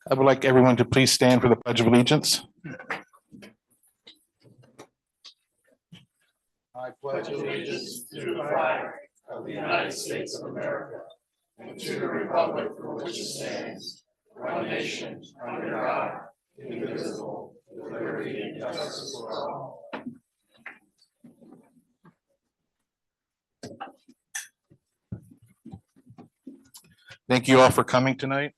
I would like everyone to please stand for the Pledge of Allegiance. I pledge allegiance to the flag of the United States of America and to the republic for which it stands, one nation, under God, indivisible, with liberty and justice for all. Thank you all for coming tonight.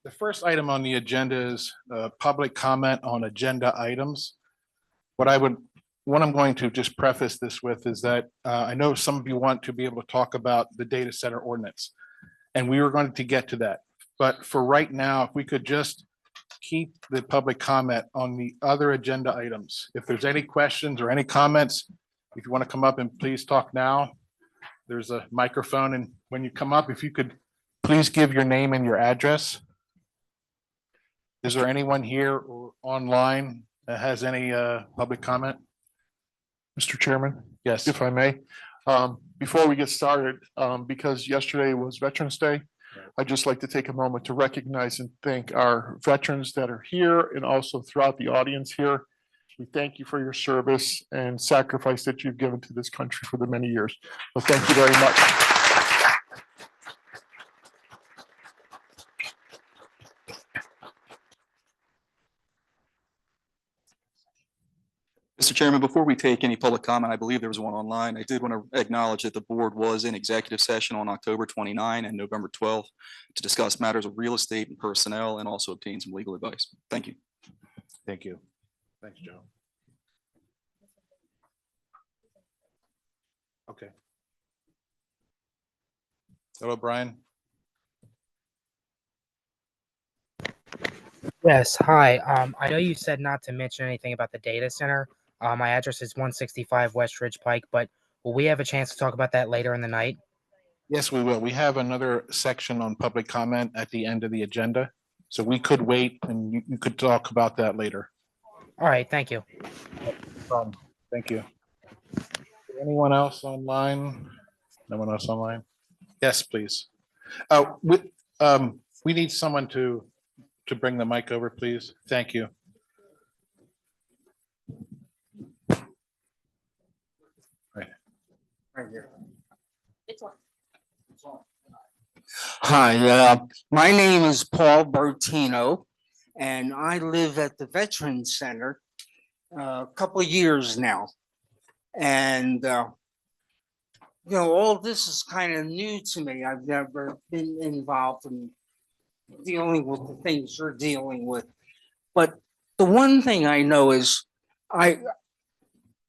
The first item on the agenda is public comment on agenda items. What I'm going to just preface this with is that I know some of you want to be able to talk about the data center ordinance, and we were going to get to that. But for right now, if we could just keep the public comment on the other agenda items. If there's any questions or any comments, if you want to come up and please talk now, there's a microphone. And when you come up, if you could please give your name and your address. Is there anyone here or online that has any public comment? Mr. Chairman, Yes. if I may, before we get started, because yesterday was Veterans Day, I'd just like to take a moment to recognize and thank our veterans that are here and also throughout the audience here. We thank you for your service and sacrifice that you've given to this country for the many years. So thank you very much. Mr. Chairman, before we take any public comment, I believe there was one online. I did want to acknowledge that the board was in executive session on October 29 and November 12th to discuss matters of real estate and personnel and also obtain some legal advice. Thank you. Thank you. Thanks, Joe. Okay. Hello, Brian. Yes, hi. I know you said not to mention anything about the data center. My address is 165 West Ridge Pike, but will we have a chance to talk about that later in the night? Yes, we will. We have another section on public comment at the end of the agenda. So we could wait and you could talk about that later. All right, thank you. Thank you. Anyone else online? No one else online? Yes, please. We need someone to bring the mic over, please. Thank you. Right here. Hi, my name is Paul Bertino, and I live at the Veterans Center a couple of years now. And, all this is kind of new to me. I've never been involved in dealing with the things you're dealing with. But the one thing I know is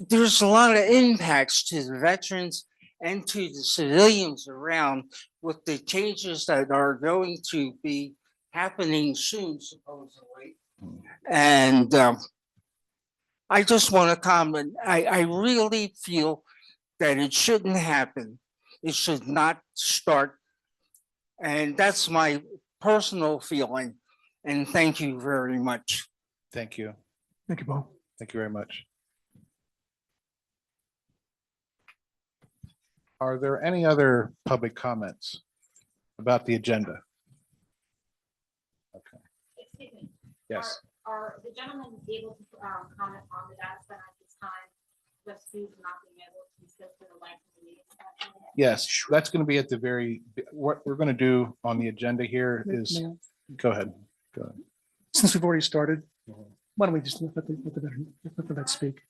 there's a lot of impacts to the veterans and to the civilians around with the changes that are going to be happening soon, supposedly. And I just want to comment, I really feel that it shouldn't happen. It should not start. And that's my personal feeling. And thank you very much. Thank you. Thank you, Paul. Thank you very much. Are there any other public comments about the agenda? Okay. Excuse me. Yes. Are the gentlemen able to comment on the data center at this time? Just due to not being able to discuss the length of the meeting? Yes, that's going to be at the what we're going to do on the agenda here is, go ahead. Since we've already started, why don't we just let the vet speak?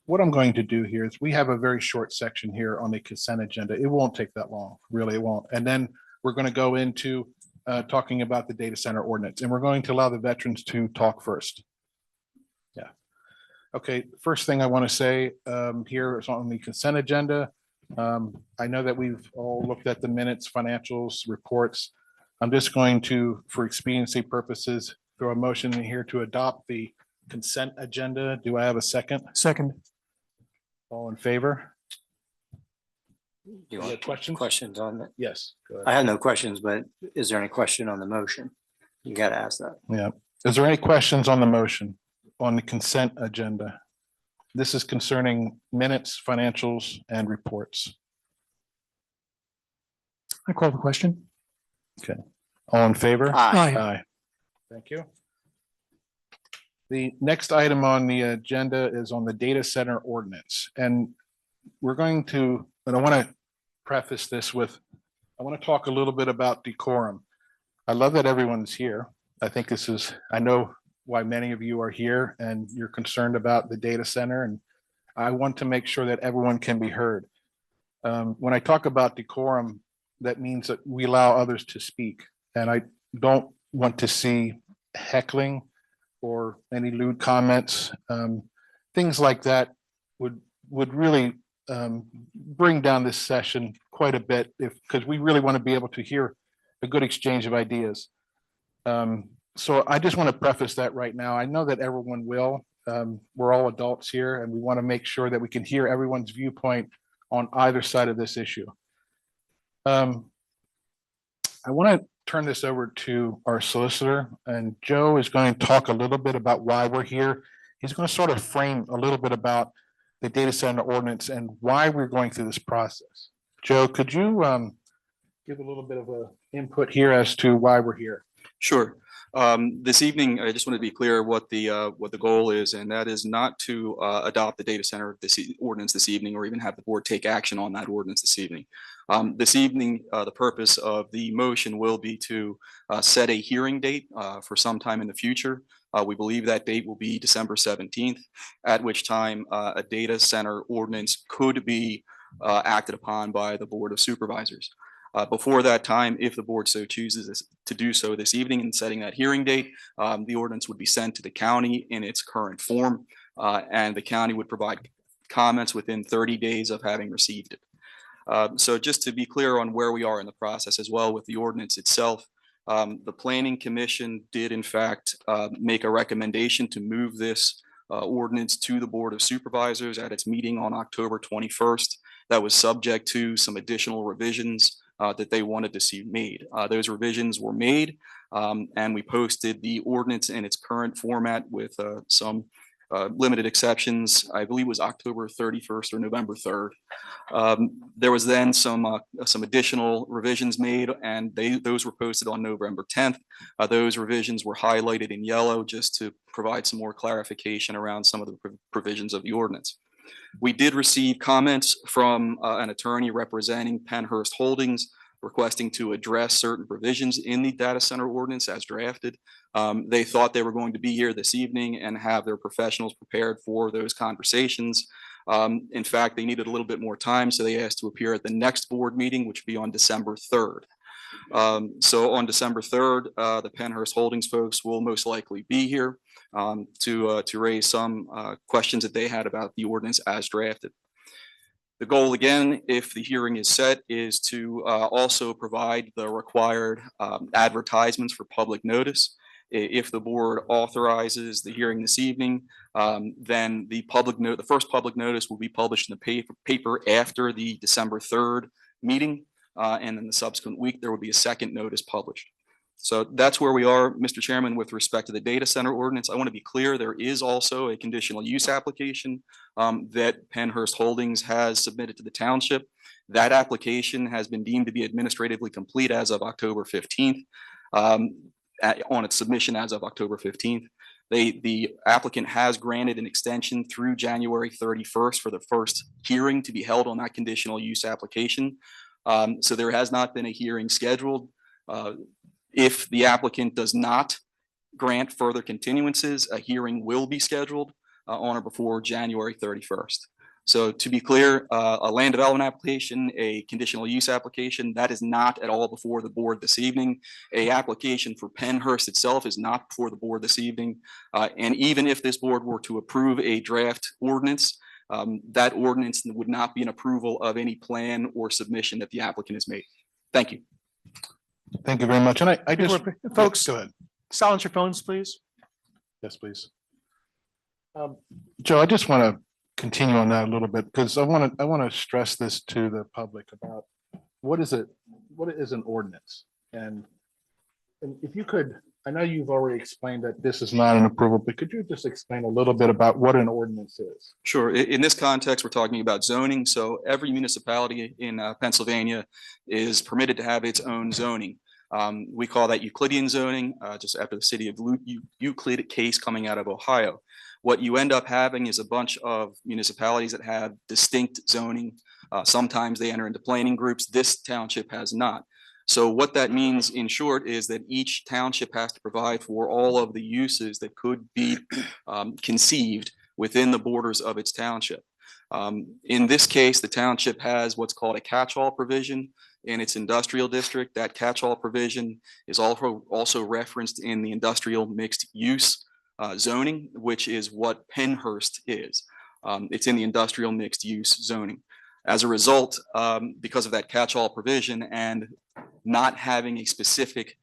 What I'm going to do here is we have a very short section here on the consent agenda. It won't take that long, really, it won't. And then we're going to go into talking about the data center ordinance, and we're going to allow the veterans to talk first. Yeah. Okay, first thing I want to say here is on the consent agenda. I know that we've all looked at the minutes, financials, reports. I'm just going to, for expediency purposes, throw a motion in here to adopt the consent agenda. Do I have a second? Second. All in favor? You have want questions on that? Yes. Go ahead. I have no questions, but is there any question on the motion? You got to ask that. Yeah. Is there any questions on the motion on the consent agenda? This is concerning minutes, financials, and reports. I call the question. All in favor? Aye. Aye. Thank you. The next item on the agenda is on the data center ordinance. And we're going to, and I want to preface this with, I want to talk a little bit about decorum. I love that everyone's here. I think this is, I know why many of you are here and you're concerned about the data center. And I want to make sure that everyone can be heard. When I talk about decorum, that means that we allow others to speak. And I don't want to see heckling or any lewd comments. Things like that would really bring down this session quite a bit because we really want to be able to hear a good exchange of ideas. So I just want to preface that right now. I know that everyone will. We're all adults here and we want to make sure that we can hear everyone's viewpoint on either side of this issue. I want to turn this over to our solicitor, and Joe is going to talk a little bit about why we're here. He's going to sort of frame a little bit about the data center ordinance and why we're going through this process. Joe, could you give a little bit of a input here as to why we're here? Sure. This evening, I just want to be clear what the goal is, and that is not to adopt the data center ordinance this evening, or even have the board take action on that ordinance this evening. This evening, the purpose of the motion will be to set a hearing date for some time in the future. We believe that date will be December 17th, at which time a data center ordinance could be acted upon by the Board of Supervisors. Before that time, if the board so chooses to do so this evening in setting that hearing date, the ordinance would be sent to the county in its current form, and the county would provide comments within 30 days of having received it. So just to be clear on where we are in the process as well with the ordinance itself, the Planning Commission did in fact make a recommendation to move this ordinance to the Board of Supervisors at its meeting on October 21st. That was subject to some additional revisions that they wanted to see made. Those revisions were made, and we posted the ordinance in its current format with some limited exceptions. I believe it was October 31st or November 3rd. There was then some additional revisions made, and those were posted on November 10th. Those revisions were highlighted in yellow just to provide some more clarification around some of the provisions of the ordinance. We did receive comments from an attorney representing Pennhurst Holdings requesting to address certain provisions in the data center ordinance as drafted. They thought they were going to be here this evening and have their professionals prepared for those conversations. In fact, they needed a little bit more time, so they asked to appear at the next board meeting, which would be on December 3rd. So on December 3rd, the Pennhurst Holdings folks will most likely be here to raise some questions that they had about the ordinance as drafted. The goal, again, if the hearing is set, is to also provide the required advertisements for public notice. If the board authorizes the hearing this evening, then the first public notice will be published in the paper after the December 3rd meeting. And then the subsequent week, there will be a second notice published. So that's where we are, Mr. Chairman, with respect to the data center ordinance. I want to be clear, there is also a conditional use application that Pennhurst Holdings has submitted to the township. That application has been deemed to be administratively complete as of October 15th, on its submission as of October 15th. The applicant has granted an extension through January 31st for the first hearing to be held on that conditional use application. So there has not been a hearing scheduled. If the applicant does not grant further continuances, a hearing will be scheduled on or before January 31st. So to be clear, a land development application, a conditional use application, that is not at all before the board this evening. A application for Pennhurst itself is not before the board this evening. And even if this board were to approve a draft ordinance, that ordinance would not be an approval of any plan or submission that the applicant has made. Thank you. Thank you very much. And I just, Folks, go ahead. silence your phones, please. Yes, please. Joe, I just want to continue on that a little bit because I want to stress this to the public about what is an ordinance, and if you could I know you've already explained that this is not an approval, but could you just explain a little bit about what an ordinance is? Sure. In this context, we're talking about zoning. So every municipality in Pennsylvania is permitted to have its own zoning. We call that Euclidean zoning, just after the city of Euclid case coming out of Ohio. What you end up having is a bunch of municipalities that have distinct zoning. Sometimes they enter into planning groups. This township has not. So what that means in short is that each township has to provide for all of the uses that could be conceived within the borders of its township. In this case, the township has what's called a catch-all provision in its industrial district. That catch-all provision is also referenced in the industrial mixed use zoning, which is what Pennhurst is. It's in the industrial mixed use zoning. As a result, because of that catch-all provision and not having a specific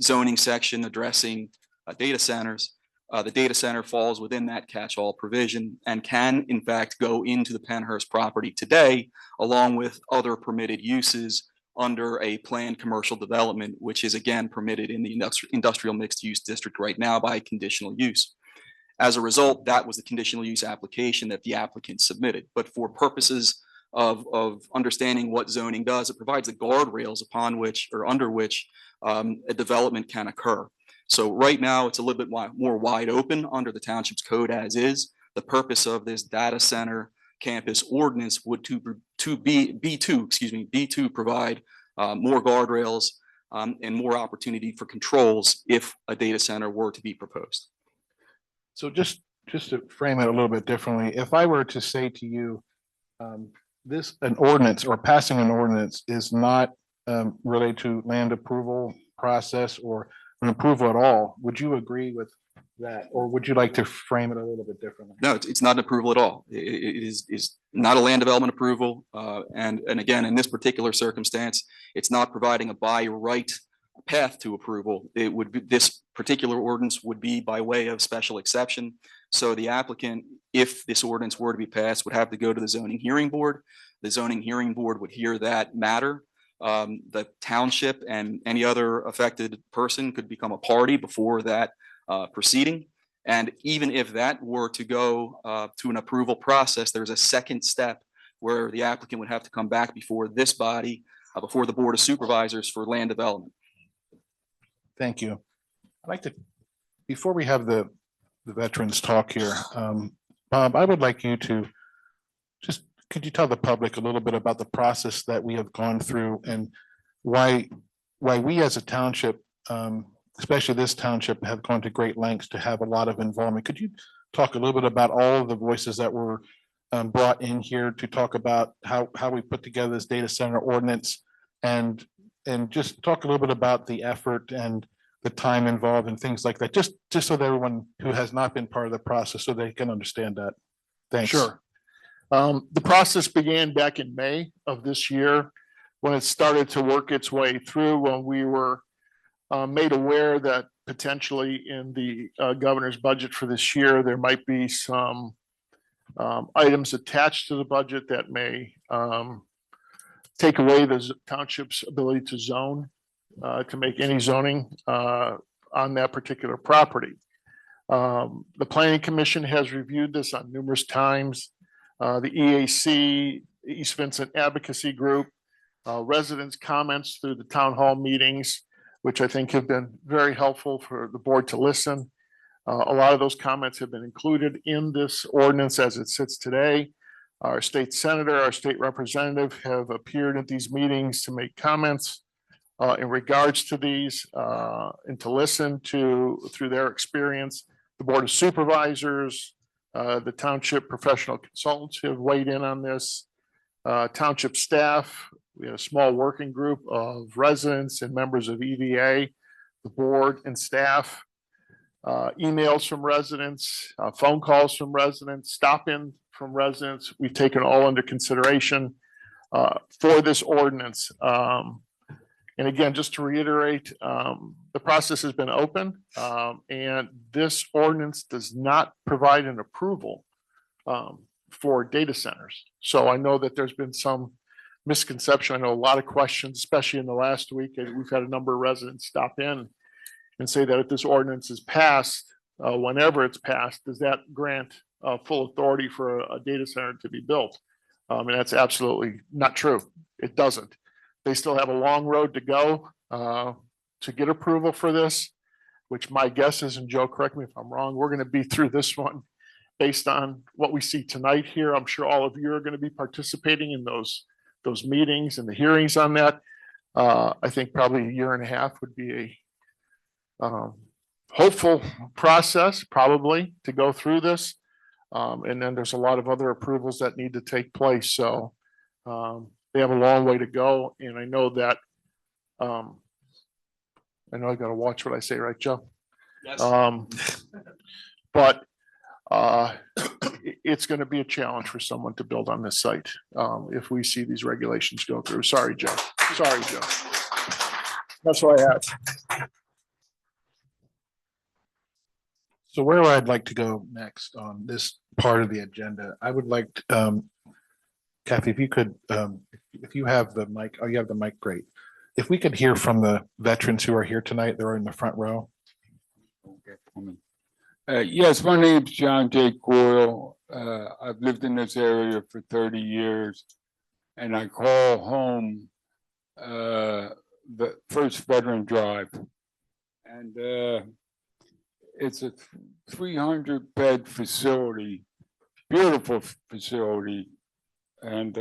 zoning section addressing data centers, the data center falls within that catch-all provision and can in fact go into the Pennhurst property today, along with other permitted uses under a planned commercial development, which is again permitted in the industrial mixed use district right now by conditional use. As a result, that was the conditional use application that the applicant submitted. But for purposes of understanding what zoning does, it provides the guardrails upon which or under which a development can occur. So right now it's a little bit more wide open under the township's code as is. The purpose of this data center campus ordinance would be to provide more guardrails and more opportunity for controls if a data center were to be proposed. So just to frame it a little bit differently, if I were to say to you, an ordinance or passing an ordinance is not related to land approval process or an approval at all, would you agree with that? Or would you like to frame it a little bit differently? No, it's not an approval at all. It is not a land development approval. And again, in this particular circumstance, it's not providing a by right path to approval. It would be, this particular ordinance would be by way of special exception. So the applicant, if this ordinance were to be passed, would have to go to the zoning hearing board. The zoning hearing board would hear that matter. The township and any other affected person could become a party before that proceeding. And even if that were to go to an approval process, there's a second step where the applicant would have to come back before this body, before the Board of Supervisors for land development. Thank you. I'd like to, before we have the veterans talk here, Bob, I would like you to just, could you tell the public a little bit about the process that we have gone through and why we as a township, especially this township, have gone to great lengths to have a lot of involvement. Could you talk a little bit about all of the voices that were brought in here to talk about how we put together this data center ordinance and just talk a little bit about the effort and the time involved and things like that, just so that everyone who has not been part of the process, so they can understand that. Thanks. Sure. The process began back in May of this year when it started to work its way through, when we were made aware that potentially in the governor's budget for this year, there might be some items attached to the budget that may take away the township's ability to zone, to make any zoning on that particular property. The Planning Commission has reviewed this on numerous times. The EAC, East Vincent Advocacy Group, residents' comments through the town hall meetings, which I think have been very helpful for the board to listen. A lot of those comments have been included in this ordinance as it sits today. Our state senator, our state representative have appeared at these meetings to make comments in regards to these and to listen to through their experience. The Board of Supervisors, the township professional consultants who have weighed in on this, township staff. We had a small working group of residents and members of EVA, the board and staff, emails from residents, phone calls from residents, stop-in from residents. We've taken all under consideration for this ordinance. And again, just to reiterate, the process has been open and this ordinance does not provide an approval for data centers. So I know that there's been some misconception. I know a lot of questions, especially in the last week. We've had a number of residents stop in and say that if this ordinance is passed, whenever it's passed, does that grant full authority for a data center to be built? And that's absolutely not true. It doesn't. They still have a long road to go to get approval for this, which my guess is, and Joe, correct me if I'm wrong, we're going to be through this one based on what we see tonight here. I'm sure all of you are going to be participating in those meetings and the hearings on that. I think probably a year and a half would be a hopeful process, probably, to go through this. And then there's a lot of other approvals that need to take place. So they have a long way to go. And I know that, I know I got to watch what I say, right, Joe? Yes. But it's going to be a challenge for someone to build on this site if we see these regulations go through. Sorry, Joe. Sorry, Joe. That's what I have. So where I'd like to go next on this part of the agenda, I would like, Kathy, if you could, if you have the mic, oh, you have the mic, great. If we could hear from the veterans who are here tonight, they're in the front row. Yes, my name's John J. Coyle. I've lived in this area for 30 years, and I call home the First Veteran Drive. And it's a 300-bed facility, beautiful facility. And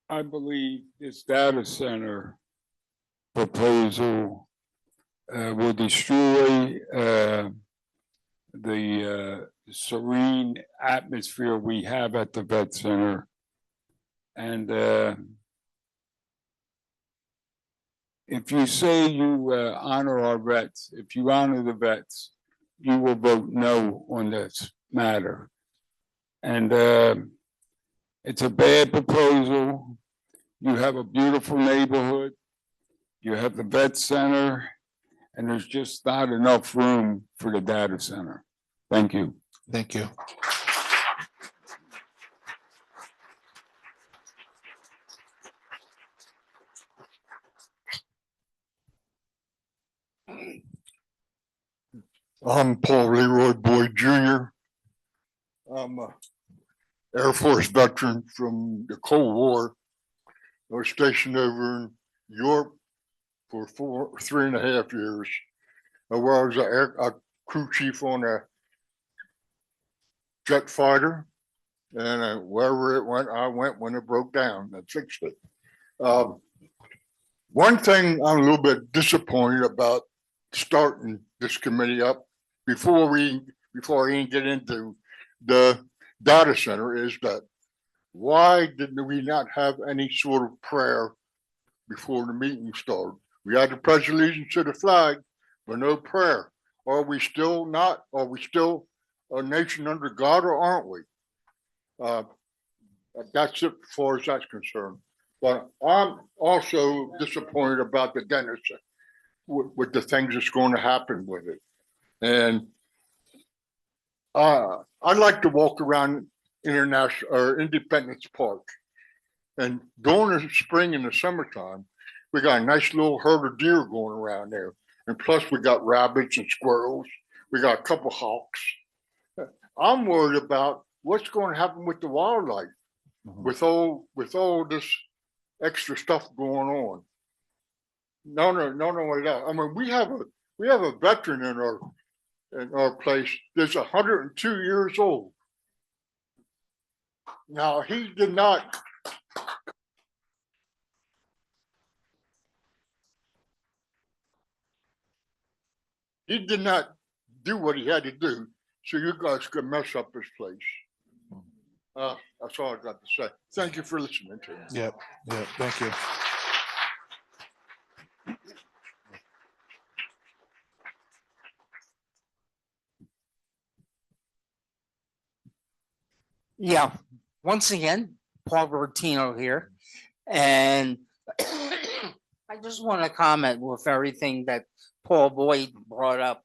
I believe this data center proposal will destroy the serene atmosphere we have at the vet center. And if you say you honor our vets, if you honor the vets, you will vote no on this matter. And it's a bad proposal. You have a beautiful neighborhood. You have the vet center, and there's just not enough room for the data center. Thank you. Thank you. I'm Paul Leroy Boyd Jr. I'm a Air Force veteran from the Cold War. I was stationed over in Europe for 3.5 years, where I was a crew chief on a jet fighter, and wherever it went, I went when it broke down and fixed it. One thing I'm a little bit disappointed about starting this committee up before I even get into the data center is that why did we not have any sort of prayer before the meeting started? We had the pledge allegiance to the flag, but no prayer. Are we still not? Are we still a nation under God, or aren't we? That's it as far as that's concerned. But I'm also disappointed about the dentist with the things that's going to happen with it. And I like to walk around International or Independence Park, and during the spring and the summertime, we got a nice little herd of deer going around there. And plus we got rabbits and squirrels. We got a couple hawks. I'm worried about what's going to happen with the wildlife with all this extra stuff going on. No, that. I mean, we have a veteran in our place that's 102 years old. Now he did not do what he had to do, so you guys could mess up his place. That's all I got to say. Thank you for listening to me. Yep, thank you. Yeah, once again, Paul Bertino here. And I just want to comment with everything that Paul Boyd brought up.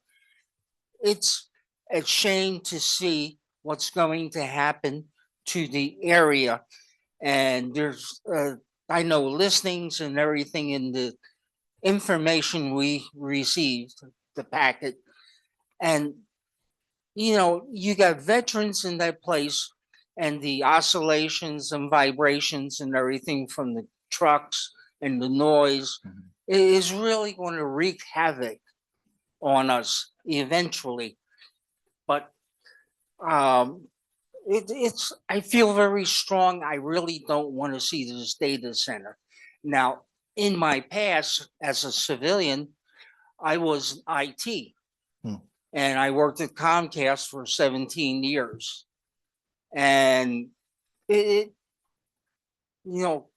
It's a shame to see what's going to happen to the area. And there's, I know, listings and everything in the information we received, the packet. And, you know, you got veterans in that place and the oscillations and vibrations and everything from the trucks and the noise is really going to wreak havoc on us eventually. But it's, I feel very strong. I really don't want to see this data center. Now, in my past as a civilian, I was IT. And I worked at Comcast for 17 years. And you know,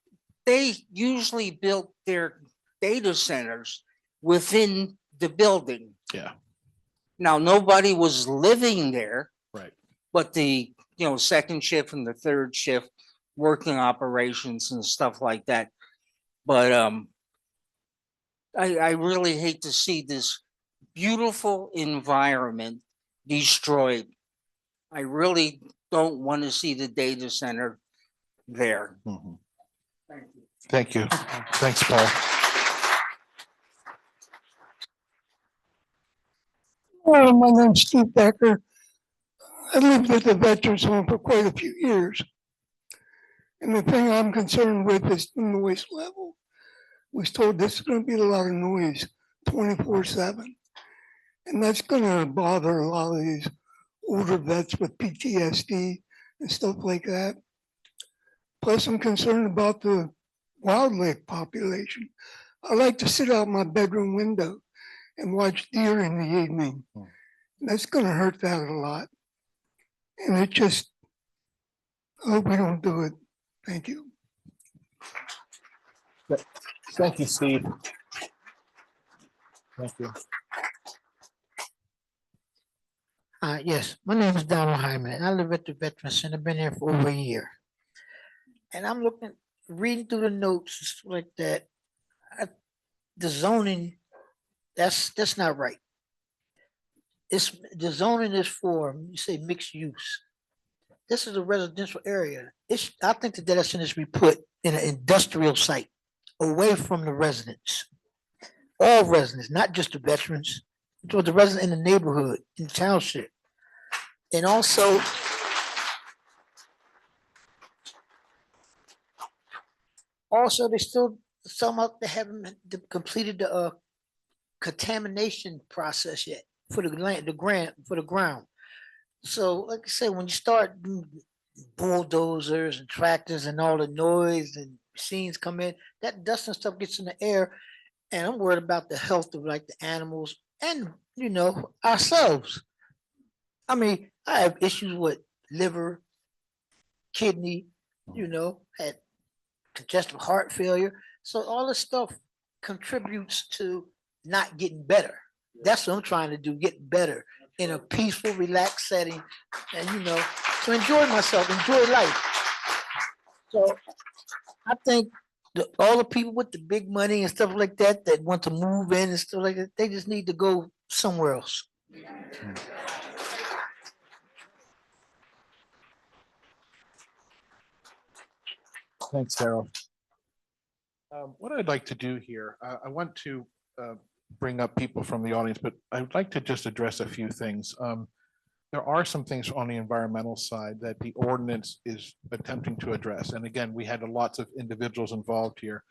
they usually built their data centers within the building. Yeah. Now, nobody was living there. Right. But the, you know, second shift and the third shift working operations and stuff like that. But I really hate to see this beautiful environment destroyed. I really don't want to see the data center there. Thank you. Thanks, Paul. Well, my name's Steve Becker. I lived at the Veterans Home for quite a few years. And the thing I'm concerned with is the noise level. We was told this is going to be a lot of noise 24/7. And that's going to bother a lot of these older vets with PTSD and stuff like that. Plus, I'm concerned about the wildlife population. I like to sit out my bedroom window and watch deer in the evening. That's going to hurt that a lot. And it just, I hope we don't do it. Thank you. Thank you, Steve. Thank you. Yes, my name is Donald Hyman. I live at the Veterans Center, been there for over a year. And I'm reading through the notes and stuff like that. The zoning, that's not right. The zoning is for, you say mixed use. This is a residential area. I think the data center should be put in an industrial site, away from the residents. All residents, not just the veterans, but the residents in the neighborhood, in the township. And also, they still, they haven't completed the contamination process yet for the ground. So, like I said, when you start bulldozers and tractors and all the noise and machines come in, that dust and stuff gets in the air, and I'm worried about the health of like the animals and, you know, ourselves. I mean, I have issues with liver, kidney, you know, had congestive heart failure. So all this stuff contributes to not getting better. That's what I'm trying to do, get better in a peaceful, relaxed setting, and, you know, to enjoy myself, enjoy life. So I think all the people with the big money and stuff like that that want to move in and stuff like that, they just need to go somewhere else. Thanks, Daryl. What I'd like to do here, I want to bring up people from the audience, but I'd like to just address a few things. There are some things on the environmental side that the ordinance is attempting to address. And again, we had lots of individuals involved here.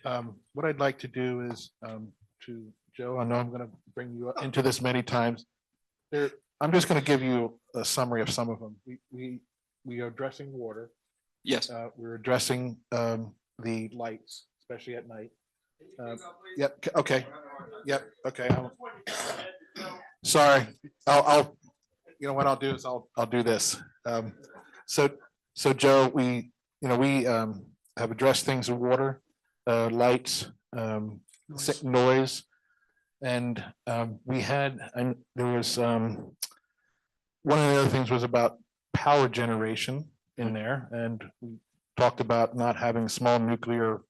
What I'd like to do is to Joe, I know I'm going to bring you into this many times. I'm just going to give you a summary of some of them. We are addressing water. Yes. We're addressing the lights, especially at night. Yep. Okay. Yep. Okay. Sorry. I'll. You know what I'll do is I'll do this. So Joe, we have addressed things of water, lights, noise, and there was one of the other things was about power generation in there, and we talked about not having small nuclear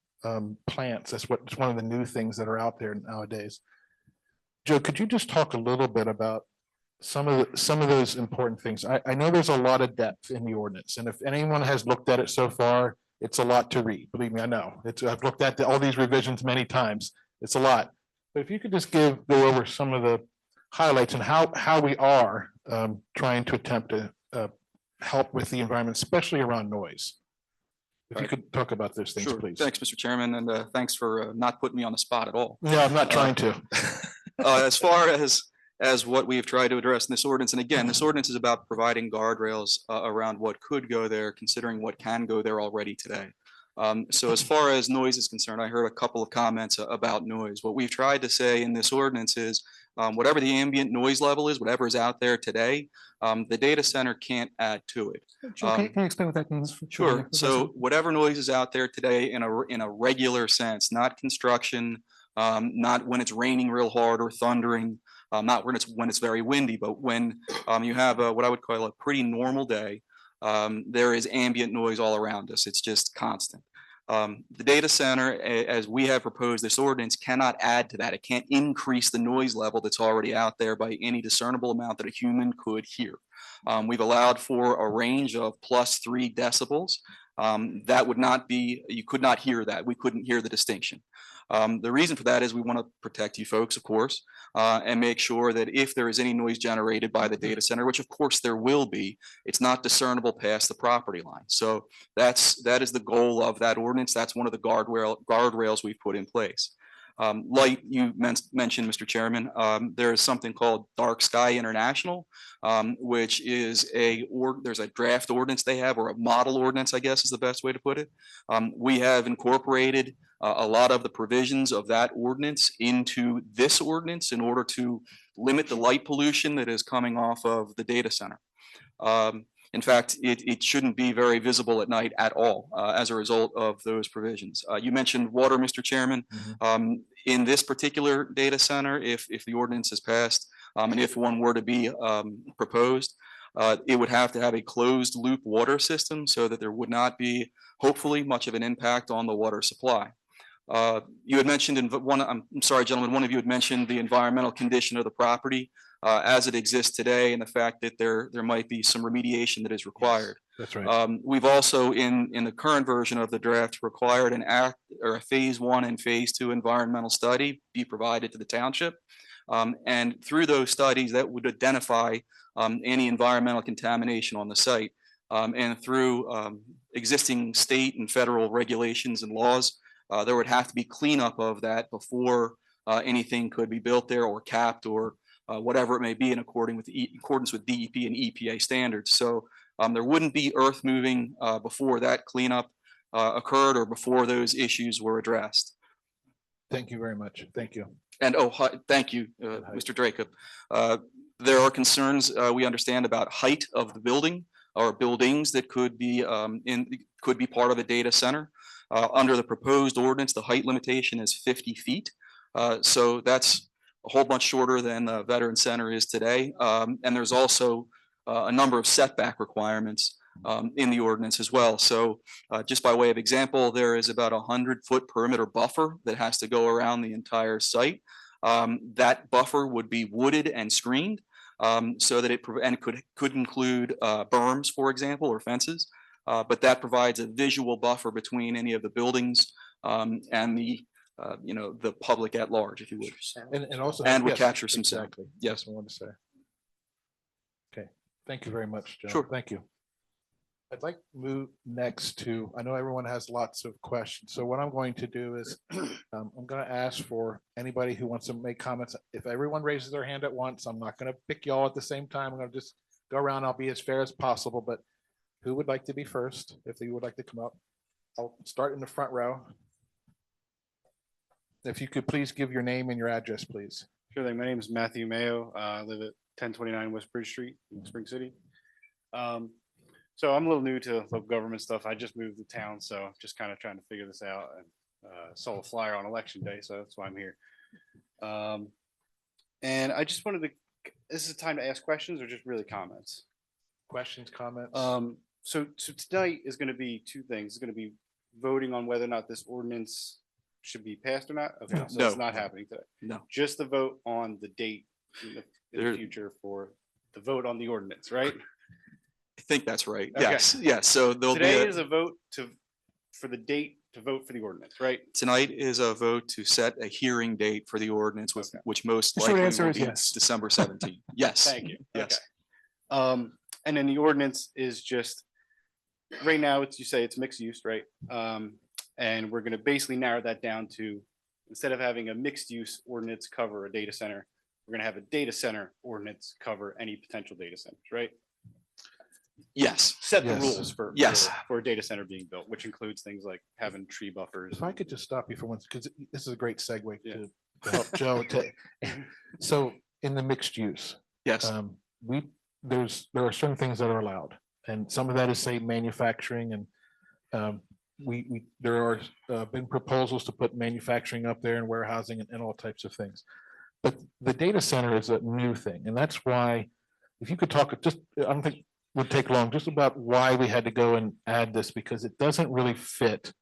plants. It's one of the new things that are out there nowadays. Joe, could you just talk a little bit about some of those important things? I know there's a lot of depth in the ordinance, and if anyone has looked at it so far, it's a lot to read. Believe me, I know. I've looked at all these revisions many times. it's a lot. But if you could just go over some of the highlights and how we are trying to attempt to help with the environment, especially around noise. If you could talk about those things, Sure. please. Thanks, Mr. Chairman, and thanks for not putting me on the spot at all. No, I'm not trying to. As far as what we've tried to address in this ordinance, and again, this ordinance is about providing guardrails around what could go there, considering what can go there already today. So as far as noise is concerned, I heard a couple of comments about noise. What we've tried to say in this ordinance is whatever the ambient noise level is, whatever is out there today, the data center can't add to it. Can you explain what that means? Sure. So whatever noise is out there today in a regular sense, not construction, not when it's raining real hard or thundering, not when it's very windy, but when you have what I would call a pretty normal day, there is ambient noise all around us. It's just constant. The data center, as we have proposed this ordinance, cannot add to that. It can't increase the noise level that's already out there by any discernible amount that a human could hear. We've allowed for a range of +3 decibels. That would not be, you could not hear that. We couldn't hear the distinction. The reason for that is we want to protect you folks, of course, and make sure that if there is any noise generated by the data center, which of course there will be, it's not discernible past the property line. So that is the goal of that ordinance. That's one of the guardrails we've put in place. Like you mentioned, Mr. Chairman, there is something called Dark Sky International, which is there's a draft ordinance they have, or a model ordinance, I guess is the best way to put it. We have incorporated a lot of the provisions of that ordinance into this ordinance in order to limit the light pollution that is coming off of the data center. In fact, it shouldn't be very visible at night at all as a result of those provisions. You mentioned water, Mr. Chairman. In this particular data center, if the ordinance is passed, and if one were to be proposed, it would have to have a closed loop water system so that there would not be, hopefully, much of an impact on the water supply. You had mentioned I'm sorry, gentlemen, one of you had mentioned the environmental condition of the property as it exists today, and the fact that there might be some remediation that is required. That's right. We've also, in the current version of the draft, required a phase 1 and phase 2 environmental study be provided to the township. And through those studies, that would identify any environmental contamination on the site. And through existing state and federal regulations and laws, there would have to be cleanup of that before anything could be built there or capped or whatever it may be in accordance with DEP and EPA standards. So there wouldn't be earth moving before that cleanup occurred or before those issues were addressed. Thank you very much. Thank you. And thank you, Mr. Dracup. There are concerns we understand about height of the building or buildings that could be part of a data center. Under the proposed ordinance, the height limitation is 50 feet. So that's a whole bunch shorter than the Veteran Center is today. And there's also a number of setback requirements in the ordinance as well. So just by way of example, there is about 100-foot perimeter buffer that has to go around the entire site. That buffer would be wooded and screened so that it could include berms, for example, or fences. But that provides a visual buffer between any of the buildings and the public at large, if you would. And also. And would yes, capture some sound. exactly. Yes. I want to say. Okay. Thank you very much, Joe. Sure. Thank you. I'd like to move next to, I know everyone has lots of questions. So what I'm going to do is I'm going to ask for anybody who wants to make comments. If everyone raises their hand at once, I'm not going to pick you all at the same time. I'm going to just go around. I'll be as fair as possible, but who would like to be first? If you would like to come up, I'll start in the front row. If you could please give your name and your address, please. Sure thing. My name is Matthew Mayo. I live at 1029 West Bridge Street in Spring City. So I'm a little new to local government stuff. I just moved to town, so just kind of trying to figure this out, and saw a flyer on election day, so that's why I'm here. And I just wanted to, this is a time to ask questions or just really comments? Questions, comments? So tonight is going to be two things. It's going to be voting on whether or not this ordinance should be passed or not. Okay, so No. it's not happening today. No. Just the vote on the date in the future for the vote on the ordinance, right? I think that's right. Okay. Yes. So there'll Today be is a vote for the date to vote for the ordinance, right? Tonight is a vote to set a hearing date for the ordinance, which most The short likely answer will is be yes. December 17th. Yes. Thank you. Yes. Okay. And then the ordinance is just, right now, you say it's mixed use, right? And we're gonna basically narrow that down to, instead of having a mixed use ordinance cover a data center, we're gonna have a data center ordinance cover any potential data centers, right? Yes. Set the Yes. rules for, Yes. for a data center being built, which includes things like having tree buffers. If I could just stop you for once, because this is a great segue Yeah. to help Joe. So in the mixed use, Yes. there are certain things that are allowed, and some of that is, say, manufacturing, and there are been proposals to put manufacturing up there and warehousing and all types of things. But the data center is a new thing, and that's why, if you could talk, I don't think it would take long, just about why we had to go and add this, because it doesn't really fit.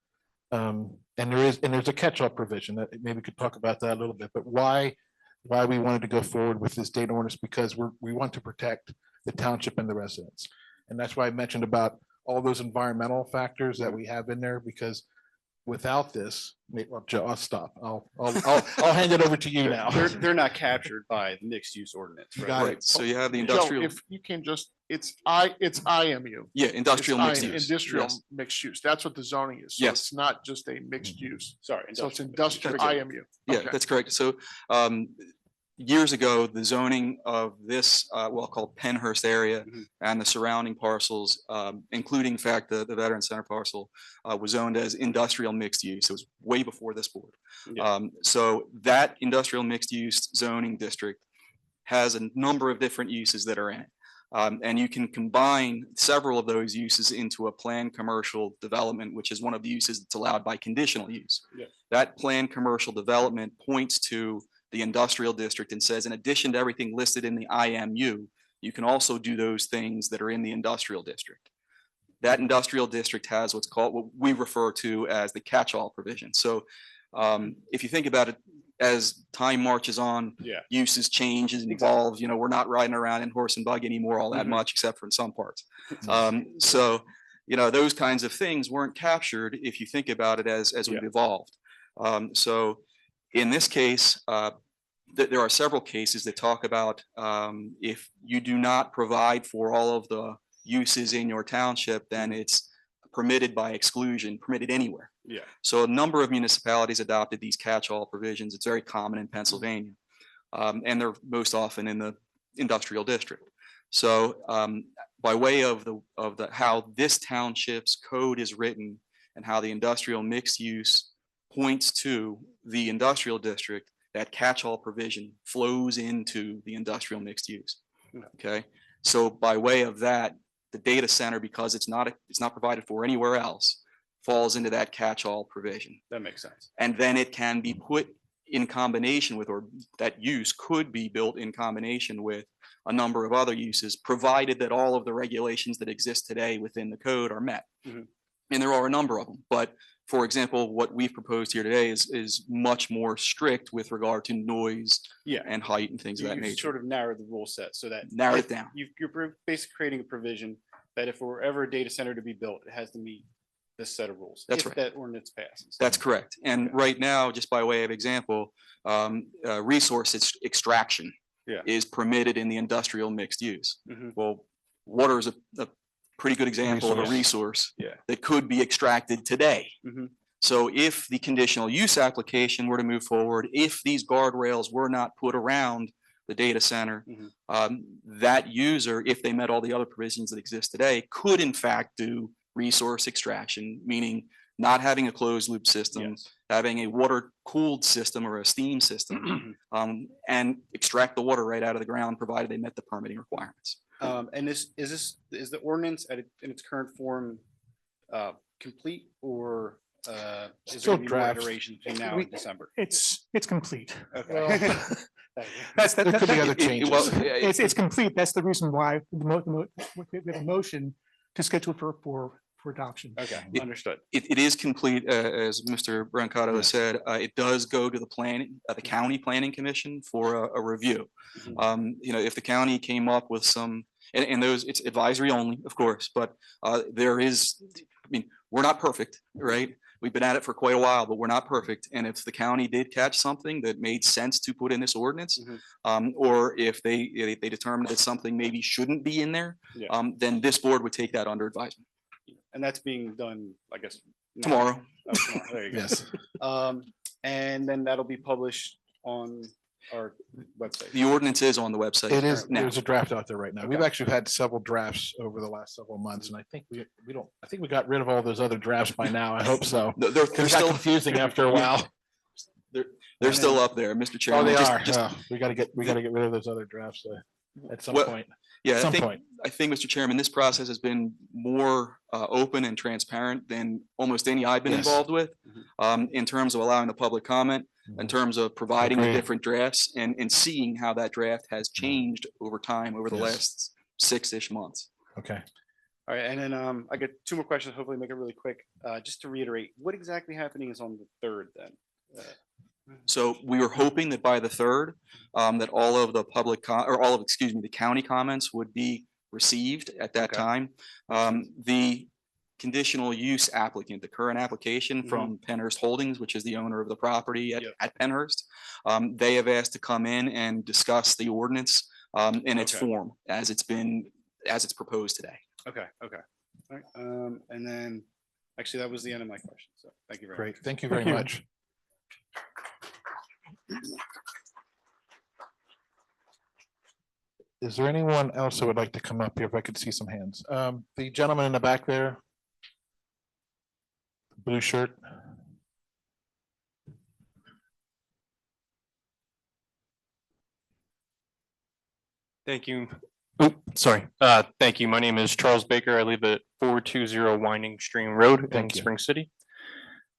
And there's a catch-all provision that maybe we could talk about that a little bit, but why we wanted to go forward with this data ordinance, because we want to protect the township and the residents. And that's why I mentioned about all those environmental factors that we have in there, because without this, well, Joe, I'll stop. I'll hand it over to you now. They're not captured by the mixed use ordinance, right? Got Right. So you have the Joe, industrial. if you can just, it's IMU. Yeah, industrial It's mixed use. Industrial Yes. mixed use. That's what the zoning is. So Yes. it's not just a mixed use. Sorry. So it's industrial. industrial Okay. IMU. Yeah, Okay. that's correct. So years ago, the zoning of this, well, called Penhurst area Mhm. and the surrounding parcels, including in fact, the Veteran Center parcel, was zoned as industrial mixed use. It was way before this board. Yeah. So that industrial mixed use zoning district has a number of different uses that are in it. And you can combine several of those uses into a planned commercial development, which is one of the uses that's allowed by conditional use. Yeah. That planned commercial development points to the industrial district and says, in addition to everything listed in the IMU, you can also do those things that are in the industrial district. That industrial district has what we refer to as the catch-all provision. So if you think about it, as time marches on, Yeah. uses change and evolve. We're not riding around in horse and buggy anymore all that Mhm. much, except for in some parts. So those kinds of things weren't captured if you think about it as we've evolved. So in this case, there are several cases that talk about if you do not provide for all of the uses in your township, then it's permitted by exclusion, permitted anywhere. Yeah. So a number of municipalities adopted these catch-all provisions. It's very common in Pennsylvania. And they're most often in the industrial district. So by way of how this township's code is written and how the industrial mixed use points to the industrial district, that catch-all provision flows into the industrial mixed use. Okay. So by way of that, the data center, because it's not provided for anywhere else, falls into that catch-all provision. That makes sense. And then it can be put in combination with, or that use could be built in combination with a number of other uses, provided that all of the regulations that exist today within the code are met. Mhm. And there are a number of them, but for example, what we've proposed here today is much more strict with regard to noise Yeah. and height and things of that You nature. sort of narrowed the rule set so that. Narrowed if it down. You're basically creating a provision that if there were ever a data center to be built, it has to meet this set of rules. That's if right. That ordinance passes. That's correct. And right now, just by way of example, resource extraction Yeah. is permitted in the industrial mixed use. Mhm. Well, water is a pretty good example of a resource Yeah. that could be extracted today. Mhm. So if the conditional use application were to move forward, if these guardrails were not put around the data center, that user, if they met all the other provisions that exist today, could in fact do resource extraction, meaning not having a closed loop system, having a water cooled system or a steam system, and extract the water right out of the ground, provided they met the permitting requirements. And is the ordinance in its current form complete, or is there Still gonna be more drafts. iteration between now and December? It's complete. Okay. Thank you. There could be other changes. It's complete. That's the reason why we have a motion to schedule for adoption. Okay, understood. It is complete, as Mr. Brancato has said. It does go to the county planning commission for a review. If the county came up with some, and those, it's advisory only, of course, but we're not perfect, right? we've been at it for quite a while, but we're not perfect. And if the county did catch something that made sense to put in this ordinance, or if they determined that something maybe shouldn't be in there, Yeah. then this board would take that under advisement. And that's being done, I guess. now. Tomorrow. Oh, tomorrow. There you go. Yes. And then that'll be published on our website. The ordinance is on the website. It is, now. there's a draft out there right now. We've Okay. actually had several drafts over the last several months, and I think I think we got rid of all those other drafts by now. I hope so. They're It got still confusing after a while. they're still up there, Mr. Oh, Chairman. they Just- are. just- We gotta get rid of those other drafts at some Well, point. Yeah, At some point. I think, Mr. Chairman, this process has been more open and transparent than almost any I've been Yes. involved with, in terms of allowing the public comment, in terms of providing the Agreed. different drafts and seeing how that draft has changed over time, over the Yes. last 6-ish months. Okay. All right, and then I got two more questions, hopefully make it really quick. Just to reiterate, what exactly happening is on the 3rd then? So we were hoping that by the 3rd, that all of the the county comments would be received at that Okay. time. The conditional use applicant, the current application from Penhurst Holdings, which is the owner of the property Yep. at Penhurst, they have asked to come in and discuss the ordinance in its Okay. form as it's proposed today. Okay. All right, and then, actually, that was the end of my question, so thank you very much. Great. Thank you very Thank you. much. Is there anyone else that would like to come up here? If I could see some hands. The gentleman in the back there. Blue shirt. Thank you. Sorry. Thank you. My name is Charles Baker. I live at 420 Winding Stream Road in Thank you. Spring City.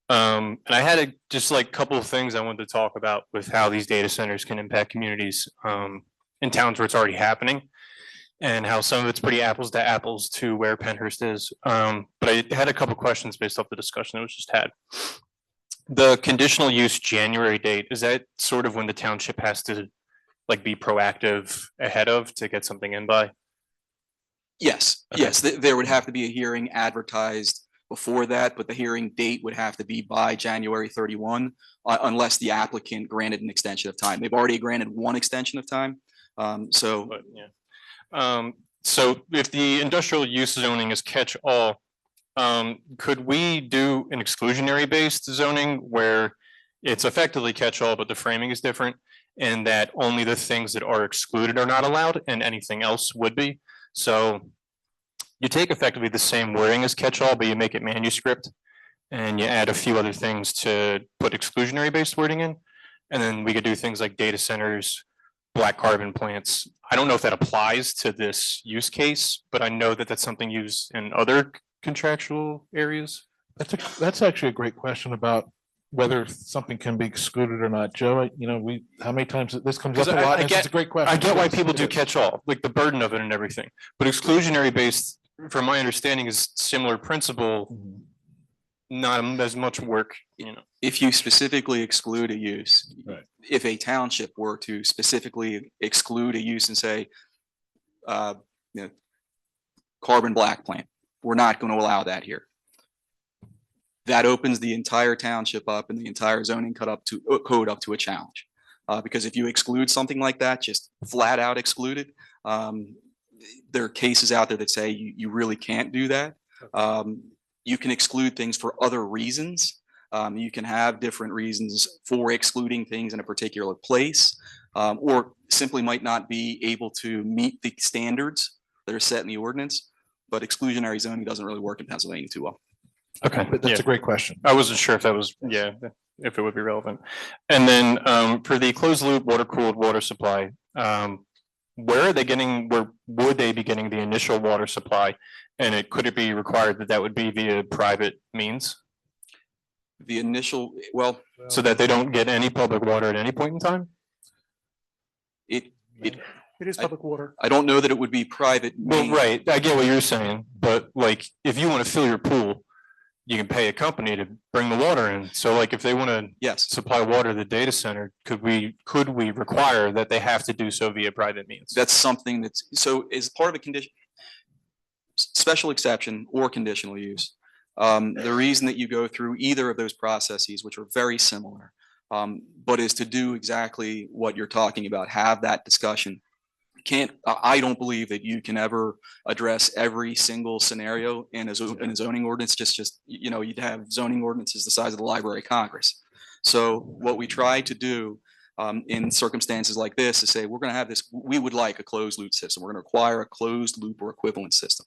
And I had just like couple of things I wanted to talk about with how these data centers can impact communities in towns where it's already happening, and how some of it's pretty apples to apples to where Penhurst is. But I had a couple questions based off the discussion that was just had. The conditional use January date, is that sort of when the township has to like be proactive ahead of to get something in by? Yes, Okay. yes, there would have to be a hearing advertised before that, but the hearing date would have to be by January 31, unless the applicant granted an extension of time. They've already granted one extension of time. So But yeah. So if the industrial use zoning is catch-all, could we do an exclusionary based zoning where it's effectively catch-all, but the framing is different? And that only the things that are excluded are not allowed and anything else would be? So you take effectively the same wording as catch-all, but you make it manuscript. And you add a few other things to put exclusionary based wording in. And then we could do things like data centers, black carbon plants. I don't know if that applies to this use case, but I know that that's something used in other contractual areas. That's actually a great question about whether something can be excluded or not. Joe, how many times this comes up a 'Cause lot? I and get- It's a great question. I get why Yes, people it do is. catch-all, like the burden of it and everything, but exclusionary based, from my understanding, is similar principle, Mhm. not as much work, if you specifically exclude a use, Right. if a township were to specifically exclude a use and say, uh, carbon black plant, we're not going to allow that here. That opens the entire township up and the entire zoning code up to a challenge. Because if you exclude something like that, just flat out exclude it, there are cases out there that say you really can't do that. You can exclude things for other reasons. You can have different reasons for excluding things in a particular place, or simply might not be able to meet the standards that are set in the ordinance. But exclusionary zoning doesn't really work in Pennsylvania too well. Okay, But that's yeah. a great question. I wasn't sure if that was, if it would be relevant. And then for the closed loop water cooled water supply, where would they be getting the initial water supply? And could it be required that would be via private means? The initial, So that they don't get any public water at any point in time? it It is public water. I don't know that it would be private. Well, means. right, I get what you're saying, but like, if you want to fill your pool, you can pay a company to bring the water in. So like, if they want to Yes, supply water to the data center, could we require that they have to do so via private means? that's something so as part of a condition, special exception or conditional use. The reason that you go through either of those processes, which are very similar, but is to do exactly what you're talking about, have that discussion. I don't believe that you can ever address every single scenario in a zoning ordinance. Just, you know, you'd have zoning ordinances the size of the Library of Congress. So what we try to do in circumstances like this is say, we're going to have this, we would like a closed loop system. We're going to require a closed loop or equivalent system.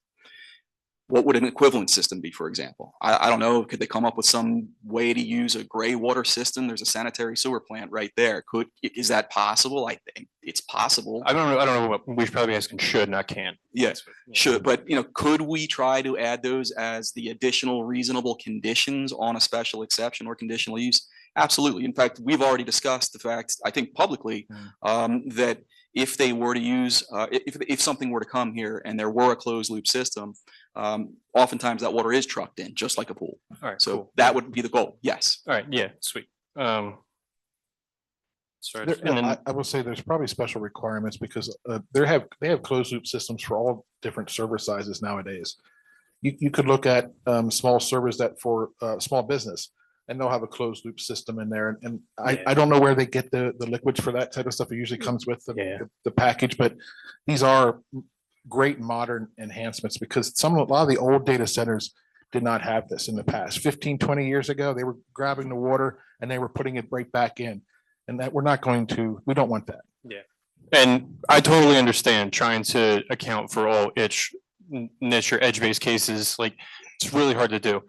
What would an equivalent system be, for example? I don't know. Could they come up with some way to use a gray water system? There's a sanitary sewer plant right there. Is that possible? I think it's possible. I don't know what we should probably ask should, not can. Yes, should, but you know, could we try to add those as the additional reasonable conditions on a special exception or conditional use? Absolutely. In fact, we've already discussed the fact, I think publicly, that if they were to use, if something were to come here and there were a closed loop system, oftentimes that water is trucked in, just like a pool. All right, so cool. that would be the goal. Yes. All right. Yeah. Sweet. Sorry. There- And then, I will say there's probably special requirements because they have closed loop systems for all different server sizes nowadays. You could look at small servers that for small business, and they'll have a closed loop system in there. And I don't know where they get the liquids for that type of stuff. It usually comes with the package, but these are great modern enhancements because a lot of the old data centers did not have this in the past. 15, 20 years ago, they were grabbing the water and they were putting it right back in. And that we don't want that. yeah. And I totally understand trying to account for all niche or edge-based cases. Like, it's really hard to do.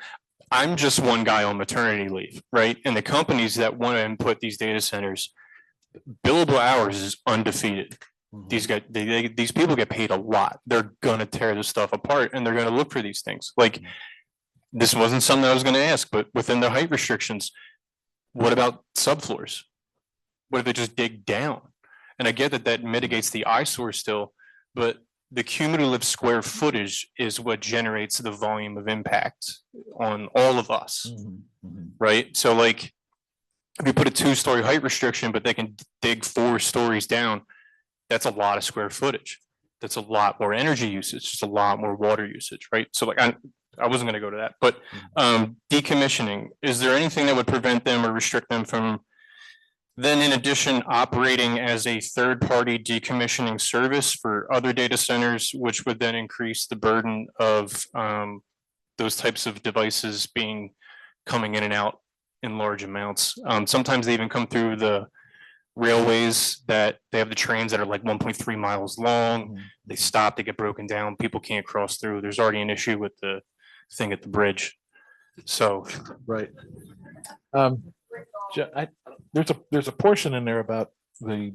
I'm just one guy on maternity leave, right? And the companies that want to input these data centers, billable hours is undefeated. These guys, these people get paid a lot. They're gonna tear this stuff apart and they're gonna look for these things. Like, this wasn't something I was gonna ask, but within the height restrictions, what about subfloors? What if they just dig down? And I get that mitigates the eyesore still, but the cumulative square footage is what generates the volume of impact on all of us, right? So like, if you put a 2-story height restriction, but they can dig 4 stories down, that's a lot of square footage. That's a lot more energy usage, just a lot more water usage, right? So like, I wasn't gonna go to that, but decommissioning, is there anything that would prevent them or restrict them from then in addition operating as a third-party decommissioning service for other data centers, which would then increase the burden of those types of devices coming in and out in large amounts? Sometimes they even come through the railways that they have the trains that are like 1.3 miles long. They stop, they get broken down, people can't cross through. There's already an issue with the thing at the bridge. So right. There's a portion in there about the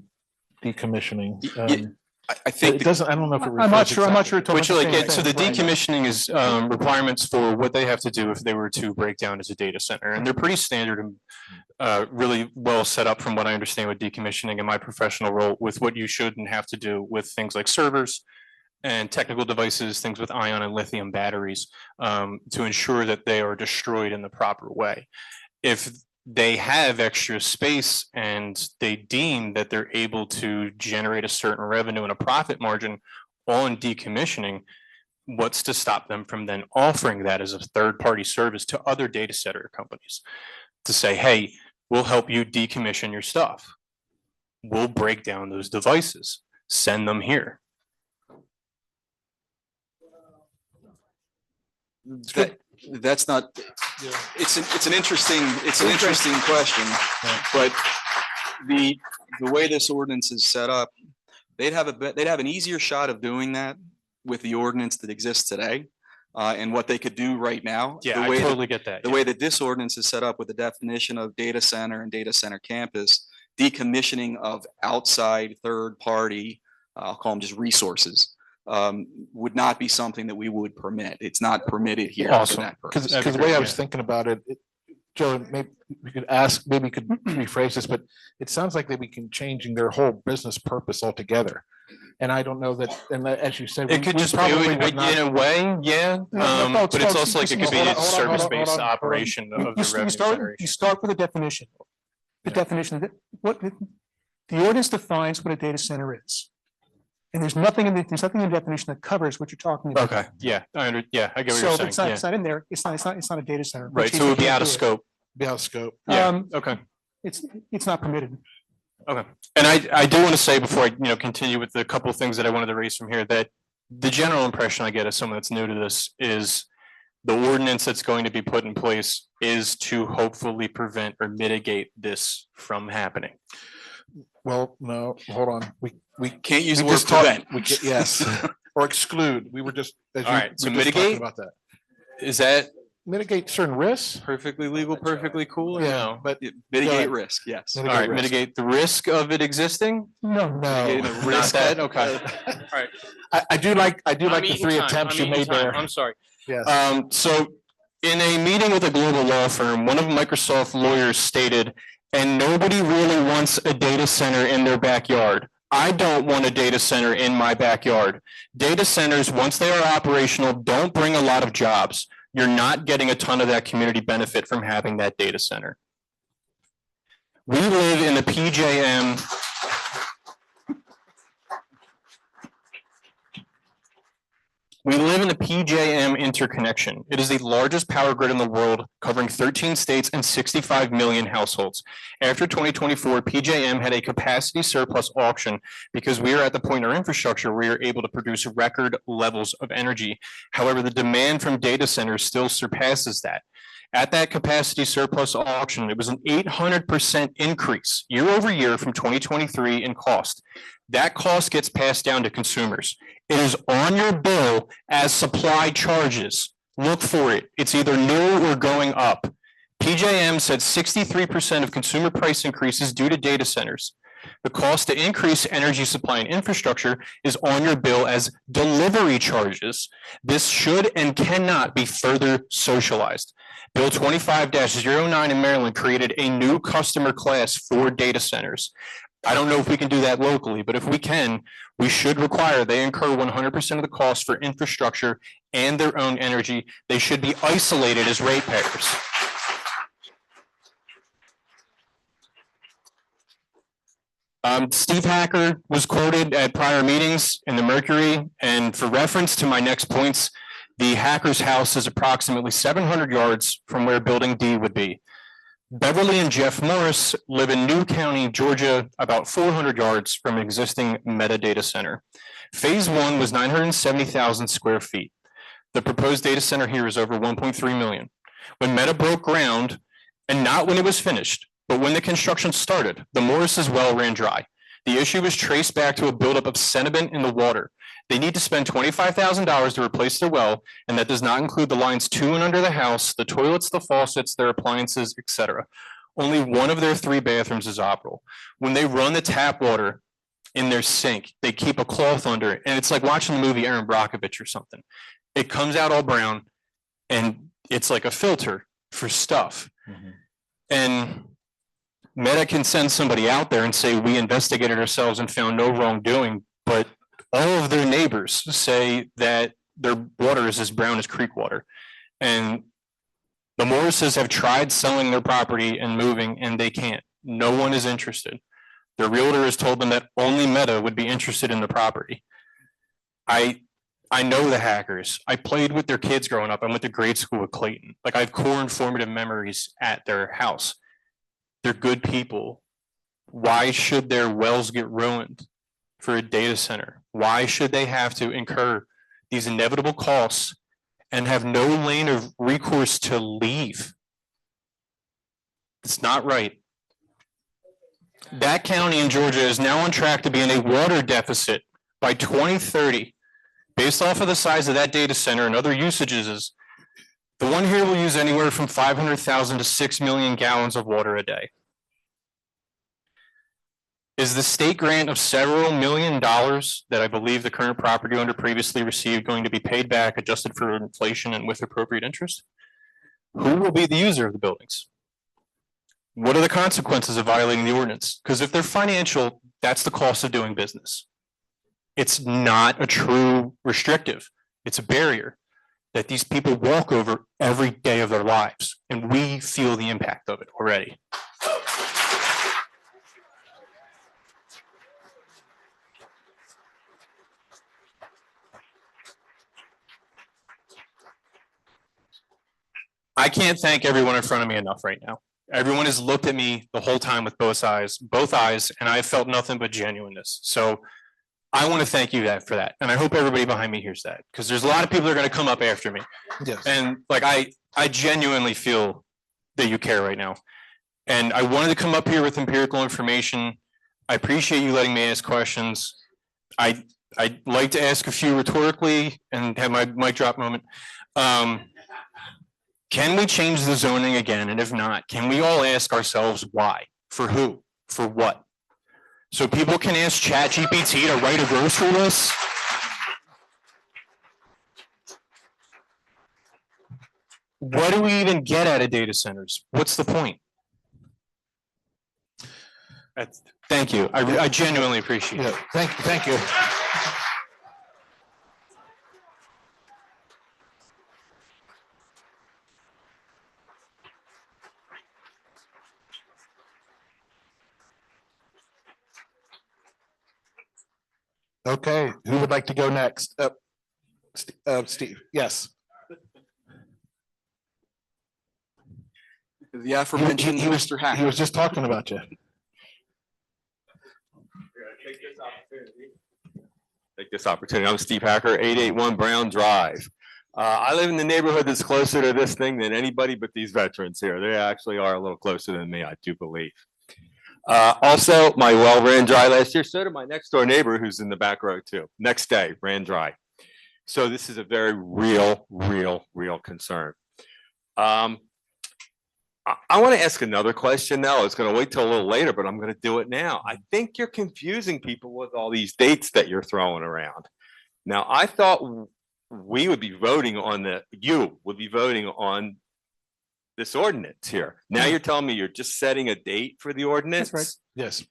decommissioning. I think it doesn't. I don't know if it. I'm not sure. I'm not sure. Which like, so the decommissioning is requirements for what they have to do if they were to break down as a data center, and they're pretty standard and really well set up from what I understand with decommissioning in my professional role, with what you should and have to do with things like servers and technical devices, things with ion and lithium batteries, to ensure that they are destroyed in the proper way. If they have extra space and they deem that they're able to generate a certain revenue and a profit margin on decommissioning, what's to stop them from then offering that as a third-party service to other data center companies to say, hey, we'll help you decommission your stuff. We'll break down those devices, send them here. That's not, it's an interesting question, but the way this ordinance is set up, they'd have an easier shot of doing that with the ordinance that exists today, and what they could do right now. Yeah, I totally get that. The way that this ordinance is set up with the definition of data center and data center campus, decommissioning of outside third party, I'll call them just resources, would not be something that we would permit. It's not permitted here. Awesome. Because the way I was thinking about it, Joe, maybe we could ask, maybe we could rephrase this, but it sounds like that we can changing their whole business purpose altogether. And I don't know that, and as you said, it could just be in a way, yeah. But it's also like it could be a service-based operation of the revenue generation. You start with a definition. The definition that the ordinance defines what a data center is. And there's nothing in the definition that covers what you're talking about. Okay, yeah, I get what So you're if saying, it's not, yeah. it's not in there, it's not a data center. Right, which so means it would you be can't out of do it. scope. Be out of scope. Yeah, okay. It's not permitted. Okay, and I do want to say before I, continue with the couple of things that I wanted to raise from here, that the general impression I get as someone that's new to this is the ordinance that's going to be put in place is to hopefully prevent or mitigate this from happening. Well, no, hold on. We Can't use we the word just talked- prevent. we get- Yes, or exclude. We were just. as All you- right, so we just talked mitigate? About that. Is that Mitigate certain risks. perfectly legal, perfectly cool, or Yeah, no? but Mitigate ahead. risk, yes. All mitigate right, risk. mitigate the risk of it existing? No, No, Not that, okay. All right. I do like the I'm three eating time, attempts I'm you eating made time, there. I'm sorry. Yes. So in a meeting with a global law firm, one of Microsoft lawyers stated, and nobody really wants a data center in their backyard. I don't want a data center in my backyard. Data centers, once they are operational, don't bring a lot of jobs. You're not getting a ton of that community benefit from having that data center. We live in the PJM. We live in the PJM interconnection. It is the largest power grid in the world, covering 13 states and 65 million households. After 2024, PJM had a capacity surplus auction because we are at the point in our infrastructure where we are able to produce record levels of energy. However, the demand from data centers still surpasses that. At that capacity surplus auction, it was an 800% increase year over year from 2023 in cost. That cost gets passed down to consumers. It is on your bill as supply charges. Look for it. It's either new or going up. PJM said 63% of consumer price increases due to data centers. The cost to increase energy supply and infrastructure is on your bill as delivery charges. This should and cannot be further socialized. Bill 25-09 in Maryland created a new customer class for data centers. I don't know if we can do that locally, but if we can, we should require they incur 100% of the cost for infrastructure and their own energy. They should be isolated as ratepayers. Steve Hacker was quoted at prior meetings in the Mercury, and for reference to my next points, the Hacker's house is approximately 700 yards from where Building D would be. Beverly and Jeff Morris live in New County, Georgia, about 400 yards from an existing Meta data center. Phase 1 was 970,000 square feet. The proposed data center here is over 1.3 million. When Meta broke ground, and not when it was finished, but when the construction started, the Morris's well ran dry. The issue was traced back to a buildup of sediment in the water. They need to spend $25,000 to replace their well, and that does not include the lines to and under the house, the toilets, the faucets, their appliances, etc. Only one of their 3 bathrooms is operable. When they run the tap water in their sink, they keep a cloth under it, and it's like watching the movie Aaron Brockovich or something. It comes out all brown, and it's like a filter for stuff. And Meta can send somebody out there and say, we investigated ourselves and found no wrongdoing, but all of their neighbors say that their water is as brown as creek water. And the Morrises have tried selling their property and moving, and they can't. No one is interested. Their realtor has told them that only Meta would be interested in the property. I know the Hackers. I played with their kids growing up. I went to grade school with Clayton. Like, I have core informative memories at their house. They're good people. Why should their wells get ruined for a data center? Why should they have to incur these inevitable costs and have no lane of recourse to leave? It's not right. That county in Georgia is now on track to be in a water deficit by 2030. Based off of the size of that data center and other usages, the one here will use anywhere from 500,000 to 6 million gallons of water a day. Is the state grant of several $1 million that I believe the current property owner previously received going to be paid back, adjusted for inflation and with appropriate interest? Who will be the user of the buildings? What are the consequences of violating the ordinance? Because if they're financial, that's the cost of doing business. It's not a true restrictive. It's a barrier that these people walk over every day of their lives, and we feel the impact of it already. I can't thank everyone in front of me enough right now. Everyone has looked at me the whole time with both eyes, and I felt nothing but genuineness. So I want to thank you for that. And I hope everybody behind me hears that, because there's a lot of people that are going to come up after me. Yes. And like, I genuinely feel that you care right now. And I wanted to come up here with empirical information. I appreciate you letting me ask questions. I'd like to ask a few rhetorically and have my mic drop moment. Can we change the zoning again? And if not, can we all ask ourselves why? For who? For what? So people can ask ChatGPT to write a grocery list? What do we even get out of data centers? What's the point? Thank you. I genuinely appreciate it. Thank you. Okay, who would like to go next? Steve, yes. The aforementioned Mr. Hacker. He was just talking about you. Take this opportunity. I'm Steve Hacker, 881 Brown Drive. I live in the neighborhood that's closer to this thing than anybody but these veterans here. They actually are a little closer than me, I do believe. Also, my well ran dry last year. So did my next door neighbor who's in the back row too. Next day, ran dry. So this is a very real concern. I want to ask another question now. I was going to wait till a little later, but I'm going to do it now. I think you're confusing people with all these dates that you're throwing around. Now, I thought we would be voting on you would be voting on this ordinance here. Now you're telling me you're just setting a date for the ordinance? That's right. Yes.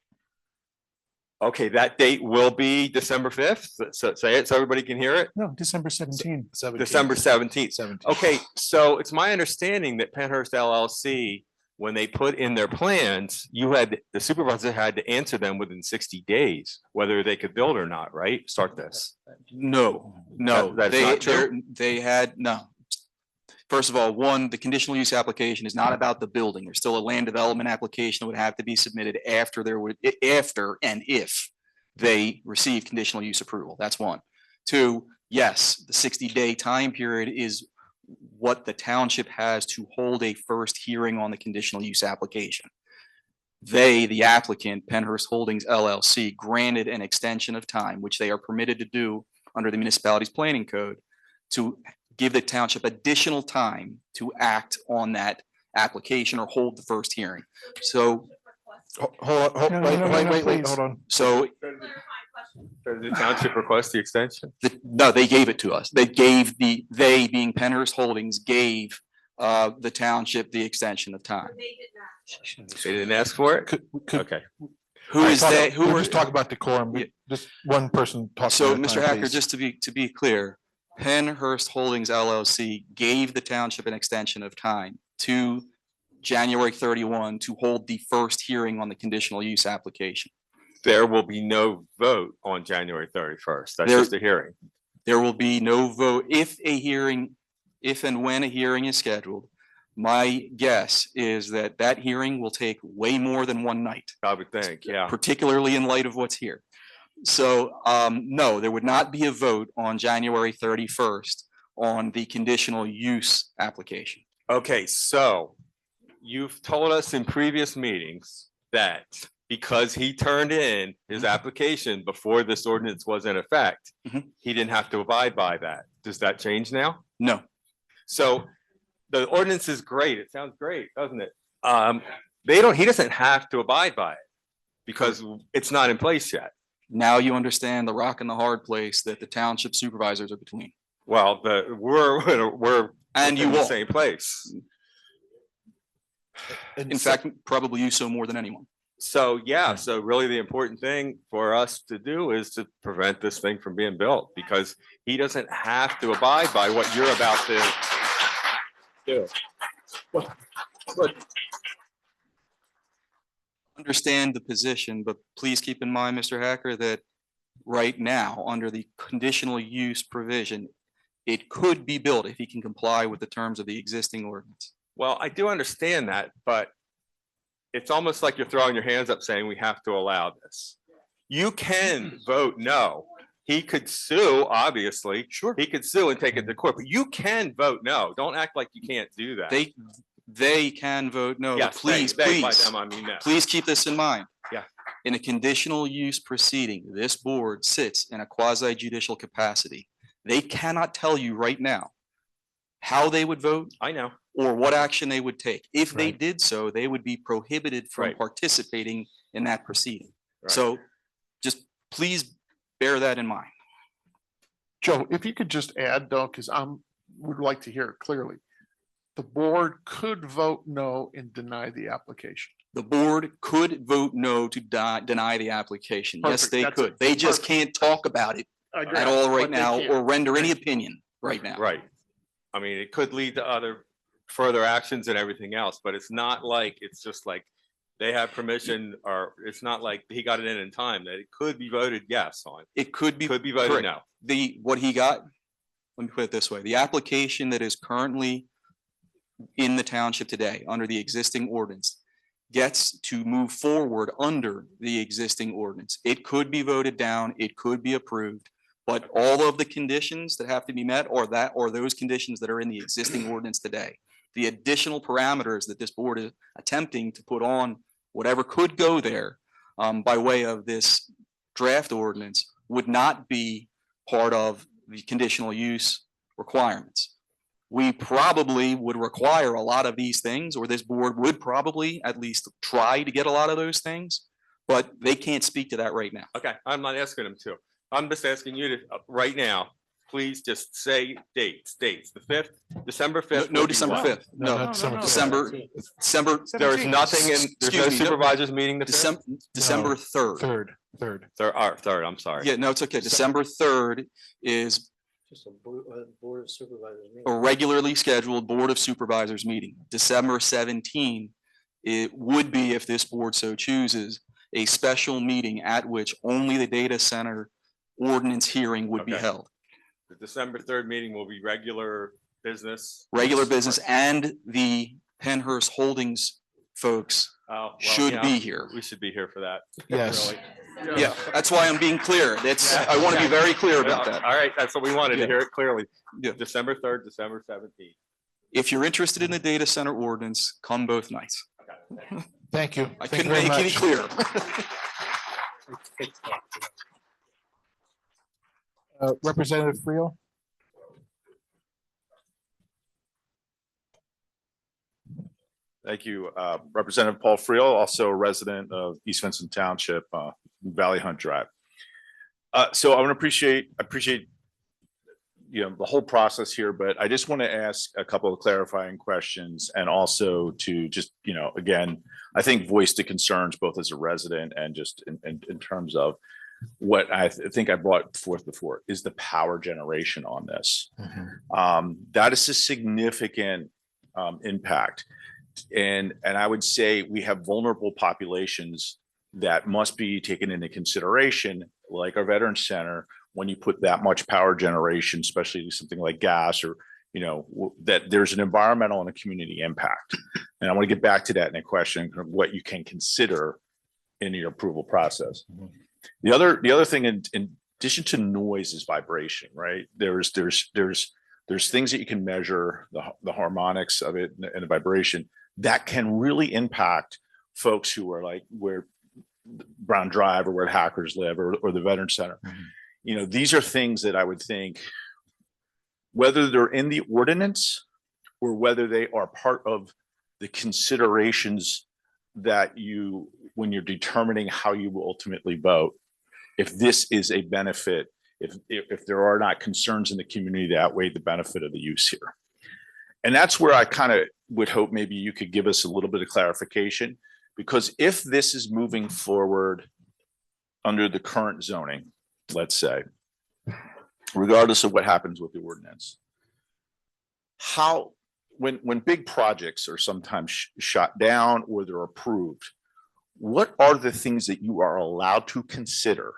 Okay, that date will be December 5th. So say it so everybody can hear it. No, December 17th. December 17th. Okay, so it's my understanding that Penhurst LLC, when they put in their plans, the supervisor had to answer them within 60 days, whether they could build or not, right? Start this. No, That's not true? they had, no. First of all, the conditional use application is not about the building. There's still a land development application that would have to be submitted after and if they receive conditional use approval. That's one. Two, yes, the 60-day time period is what the township has to hold a first hearing on the conditional use application. They, the applicant, Penhurst Holdings LLC, granted an extension of time, which they are permitted to do under the municipality's planning code, to give the township additional time to act on that application or hold the first hearing. So Wait, hold on. So Does the township request the extension? no, they gave it to us. They being Penhurst Holdings, gave the township the extension of time. They didn't ask for it? Okay. Who is they? Who We're were just talking about decorum. Just one person talking. So, at a Mr. time, Hacker, please. just to be clear, Penhurst Holdings LLC gave the township an extension of time to January 31 to hold the first hearing on the conditional use application. There will be no vote on January 31st. That's just a hearing. There will be no vote if and when a hearing is scheduled. My guess is that hearing will take way more than one night. I would think, yeah. Particularly in light of what's here. So no, there would not be a vote on January 31st on the conditional use application. Okay, so you've told us in previous meetings that because he turned in his application before this ordinance was in effect, he didn't have to abide by that. Does that change now? No. So the ordinance is great. It sounds great, doesn't it? He doesn't have to abide by it because it's not in place yet. Now you understand the rock and the hard place that the township supervisors are between. Well, we're and you in the will. same place. In fact, probably you so more than anyone. So yeah, so really the important thing for us to do is to prevent this thing from being built because he doesn't have to abide by what you're about to do. But Understand the position, but please keep in mind, Mr. Hacker, that right now, under the conditional use provision, it could be built if he can comply with the terms of the existing ordinance. Well, I do understand that, but it's almost like you're throwing your hands up saying we have to allow this. You can vote no. He could sue, obviously. Sure. He could sue and take it to court, but you can vote no. Don't act like you can't do that. They can vote no. Yes, Please, they, by please, them, I mean that. please keep this in mind. Yeah. In a conditional use proceeding, this board sits in a quasi judicial capacity. They cannot tell you right now how they would vote. I know. Or what action they would take. If they Right. did so, they would be prohibited from Right. participating in that proceeding. Right. So just please bear that in mind. Joe, if you could just add though, because would like to hear it clearly. The board could vote no and deny the application. The board could vote no to deny the application. Yes, Perfect. they That's could. it. They just Perfect. can't talk about it I agree. at all right But they now can't. or render any opinion right now. Right. I mean, it could lead to other further actions and everything else, but it's not like, it's just like they have permission, or it's not like he got it in time, that it could be voted yes on. It could be Could be voted correct. no. What he got, let me put it this way, the application that is currently in the township today, under the existing ordinance, gets to move forward under the existing ordinance. It could be voted down, it could be approved, but all of the conditions that have to be met or those conditions that are in the existing ordinance today, the additional parameters that this board is attempting to put on whatever could go there by way of this draft ordinance would not be part of the conditional use requirements. We probably would require a lot of these things, or this board would probably at least try to get a lot of those things, but they can't speak to that right now. Okay, I'm not asking them to. I'm just asking you to, right now, please just say dates, the 5th, December 5th. No, December 5th. No, December. There is nothing in, there's no Excuse me, supervisors meeting the 5th? December 3rd. Third. Third, I'm sorry. Yeah, no, it's okay. December 3rd is Just a board of supervisors meeting. a regularly scheduled Board of Supervisors meeting. December 17, it would be, if this board so chooses, a special meeting at which only the data center ordinance hearing would be Okay. held. The December 3rd meeting will be regular business. Regular business and the Penhurst Holdings folks Oh, well, should yeah, be here. We should be here for that. Yes. Really. Yeah, that's why I'm being clear. I want to be very clear about that. All right, that's what we wanted, to Yeah. hear it clearly. Yeah. December 3rd, December 17th. If you're interested in the data center ordinance, come both nights. Thank you. I Thank couldn't you very make any much. clearer. Representative Friel? Thank you. Representative Paul Friel, also a resident of East Vincent Township, Valley Hunt Drive. So I want to appreciate, the whole process here, but I just want to ask a couple of clarifying questions and also to just, again, I think voice the concerns both as a resident and just in terms of what I think I brought forth before is the power generation on this. That is a significant impact. And I would say we have vulnerable populations that must be taken into consideration, like our Veterans Center, when you put that much power generation, especially something like gas or, that there's an environmental and a community impact. And I want to get back to that in a question of what you can consider in your approval process. The other thing in addition to noise is vibration, right? There's things that you can measure, the harmonics of it and the vibration that can really impact folks who are like where Brown Drive or where hackers live or the Veterans Center. These are things that I would think, whether they're in the ordinance or whether they are part of the considerations that when you're determining how you will ultimately vote, if this is a benefit, if there are not concerns in the community that outweigh the benefit of the use here. And that's where I kind of would hope maybe you could give us a little bit of clarification, because if this is moving forward under the current zoning, let's say, regardless of what happens with the ordinance, when big projects are sometimes shot down or they're approved, what are the things that you are allowed to consider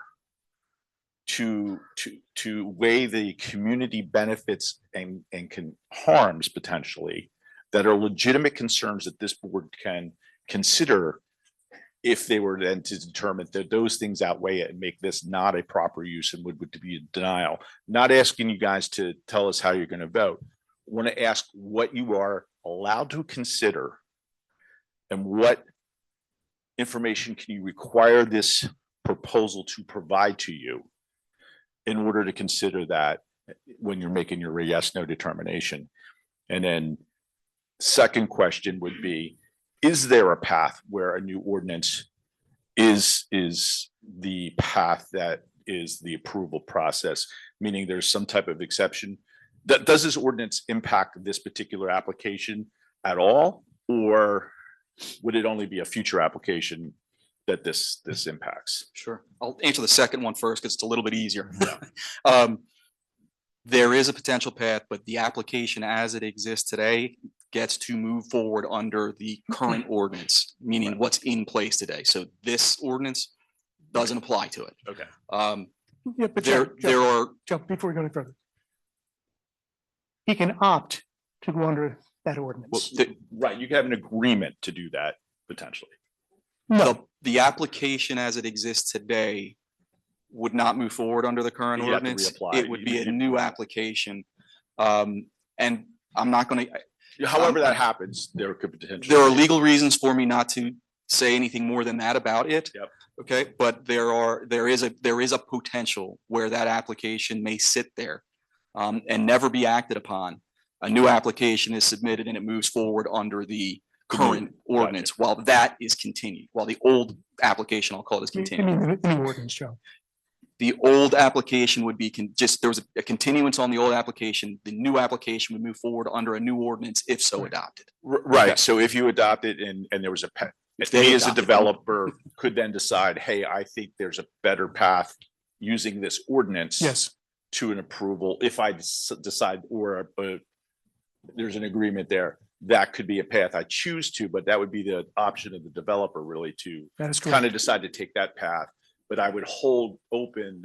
to weigh the community benefits and harms potentially that are legitimate concerns that this board can consider if they were then to determine that those things outweigh it and make this not a proper use and would be a denial. Not asking you guys to tell us how you're going to vote. I want to ask what you are allowed to consider and what information can you require this proposal to provide to you in order to consider that when you're making your yes, no determination. And then second question would be, is there a path where a new ordinance is the path that is the approval process, meaning there's some type of exception? Does this ordinance impact this particular application at all? Or would it only be a future application that this impacts? Sure. I'll answer the second one first because it's a little bit easier. There is a potential path, but the application as it exists today gets to move forward under the current ordinance, meaning what's in place today. So this ordinance doesn't apply to it. Okay. Yeah, but There are, Joe, before we go any further. He can opt to go under that ordinance. Right, you can have an agreement to do that potentially. the application as it exists today would not move forward under the current You'd have to ordinance. reapply. It would be a new application. And I'm not going to. However that happens, there could potentially. There are legal reasons for me not to say anything more than that about it. Yep. Okay, but there is a potential where that application may sit there and never be acted upon. A new application is submitted and it moves forward under the current ordinance while that is continued, while the old application, I'll call it, is continued. Any ordinance, Joe. The old application would be there was a continuance on the old application. The new application would move forward under a new ordinance if so adopted. Right. Okay. So if you adopt it and there was if they me as a adopt it. developer could then decide, hey, I think there's a better path using this ordinance. Yes. To an approval, if I decide or there's an agreement there, that could be a path I choose to, but that would be the option of the developer really to That is kind of correct. decide to take that path. But I would hold open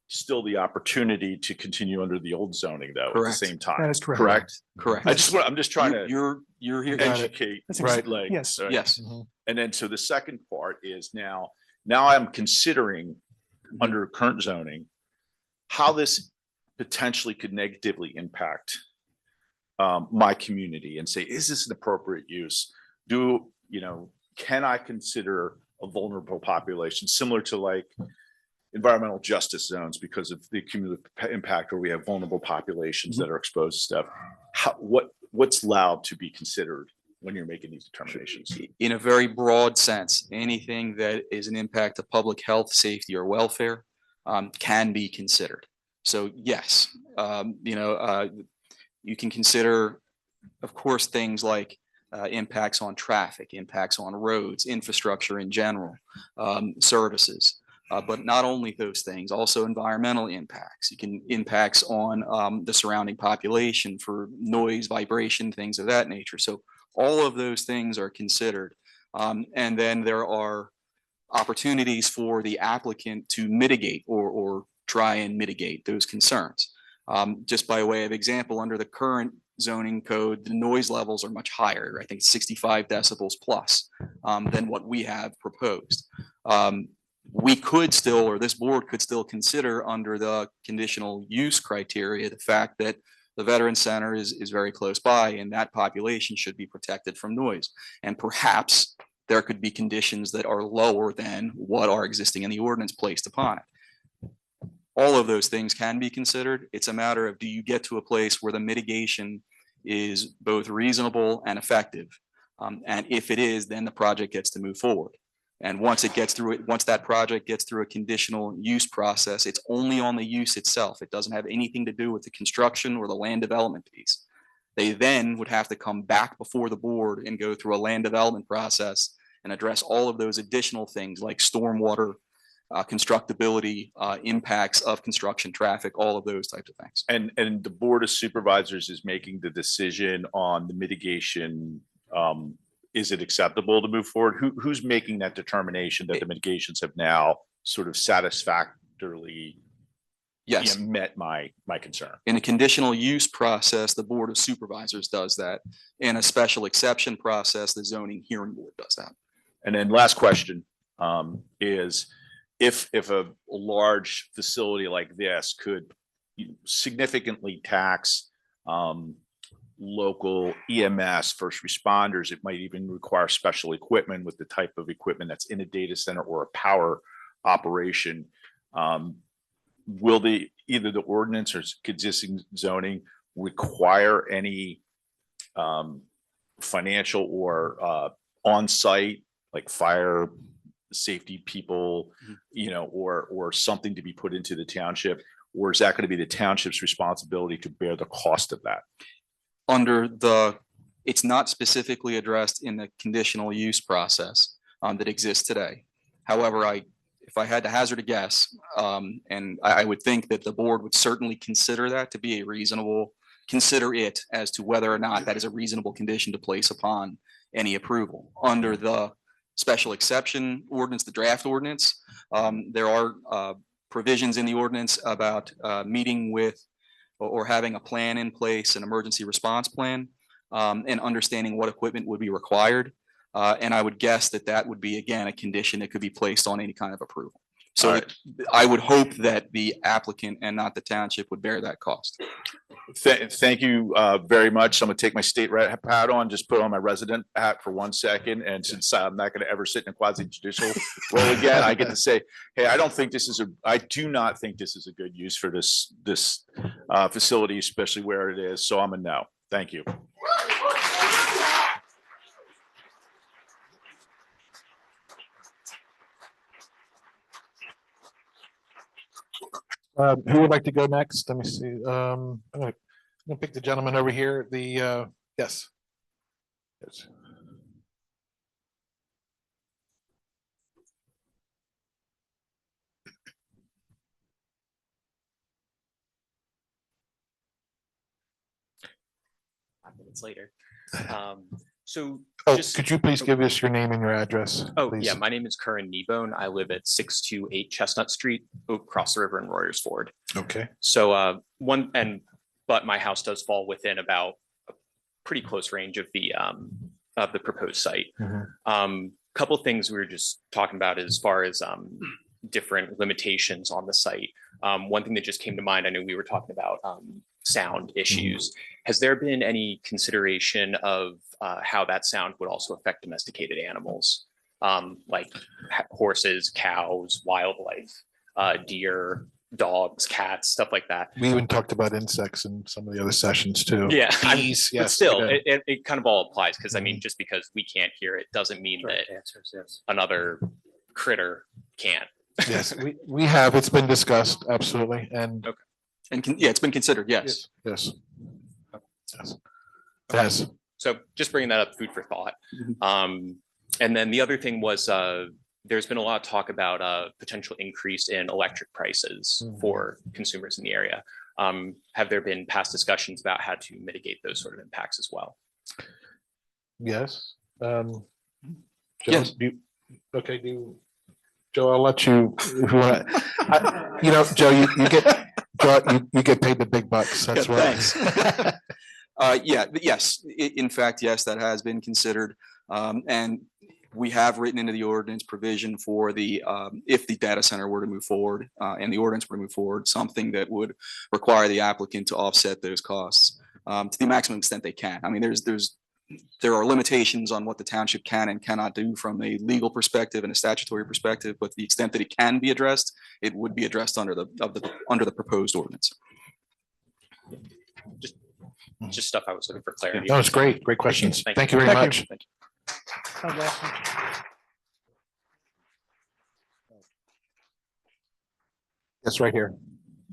still the opportunity to continue under the old zoning though, at Correct. the same time. That is correct. Correct. I'm just trying to You're here. educate. That's right. exactly- Like, yes. right? Yes. And then, so the second part is now I'm considering under current zoning, how this potentially could negatively impact my community and say, is this an appropriate use? Can I consider a vulnerable population similar to like environmental justice zones because of the cumulative impact where we have vulnerable populations that are exposed to stuff? What's allowed to be considered when you're making these determinations? In a very broad sense, anything that is an impact to public health, safety, or welfare can be considered. So yes, you can consider, of course, things like impacts on traffic, impacts on roads, infrastructure in general, services. But not only those things, also environmental impacts. You can impacts on the surrounding population for noise, vibration, things of that nature. So all of those things are considered. And then there are opportunities for the applicant to mitigate or try and mitigate those concerns. Just by way of example, under the current zoning code, the noise levels are much higher. I think it's 65 decibels plus than what we have proposed. We could still, or this board could still consider under the conditional use criteria, the fact that the Veterans Center is very close by and that population should be protected from noise. And perhaps there could be conditions that are lower than what are existing in the ordinance placed upon it. All of those things can be considered. It's a matter of, do you get to a place where the mitigation is both reasonable and effective? And if it is, then the project gets to move forward. And once that project gets through a conditional use process, it's only on the use itself. It doesn't have anything to do with the construction or the land development piece. They then would have to come back before the board and go through a land development process and address all of those additional things like stormwater, constructability, impacts of construction, traffic, all of those types of things. And the Board of Supervisors is making the decision on the mitigation. Is it acceptable to move forward? Who's making that determination that the mitigations have now sort of satisfactorily you know, met my concern. In a conditional use process, the Board of Supervisors does that. In a special exception process, the zoning hearing board does that. And then last question is if a large facility like this could significantly tax local EMS, first responders, it might even require special equipment with the type of equipment that's in a data center or a power operation. Will either the ordinance or existing zoning require any financial or on-site, like fire safety people, you know, or something to be put into the township? Or is that going to be the township's responsibility to bear the cost of that? It's not specifically addressed in the conditional use process that exists today. However, if I had to hazard a guess, and I would think that the board would certainly consider that to be consider it as to whether or not that is a reasonable condition to place upon any approval. Under the special exception ordinance, the draft ordinance, there are provisions in the ordinance about meeting with or having a plan in place, an emergency response plan, and understanding what equipment would be required. And I would guess that would be, again, a condition that could be placed on any kind of approval. So I would hope that the applicant and not the township would bear that cost. Thank you very much. I'm going to take my state hat on, just put on my resident hat for 1 second. And since I'm not going to ever sit in a quasi judicial role again, I get to say, hey, I do not think this is a good use for this facility, especially where it is. So I'm a no. Thank you. Who would like to go next? Let me see. I'm gonna pick the gentleman over here. Yes. Yes. Minutes later. So could you please give us your name and your address? Please? Yeah, my name is Curran Kneebone. I live at 628 Chestnut Street, across the river in Royersford. Okay. So but my house does fall within about a pretty close range of the proposed site. Couple things we were just talking about as far as different limitations on the site. One thing that just came to mind, I know we were talking about sound issues. Has there been any consideration of how that sound would also affect domesticated animals, like horses, cows, wildlife, deer, dogs, cats, stuff like that? We even talked about insects in some of the other sessions too. Yeah, Bees, but yes. still, it kind of all applies, because I mean, just because we can't hear it doesn't mean that another critter can't. Yes, we have. It's been discussed, absolutely, and okay. And it's been considered. Yes. Yes. Yes. So just bringing that up, food for thought. And then the other thing was there's been a lot of talk about potential increase in electric prices for consumers in the area. Have there been past discussions about how to mitigate those sort of impacts as well? Yes. Joe, yes. Joe, I'll let you. If you want, Joe, you get paid the big bucks. That's right. Thanks. Yes. In fact, yes, that has been considered, and we have written into the ordinance provision for if the data center were to move forward and the ordinance were to move forward, something that would require the applicant to offset those costs to the maximum extent they can. I mean, there are limitations on what the township can and cannot do from a legal perspective and a statutory perspective, but the extent that it can be addressed, it would be addressed under the proposed ordinance. Just stuff I was looking for clarity. That was great. Great questions. Thank you very much. Thank you. Yes, right here.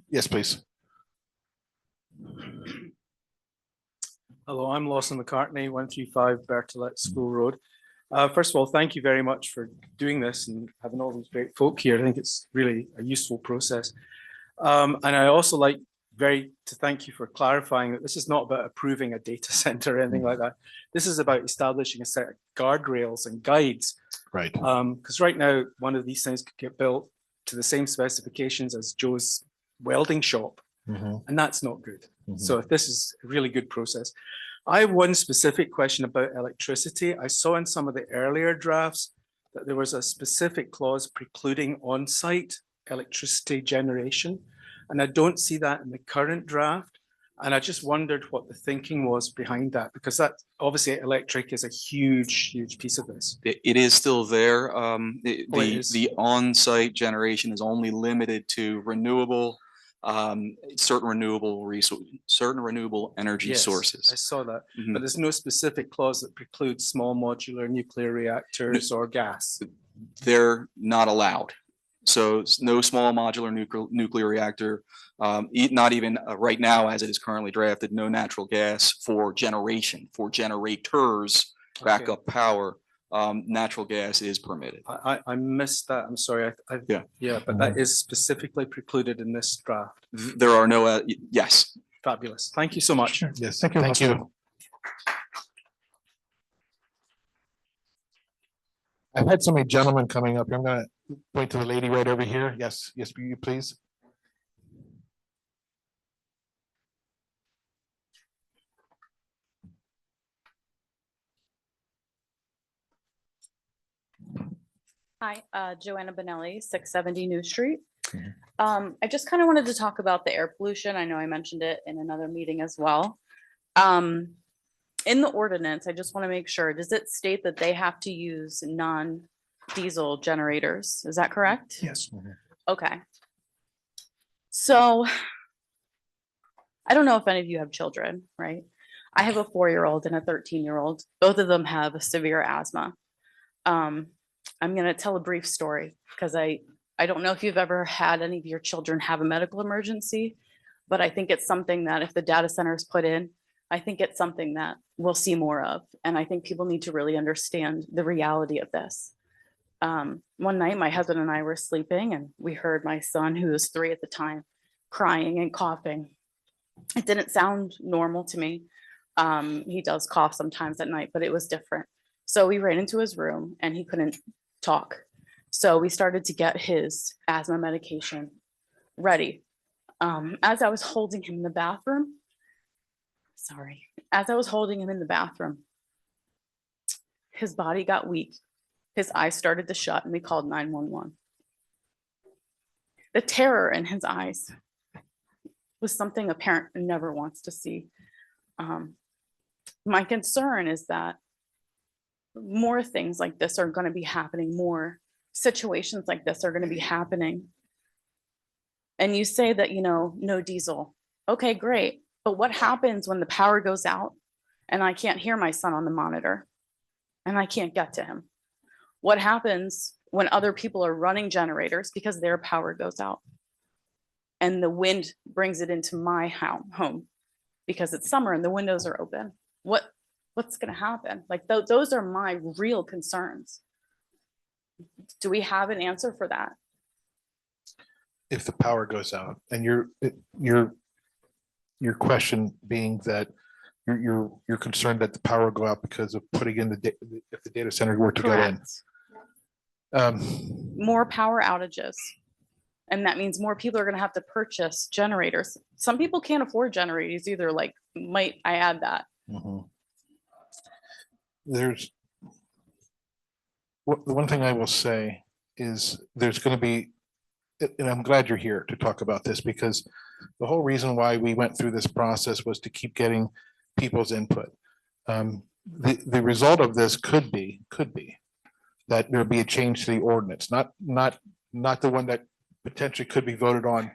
Yes, please. Hello, I'm Lawson McCartney, 135 Bertolet School Road. First of all, thank you very much for doing this and having all these great folk here. I think it's really a useful process. And I also like to thank you for clarifying that this is not about approving a data center or anything like that. This is about establishing a set of guardrails and guides. Right. Because right now, one of these things could get built to the same specifications as Joe's welding shop, Mhm. and that's not good. Mhm. So if this is a really good process. I have one specific question about electricity. I saw in some of the earlier drafts that there was a specific clause precluding on-site electricity generation. And I don't see that in the current draft. And I just wondered what the thinking was behind that, because that obviously electric is a huge, huge piece of this. It is still there. Oh, it is? The on-site generation is only limited to renewable, certain renewable energy Yes, sources. I saw that, Mhm. but there's no specific clause that precludes small modular nuclear reactors or gas. They're not allowed. So no small modular nuclear reactor, not even right now as it is currently drafted, no natural gas for generation, for generators, backup power. Natural gas is permitted. I missed that. I'm sorry. Yeah, but that is specifically precluded in this draft. There are no, yes. Fabulous. Thank you so much. Yes, Thank you. thank you. I've had so many gentlemen coming up. I'm gonna point to the lady right over here. Yes, yes, you please. Hi, Joanna Benelli, 670 New Street. I just kind of wanted to talk about the air pollution. I know I mentioned it in another meeting as well. In the ordinance, I just want to make sure, does it state that they have to use non-diesel generators? Is that correct? Yes. Okay. So I don't know if any of you have children, right? I have a 4-year-old and a 13-year-old. Both of them have severe asthma. I'm going to tell a brief story because I don't know if you've ever had any of your children have a medical emergency, but I think it's something that if the data center is put in, I think it's something that we'll see more of. And I think people need to really understand the reality of this. One night, my husband and I were sleeping and we heard my son, who was 3 at the time, crying and coughing. It didn't sound normal to me. He does cough sometimes at night, but it was different. So we ran into his room and he couldn't talk. So we started to get his asthma medication ready. As I was holding him in the bathroom, his body got weak. His eyes started to shut and we called 911. The terror in his eyes was something a parent never wants to see. My concern is that more things like this are going to be happening, more situations like this are going to be happening. And you say that, no diesel. Okay, great. But what happens when the power goes out and I can't hear my son on the monitor and I can't get to him? What happens when other people are running generators because their power goes out and the wind brings it into my home because it's summer and the windows are open? What's going to happen? Like those are my real concerns. Do we have an answer for that? If the power goes out and your question being that you're concerned that the power will go out because of putting in if the data center were to go in. More power outages. And that means more people are going to have to purchase generators. Some people can't afford generators either. Like, might I add that? There's the one thing I will say is there's going to be, and I'm glad you're here to talk about this because the whole reason why we went through this process was to keep getting people's input. The result of this could be that there'll be a change to the ordinance, not the one that potentially could be voted on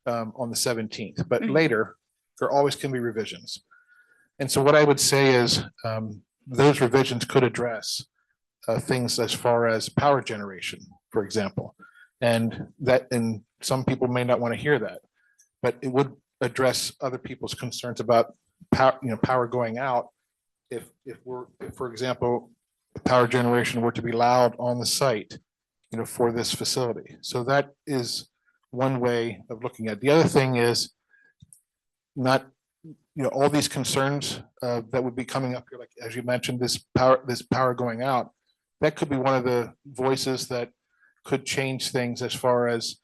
the 17th, but later there always can be revisions. And so what I would say is those revisions could address things as far as power generation, for example, and some people may not want to hear that, but it would address other people's concerns about power going out. If for example, power generation were to be allowed on the site, for this facility. So that is one way of looking at it. The other thing is not, all these concerns that would be coming up here, like as you mentioned, this power going out, that could be one of the voices that could change things as far as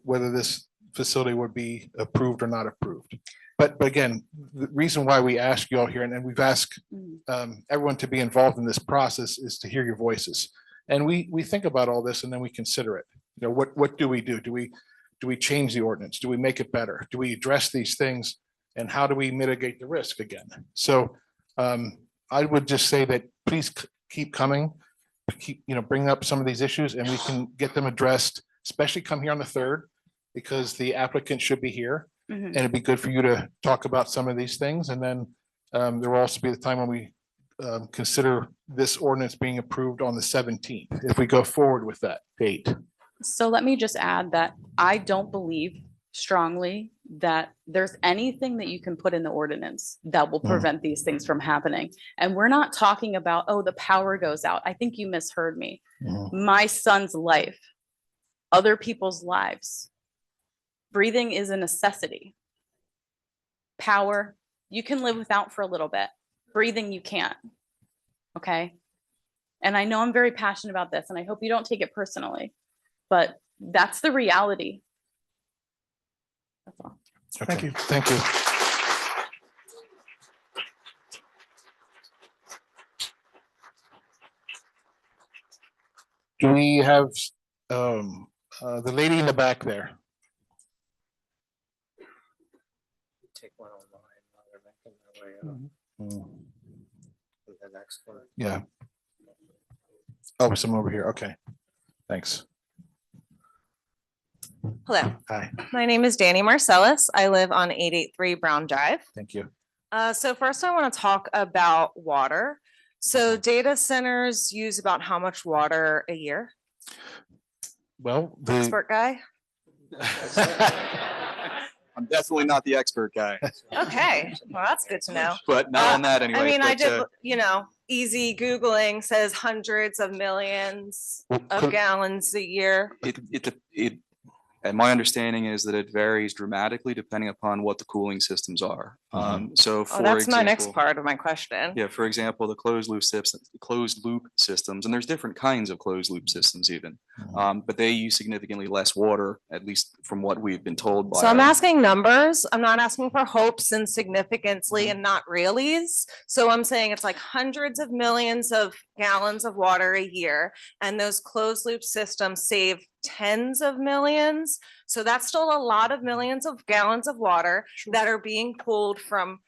whether this facility would be approved or not approved. But again, the reason why we ask you all here, and then we've asked everyone to be involved in this process, is to hear your voices. And we think about all this and then we consider it. You know, what do we do? Do we change the ordinance? Do we make it better? Do we address these things? And how do we mitigate the risk again? So I would just say that please keep coming, bring up some of these issues and we can get them addressed, especially come here on the 3rd, because the applicant should be here. And it'd be good for you to talk about some of these things. And then there will also be the time when we consider this ordinance being approved on the 17th, if we go forward with that date. So let me just add that I don't believe strongly that there's anything that you can put in the ordinance that will prevent these things from happening. And we're not talking about, oh, the power goes out. I think you misheard me. My son's life, other people's lives. Breathing is a necessity. Power, you can live without for a little bit. Breathing, you can't. Okay. And I know I'm very passionate about this, and I hope you don't take it personally, but that's the reality. That's all. Thank you. Thank you. Do we have the lady in the back there? Take one online while they're making their way up. To the next one. Yeah. Oh, some over here. Okay. Thanks. Hello, Hi. my name is Danny Marcellus. I live on 883 Brown Drive. Thank you. So first I want to talk about water. So data centers use about how much water a year? Well, Expert guy? I'm definitely not the expert guy, Okay, well, that's good to know. but not on that anyway. I mean, I but, did, easy Googling says hundreds of millions of gallons a year. And my understanding is that it varies dramatically depending upon what the cooling systems are. So for That's my next example- part of my question. Yeah, for example, the closed loop systems, and there's different kinds of closed loop systems even, but they use significantly less water, at least from what we've been told by. So I'm asking numbers. I'm not asking for hopes and significantly and not reallys. So I'm saying it's like hundreds of millions of gallons of water a year, and those closed loop systems save tens of millions. So that's still a lot of millions of gallons of water that are being pulled from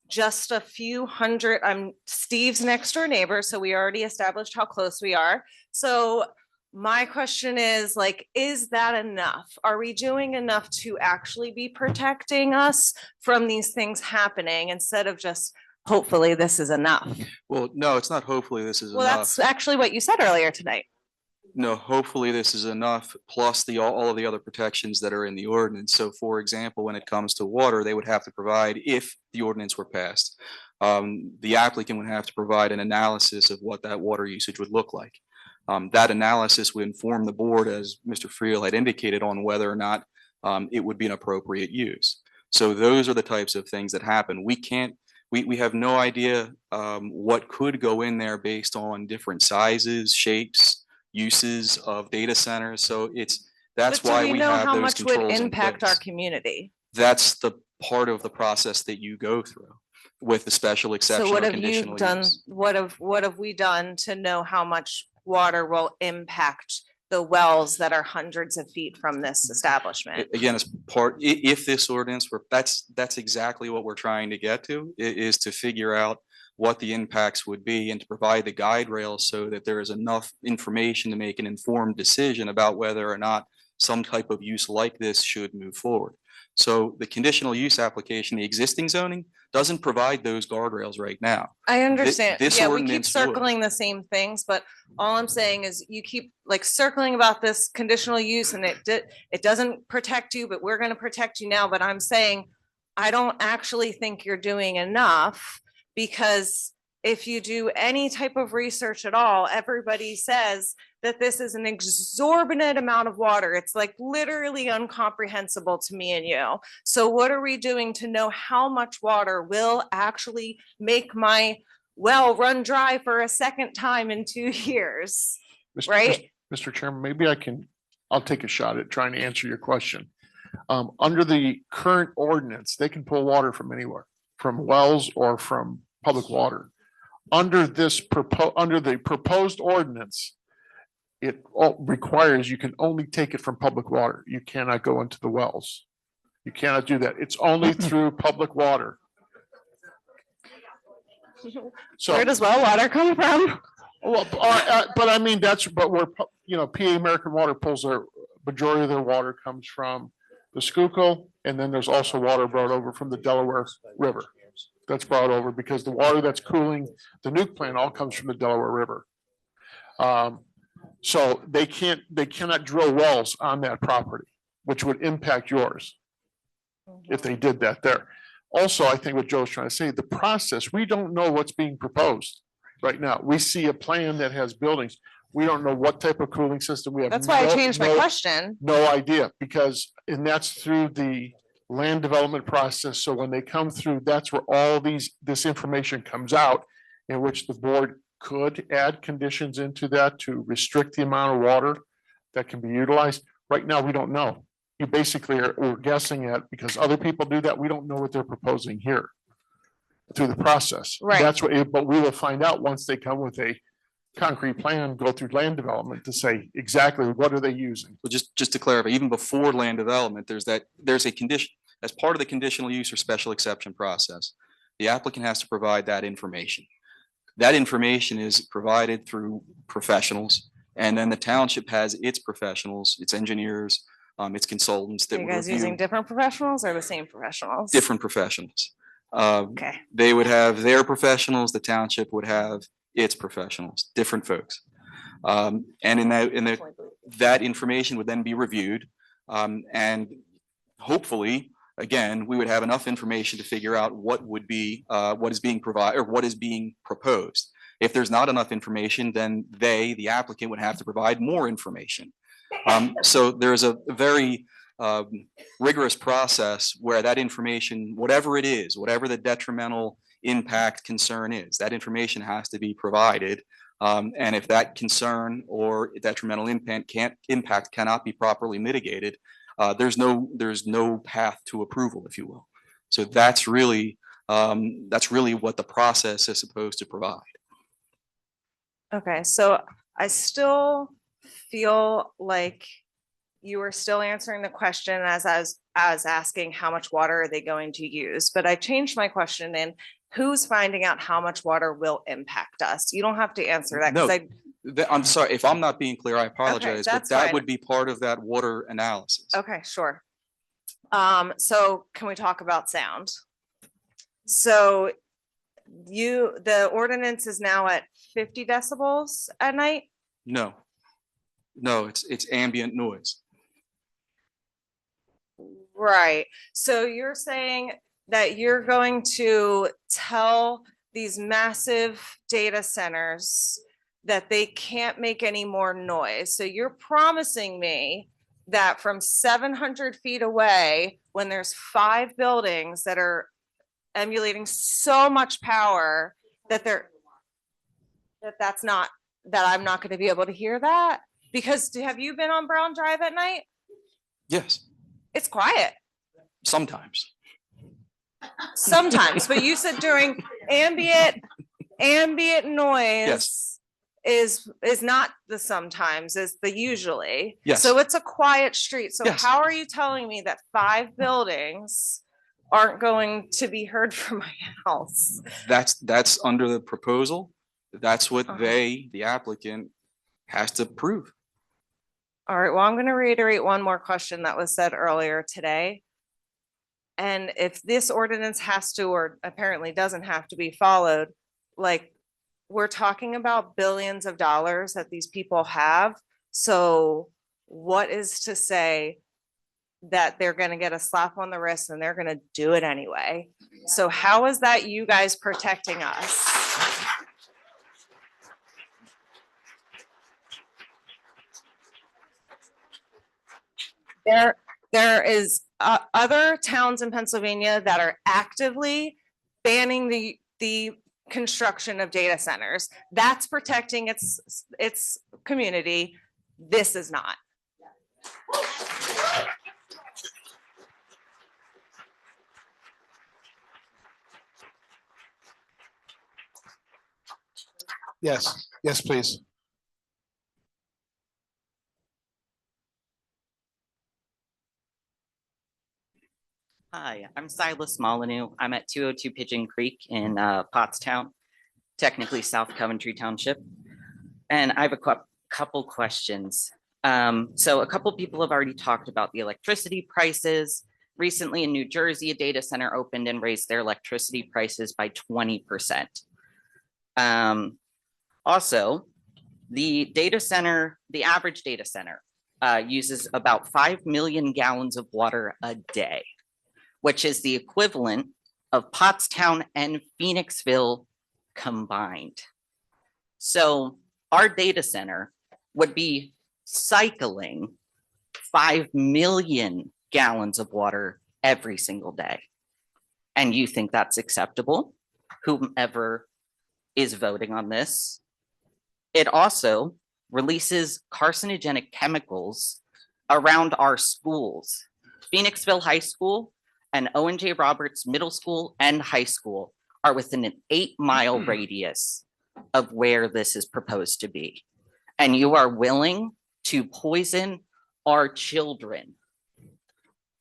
just a few hundred. I'm Steve's next door neighbor, so we already established how close we are. So my question is is that enough? Are we doing enough to actually be protecting us from these things happening instead of just hopefully this is enough? Well, no, it's not hopefully this is Well, enough. that's actually what you said earlier tonight. No, hopefully this is enough, plus all of the other protections that are in the ordinance. So for example, when it comes to water, they would have to provide, if the ordinance were passed, the applicant would have to provide an analysis of what that water usage would look like. That analysis would inform the board, as Mr. Friel had indicated, on whether or not it would be an appropriate use. So those are the types of things that happen. We have no idea what could go in there based on different sizes, shapes, uses of data centers. So that's But why do we know have how those much would controls in impact our place. community? That's the part of the process that you go through with the special exception So what or have you conditional done? use. What have we done to know how much water will impact the wells that are hundreds of feet from this establishment? Again, as if this ordinance were, that's exactly what we're trying to get to, is to figure out what the impacts would be and to provide the guide rails so that there is enough information to make an informed decision about whether or not some type of use like this should move forward. So the conditional use application, the existing zoning, doesn't provide those guardrails right now. I understand. This Yeah, we keep ordinance would. circling the same things, but all I'm saying is you keep circling about this conditional use and it doesn't protect you, but we're going to protect you now. But I'm saying, I don't actually think you're doing enough, because if you do any type of research at all, everybody says that this is an exorbitant amount of water. It's literally incomprehensible to me and you. So what are we doing to know how much water will actually make my well run dry for a second time in 2 years? Right? Mr. Chairman, maybe I'll take a shot at trying to answer your question. Under the current ordinance, they can pull water from anywhere, from wells or from public water. Under the proposed ordinance, it requires you can only take it from public water. You cannot go into the wells. You cannot do that. It's only through public water. So Where does well water come from? well, but I mean, but where, PA American Water pulls their majority of their water comes from the Schuylkill, and then there's also water brought over from the Delaware River. That's brought over because the water that's cooling the nuke plant all comes from the Delaware River. So they cannot drill wells on that property, which would impact yours if they did that there. Also, I think what Joe's trying to say, the process, we don't know what's being proposed right now. We see a plan that has buildings. We don't know what type of cooling system we have. That's why I changed my question. No idea, because, and that's through the land development process. So when they come through, that's where all this information comes out, in which the board could add conditions into that to restrict the amount of water that can be utilized. Right now, we don't know. You basically we're guessing at, because other people do that. We don't know what they're proposing here through the process. Right. That's what, but we will find out once they come with a concrete plan, go through land development to say exactly what are they using. Well, just to clarify, even before land development, there's a condition, as part of the conditional use or special exception process, the applicant has to provide that information. That information is provided through professionals, and then the township has its professionals, its engineers, its consultants that Are you would guys using review different professionals or the same professionals? different professionals. Okay. They would have their professionals, the township would have its professionals, different folks. And that information would then be reviewed. And hopefully, again, we would have enough information to figure out what is being provided or what is being proposed. If there's not enough information, then the applicant would have to provide more information. So there's a very rigorous process where that information, whatever it is, whatever the detrimental impact concern is, that information has to be provided. And if that concern or detrimental impact cannot be properly mitigated, there's no path to approval, if you will. So that's really what the process is supposed to provide. Okay, so I still feel like you were still answering the question as asking how much water are they going to use, but I changed my question in who's finding out how much water will impact us? You don't have to answer that. No, I'm sorry, if I'm not being clear, I apologize, but that's that fine. would be part of that water analysis. Okay, sure. So can we talk about sound? So the ordinance is now at 50 decibels at night? No, it's ambient noise. Right. So you're saying that you're going to tell these massive data centers that they can't make any more noise. So you're promising me that from 700 feet away, when there's 5 buildings that are emulating so much power that I'm not going to be able to hear that? Because have you been on Brown Drive at night? Yes, It's quiet sometimes. sometimes, but you said during ambient noise is not the sometimes, is the usually. Yes. So it's a quiet street. So Yes. how are you telling me that 5 buildings aren't going to be heard from my house? That's under the proposal. That's what the applicant has to prove. All right, well, I'm going to reiterate one more question that was said earlier today. And if this ordinance has to, or apparently doesn't have to be followed, like, we're talking about billions of dollars that these people have. So what is to say that they're going to get a slap on the wrist and they're going to do it anyway? So how is that you guys protecting us? There is other towns in Pennsylvania that are actively banning the construction of data centers. That's protecting its community. This is not. Yes, yes, please. Hi, I'm Silas Molyneux. I'm at 202 Pigeon Creek in Pottstown, technically South Coventry Township. And I have a couple questions. So a couple people have already talked about the electricity prices. Recently in New Jersey, a data center opened and raised their electricity prices by 20%. Also, the data center, the average data center uses about 5 million gallons of water a day, which is the equivalent of Pottstown and Phoenixville combined. So our data center would be cycling 5 million gallons of water every single day. And you think that's acceptable? Whomever is voting on this. It also releases carcinogenic chemicals around our schools. Phoenixville High School and Owen J. Roberts Middle School and High School are within an 8-mile radius of where this is proposed to be. And you are willing to poison our children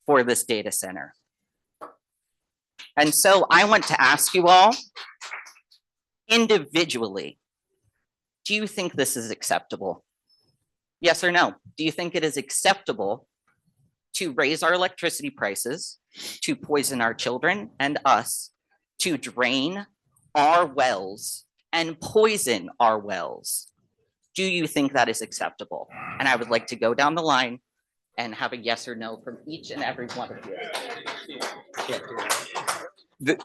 for this data center. And so I want to ask you all individually, do you think this is acceptable? Yes or no? Do you think it is acceptable to raise our electricity prices, to poison our children and us, to drain our wells and poison our wells? Do you think that is acceptable? And I would like to go down the line and have a yes or no from each and every one of you.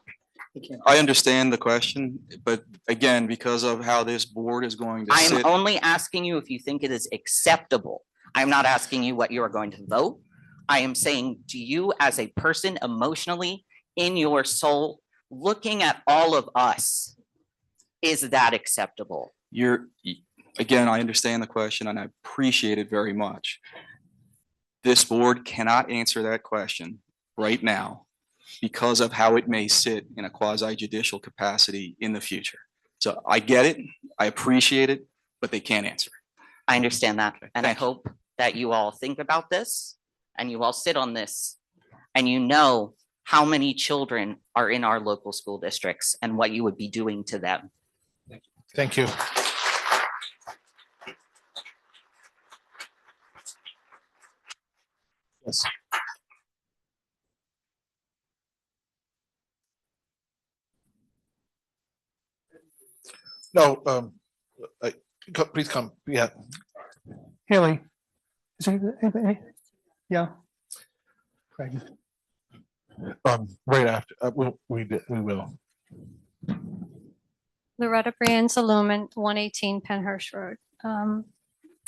I understand the question, but again, because of how this board is going to I'm sit. only asking you if you think it is acceptable. I'm not asking you what you are going to vote. I am saying, do you as a person emotionally in your soul, looking at all of us, is that acceptable? Again, I understand the question and I appreciate it very much. This board cannot answer that question right now because of how it may sit in a quasi judicial capacity in the future. So I get it, I appreciate it, but they can't answer it. I understand that. And I hope that you all think about this and you all sit on this and you know how many children are in our local school districts and what you would be doing to them. Thank you. Yes. No, please come. Yeah. Haley. Is there anybody? Yeah. Craig. Right after, we will. Loretta Brienza Lumen, 118 Penhurst Road.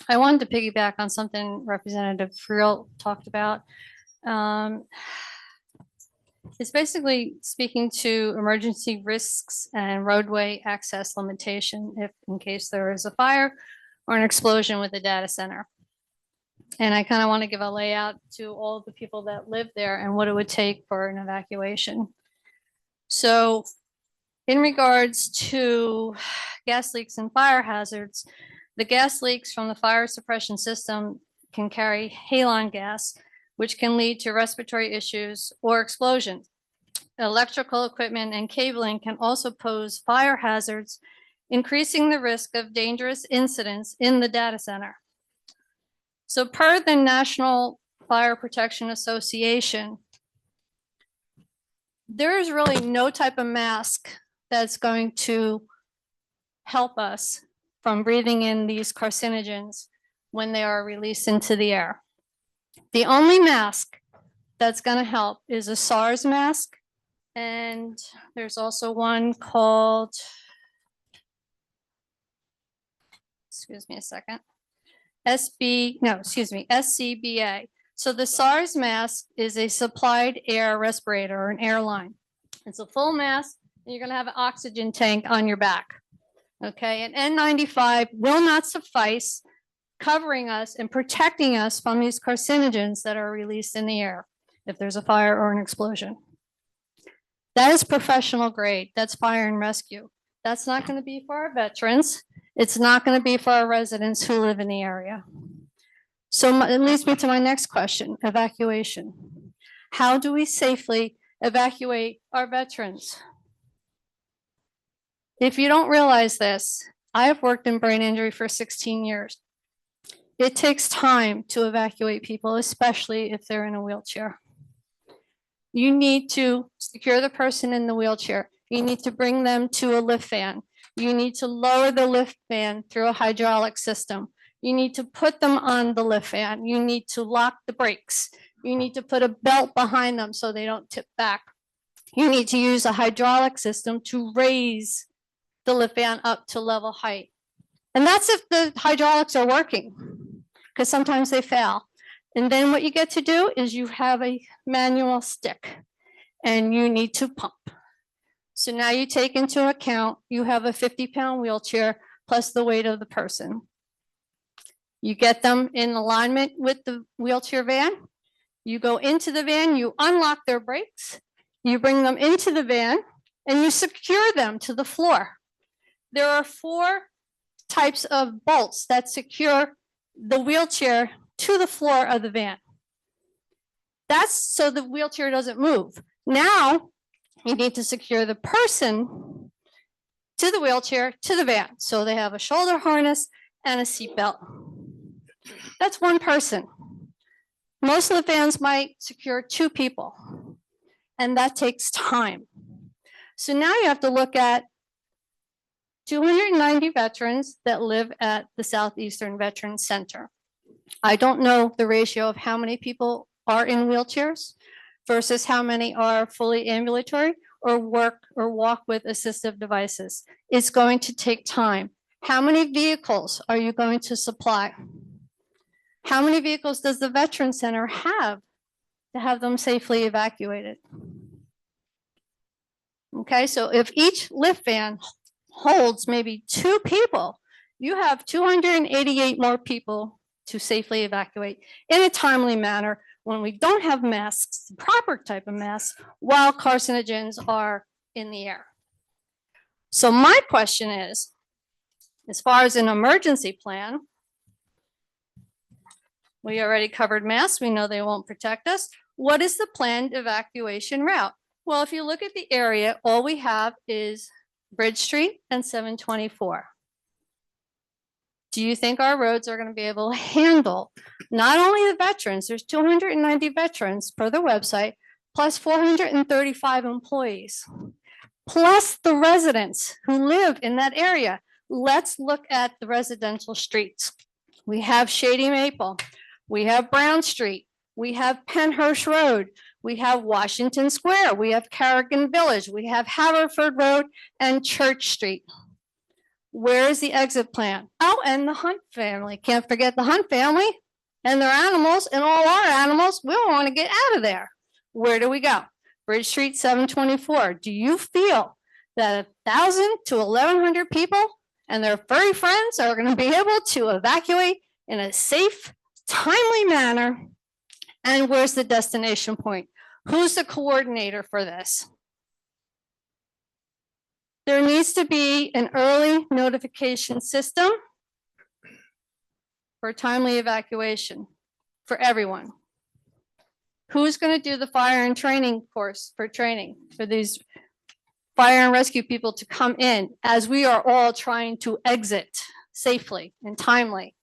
I wanted to piggyback on something Representative Friel talked about. It's basically speaking to emergency risks and roadway access limitation if in case there is a fire or an explosion with a data center. And I kind of want to give a layout to all the people that live there and what it would take for an evacuation. So in regards to gas leaks and fire hazards, the gas leaks from the fire suppression system can carry halon gas, which can lead to respiratory issues or explosion. Electrical equipment and cabling can also pose fire hazards, increasing the risk of dangerous incidents in the data center. So per the National Fire Protection Association, there is really no type of mask that's going to help us from breathing in these carcinogens when they are released into the air. The only mask that's going to help is a SARS mask. And there's also one called, excuse me a second, SCBA. So the SARS mask is a supplied air respirator or an airline. It's a full mask and you're going to have an oxygen tank on your back. Okay, and N95 will not suffice covering us and protecting us from these carcinogens that are released in the air if there's a fire or an explosion. That is professional grade. That's fire and rescue. That's not going to be for our veterans. It's not going to be for our residents who live in the area. So it leads me to my next question, evacuation. How do we safely evacuate our veterans? If you don't realize this, I have worked in brain injury for 16 years. It takes time to evacuate people, especially if they're in a wheelchair. You need to secure the person in the wheelchair. You need to bring them to a lift van. You need to lower the lift van through a hydraulic system. You need to put them on the lift van. You need to lock the brakes. You need to put a belt behind them so they don't tip back. You need to use a hydraulic system to raise the lift van up to level height. And that's if the hydraulics are working, because sometimes they fail. And then what you get to do is you have a manual stick and you need to pump. So now you take into account, you have a 50-pound wheelchair plus the weight of the person. You get them in alignment with the wheelchair van. You go into the van, you unlock their brakes, you bring them into the van, and you secure them to the floor. There are 4 types of bolts that secure the wheelchair to the floor of the van. That's so the wheelchair doesn't move. Now, you need to secure the person to the wheelchair, to the van. So they have a shoulder harness and a seatbelt. That's one person. Most of the vans might secure 2 people, and that takes time. So now you have to look at 290 veterans that live at the Southeastern Veterans Center. I don't know the ratio of how many people are in wheelchairs versus how many are fully ambulatory or work or walk with assistive devices. It's going to take time. How many vehicles are you going to supply? How many vehicles does the Veterans Center have to have them safely evacuated? Okay, so if each lift van holds maybe 2 people, you have 288 more people to safely evacuate in a timely manner when we don't have masks, the proper type of masks, while carcinogens are in the air. So my question is, as far as an emergency plan, we already covered masks. We know they won't protect us. What is the planned evacuation route? Well, if you look at the area, all we have is Bridge Street and 724. Do you think our roads are going to be able to handle not only the veterans, there's 290 veterans per the website, plus 435 employees, plus the residents who live in that area. Let's look at the residential streets. We have Shady Maple, we have Brown Street, we have Penhurst Road, we have Washington Square, we have Carrigan Village, we have Haverford Road and Church Street. Where is the exit plan? Oh, and the Hunt family. Can't forget the Hunt family and their animals and all our animals. We want to get out of there. Where do we go? Bridge Street 724. Do you feel that 1,000 to 1,100 people and their furry friends are going to be able to evacuate in a safe, timely manner? And where's the destination point? Who's the coordinator for this? There needs to be an early notification system for timely evacuation for everyone. Who's going to do the fire and training course for training for these fire and rescue people to come in as we are all trying to exit safely and timely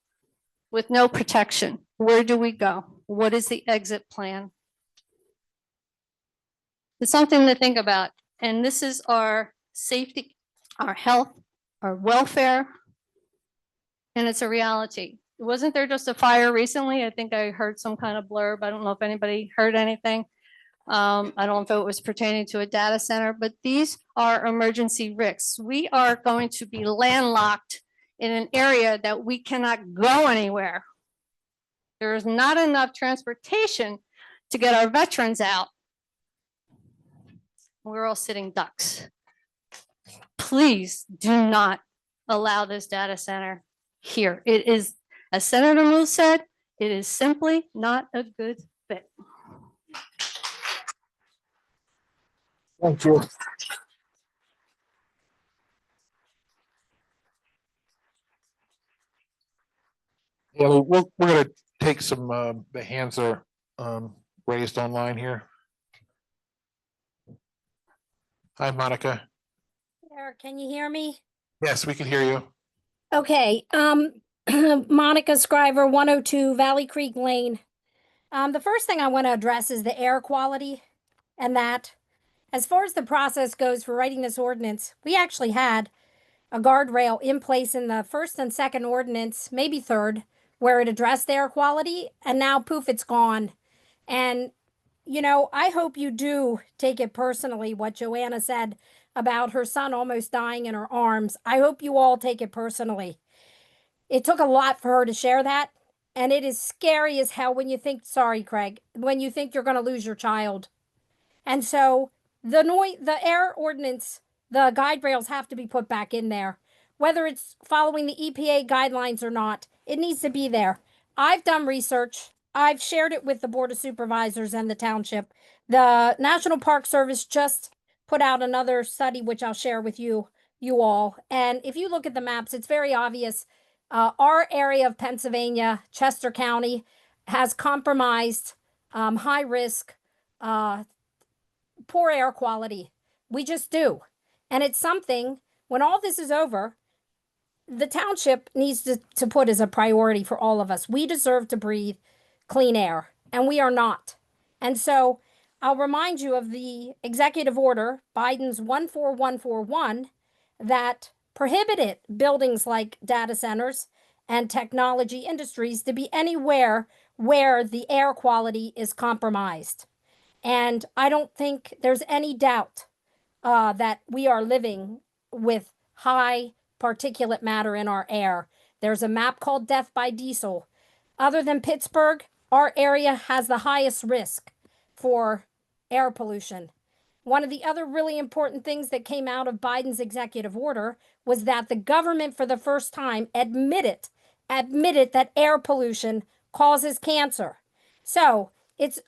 with no protection? Where do we go? What is the exit plan? It's something to think about. And this is our safety, our health, our welfare, and it's a reality. Wasn't there just a fire recently? I think I heard some kind of blurb. I don't know if anybody heard anything. I don't know if it was pertaining to a data center, but these are emergency risks. We are going to be landlocked in an area that we cannot go anywhere. There is not enough transportation to get our veterans out. We're all sitting ducks. Please do not allow this data center here. It is, as Senator Moore said, it is simply not a good fit. Thank you. Yeah, we're gonna take some, the hands are raised online here. Hi, Monica. Eric, can you hear me? Yes, we can hear you. Okay, Monica Scriver, 102 Valley Creek Lane. The first thing I want to address is the air quality, and that as far as the process goes for writing this ordinance, we actually had a guardrail in place in the first and second ordinance, maybe third, where it addressed air quality, and now poof, it's gone. And I hope you do take it personally what Joanna said about her son almost dying in her arms. I hope you all take it personally. It took a lot for her to share that. And it is scary as hell when you think, sorry, Craig, when you think you're going to lose your child. And so the air ordinance, the guide rails have to be put back in there. Whether it's following the EPA guidelines or not, it needs to be there. I've done research. I've shared it with the Board of Supervisors and the township. The National Park Service just put out another study, which I'll share with you all. And if you look at the maps, it's very obvious. Our area of Pennsylvania, Chester County, has compromised, high risk, poor air quality. We just do. And it's something, when all this is over, the township needs to put as a priority for all of us. We deserve to breathe clean air, and we are not. And so I'll remind you of the executive order, Biden's 14141, that prohibited buildings like data centers and technology industries to be anywhere where the air quality is compromised. And I don't think there's any doubt that we are living with high particulate matter in our air. There's a map called Death by Diesel. Other than Pittsburgh, our area has the highest risk for air pollution. One of the other really important things that came out of Biden's executive order was that the government, for the first time, admitted that air pollution causes cancer. So it's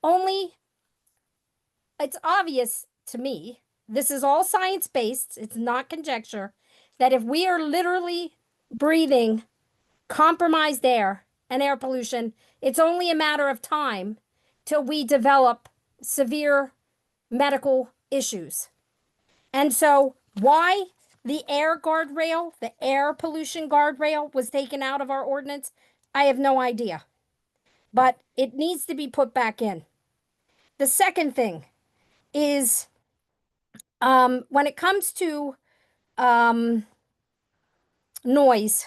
obvious to me, this is all science-based, it's not conjecture, that if we are literally breathing compromised air and air pollution, it's only a matter of time till we develop severe medical issues. And so why the air guardrail, the air pollution guardrail was taken out of our ordinance, I have no idea. But it needs to be put back in. The second thing is when it comes to noise,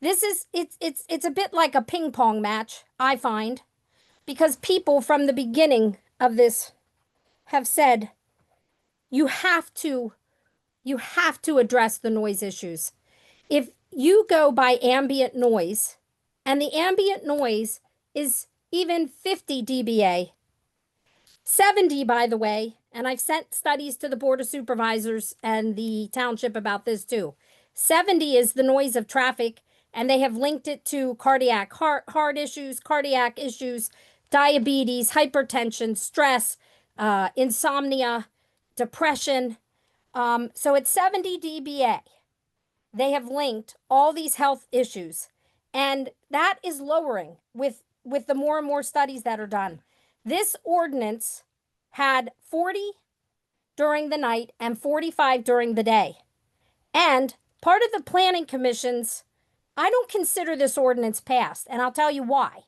it's a bit like a ping pong match, I find, because people from the beginning of this have said you have to address the noise issues. If you go by ambient noise, and the ambient noise is even 50 dBA, 70, by the way, and I've sent studies to the Board of Supervisors and the township about this too. 70 is the noise of traffic, and they have linked it to cardiac heart issues, cardiac issues, diabetes, hypertension, stress, insomnia, depression. So at 70 dBA, they have linked all these health issues, and that is lowering with the more and more studies that are done. This ordinance had 40 during the night and 45 during the day. And part of the planning commission's, I don't consider this ordinance passed, and I'll tell you why.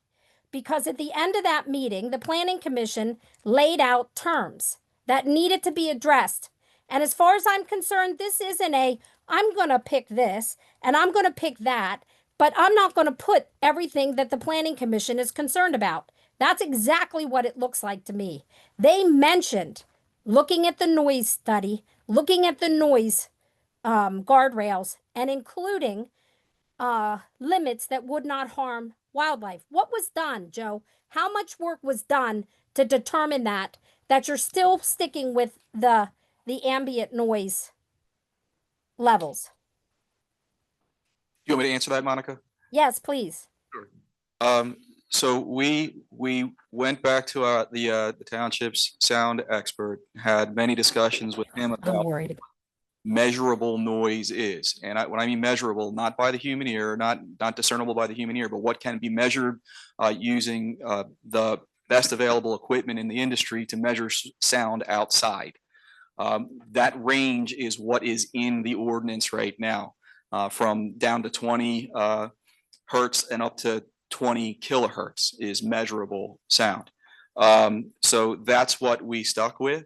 Because at the end of that meeting, the planning commission laid out terms that needed to be addressed. And as far as I'm concerned, this isn't I'm going to pick this and I'm going to pick that, but I'm not going to put everything that the planning commission is concerned about. That's exactly what it looks like to me. They mentioned looking at the noise study, looking at the noise guardrails, and including limits that would not harm wildlife. What was done, Joe? How much work was done to determine that you're still sticking with the ambient noise levels? You want me to answer that, Monica? Yes, please. So we went back to the township's sound expert, had many discussions with him about measurable noise is. And when I mean measurable, not by the human ear, not discernible by the human ear, but what can be measured using the best available equipment in the industry to measure sound outside. That range is what is in the ordinance right now, from down to 20 hertz and up to 20 kilohertz is measurable sound. So that's what we stuck with.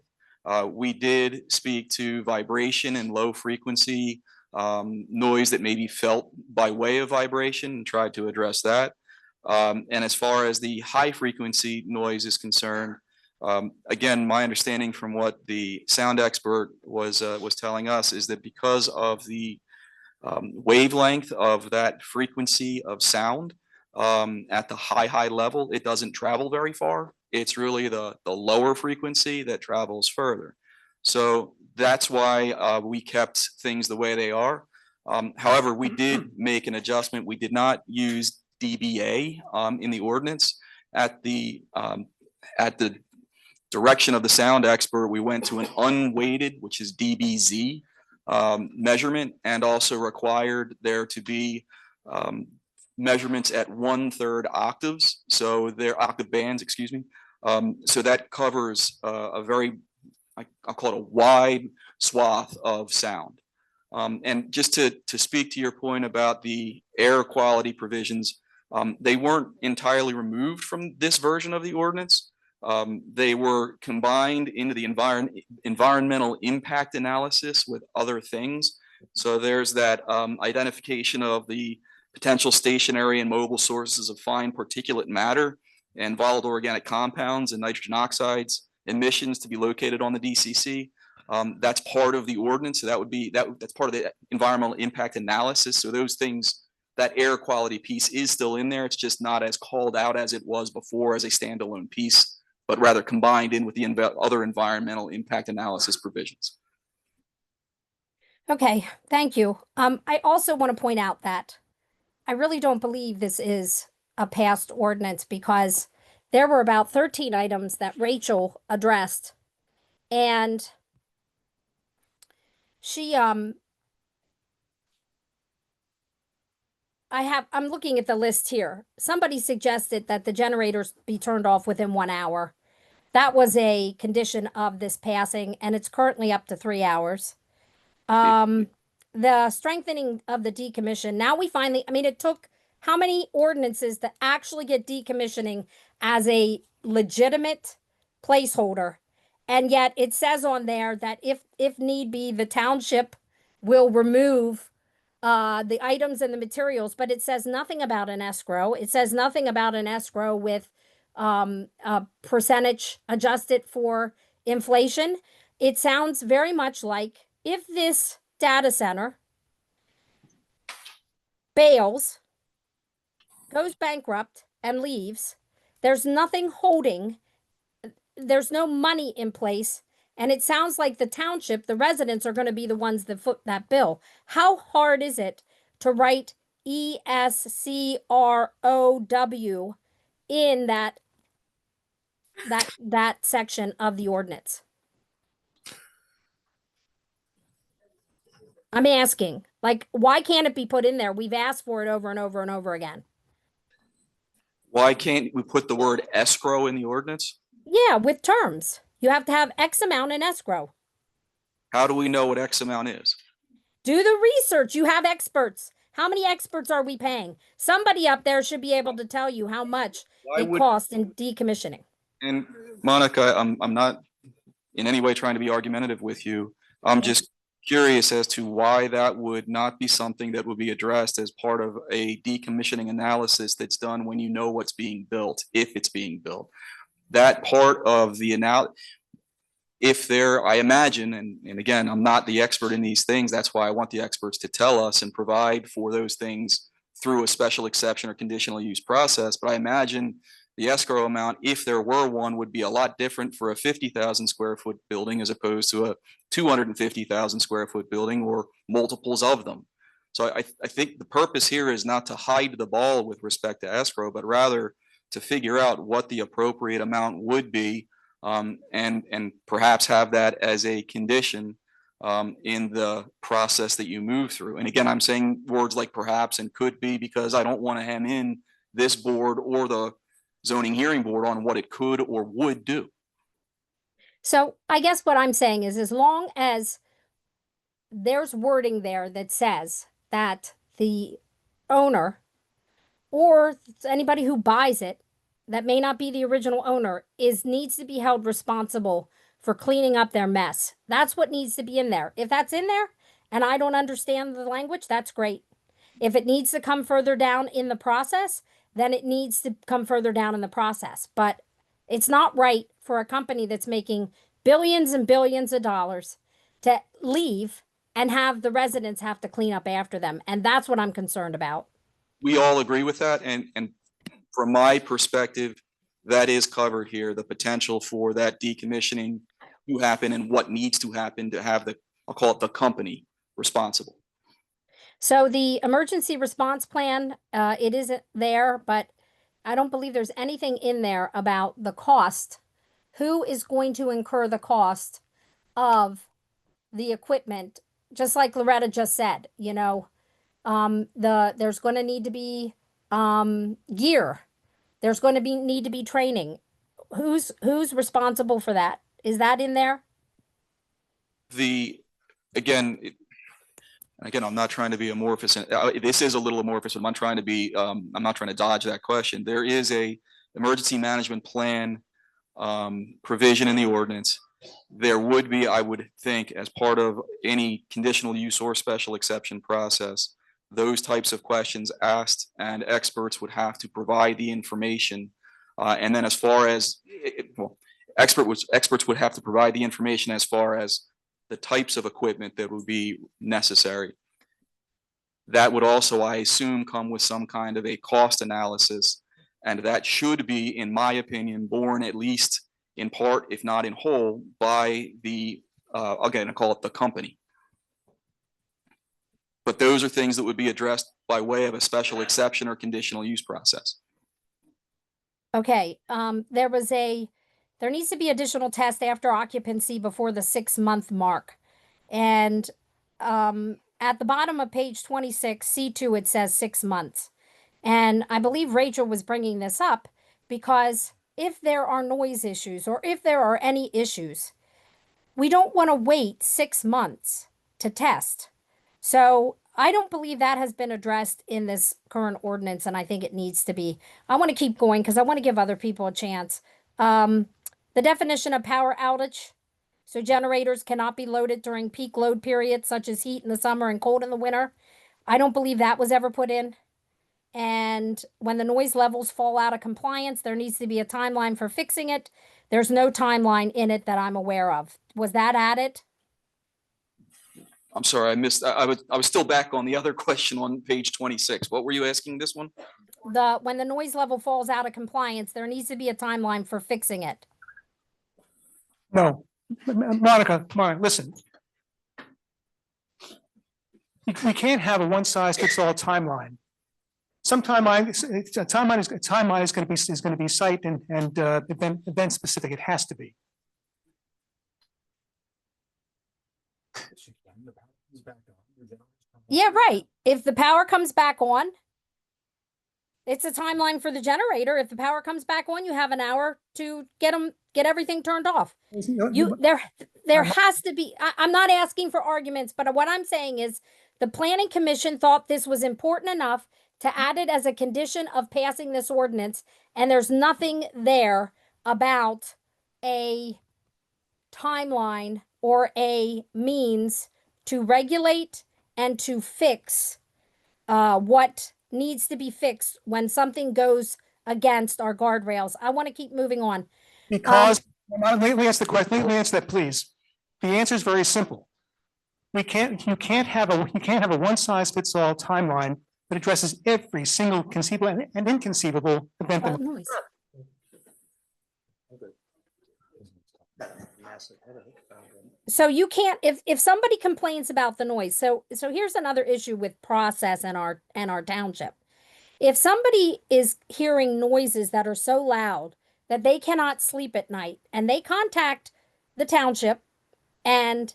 We did speak to vibration and low frequency noise that may be felt by way of vibration and tried to address that. And as far as the high frequency noise is concerned, again, my understanding from what the sound expert was telling us is that because of the wavelength of that frequency of sound at the high level, it doesn't travel very far. It's really the lower frequency that travels further. So that's why we kept things the way they are. However, we did make an adjustment. We did not use dBA in the ordinance. At the direction of the sound expert, we went to an unweighted, which is dBZ measurement, and also required there to be measurements at 1/3 octaves. So they're octave bands, excuse me. So that covers a very, I'll call it a wide swath of sound. And just to speak to your point about the air quality provisions, they weren't entirely removed from this version of the ordinance. They were combined into the environmental impact analysis with other things. So there's that identification of the potential stationary and mobile sources of fine particulate matter and volatile organic compounds and nitrogen oxides emissions to be located on the DCC. That's part of the ordinance. So that's part of the environmental impact analysis. So those things, that air quality piece is still in there. It's just not as called out as it was before as a standalone piece, but rather combined in with the other environmental impact analysis provisions. Okay, thank you. I also want to point out that I really don't believe this is a passed ordinance because there were about 13 items that Rachel addressed, and she I'm looking at the list here. Somebody suggested that the generators be turned off within 1 hour. That was a condition of this passing, and it's currently up to 3 hours. The strengthening of the decommission. Now we finally, I mean, it took how many ordinances to actually get decommissioning as a legitimate placeholder? And yet it says on there that if need be, the township will remove the items and the materials, but it says nothing about an escrow. It says nothing about an escrow with a percentage adjusted for inflation. It sounds very much like if this data center bails, goes bankrupt and leaves, there's nothing holding, there's no money in place, and it sounds like the township, the residents are going to be the ones that foot that bill. How hard is it to write ESCROW in that section of the ordinance? I'm asking, like, why can't it be put in there? We've asked for it over and over and over again. Why can't we put the word escrow in the ordinance? Yeah, with terms. You have to have X amount in escrow. How do we know what X amount is? Do the research. You have experts. How many experts are we paying? Somebody up there should be able to tell you how much it costs in decommissioning. And Monica, I'm not in any way trying to be argumentative with you. I'm just curious as to why that would not be something that would be addressed as part of a decommissioning analysis that's done when you know what's being built, if it's being built. That part of the analysis, if there, I imagine, and again, I'm not the expert in these things, that's why I want the experts to tell us and provide for those things through a special exception or conditional use process, but I imagine the escrow amount, if there were one, would be a lot different for a 50,000 square foot building as opposed to a 250,000 square foot building or multiples of them. So I think the purpose here is not to hide the ball with respect to escrow, but rather to figure out what the appropriate amount would be and perhaps have that as a condition in the process that you move through. And again, I'm saying words like perhaps and could be because I don't want to hem in this board or the zoning hearing board on what it could or would do. So I guess what I'm saying is as long as there's wording there that says that the owner or anybody who buys it that may not be the original owner needs to be held responsible for cleaning up their mess. That's what needs to be in there. If that's in there and I don't understand the language, that's great. If it needs to come further down in the process, then it needs to come further down in the process. But it's not right for a company that's making billions and billions of dollars to leave and have the residents have to clean up after them. And that's what I'm concerned about. We all agree with that. And from my perspective, that is covered here, the potential for that decommissioning to happen and what needs to happen to have I'll call it the company responsible. So the emergency response plan, it isn't there, but I don't believe there's anything in there about the cost. Who is going to incur the cost of the equipment? Just like Loretta just said, there's going to need to be gear. There's going to need to be training. Who's responsible for that? Is that in there? Again, I'm not trying to be amorphous. This is a little amorphous, but I'm trying to be. I'm not trying to dodge that question. There is a emergency management plan provision in the ordinance. There would be, I would think, as part of any conditional use or special exception process, those types of questions asked, and experts would have to provide the information. And then as far as, experts would have to provide the information as far as the types of equipment that would be necessary. That would also, I assume, come with some kind of a cost analysis. And that should be, in my opinion, borne at least in part, if not in whole, by again, I call it the company. But those are things that would be addressed by way of a special exception or conditional use process. Okay, there needs to be additional test after occupancy before the 6-month mark. And at the bottom of page 26, C2, it says 6 months. And I believe Rachel was bringing this up because if there are noise issues or if there are any issues, we don't want to wait 6 months to test. So I don't believe that has been addressed in this current ordinance, and I think it needs to be. I want to keep going because I want to give other people a chance. The definition of power outage. So generators cannot be loaded during peak load periods, such as heat in the summer and cold in the winter. I don't believe that was ever put in. And when the noise levels fall out of compliance, there needs to be a timeline for fixing it. There's no timeline in it that I'm aware of. Was that added? I'm sorry, I missed. I was still back on the other question on page 26. What were you asking this one? When the noise level falls out of compliance, there needs to be a timeline for fixing it. No, Monica, come on, listen. We can't have a one-size-fits-all timeline. Some timeline is going to be site and event specific. It has to be. Yeah, right. If the power comes back on, it's a timeline for the generator. If the power comes back on, you have an hour to get everything turned off. There has to be, I'm not asking for arguments, but what I'm saying is the planning commission thought this was important enough to add it as a condition of passing this ordinance. And there's nothing there about a timeline or a means to regulate and to fix what needs to be fixed when something goes against our guardrails. I want to keep moving on. Because, let me ask the question, let me answer that, please. The answer is very simple. You can't have a one-size-fits-all timeline that addresses every single conceivable and inconceivable event. So you can't, if somebody complains about the noise, so here's another issue with process in our township. If somebody is hearing noises that are so loud that they cannot sleep at night and they contact the township and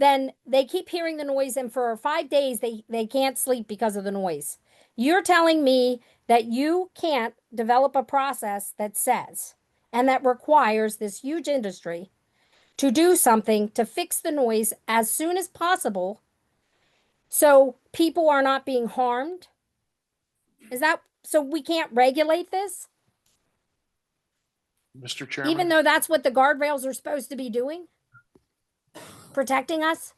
then they keep hearing the noise and for 5 days they can't sleep because of the noise. You're telling me that you can't develop a process that says and that requires this huge industry to do something to fix the noise as soon as possible so people are not being harmed? Is that so we can't regulate this? Mr. Chairman? Even though that's what the guardrails are supposed to be doing? Protecting us?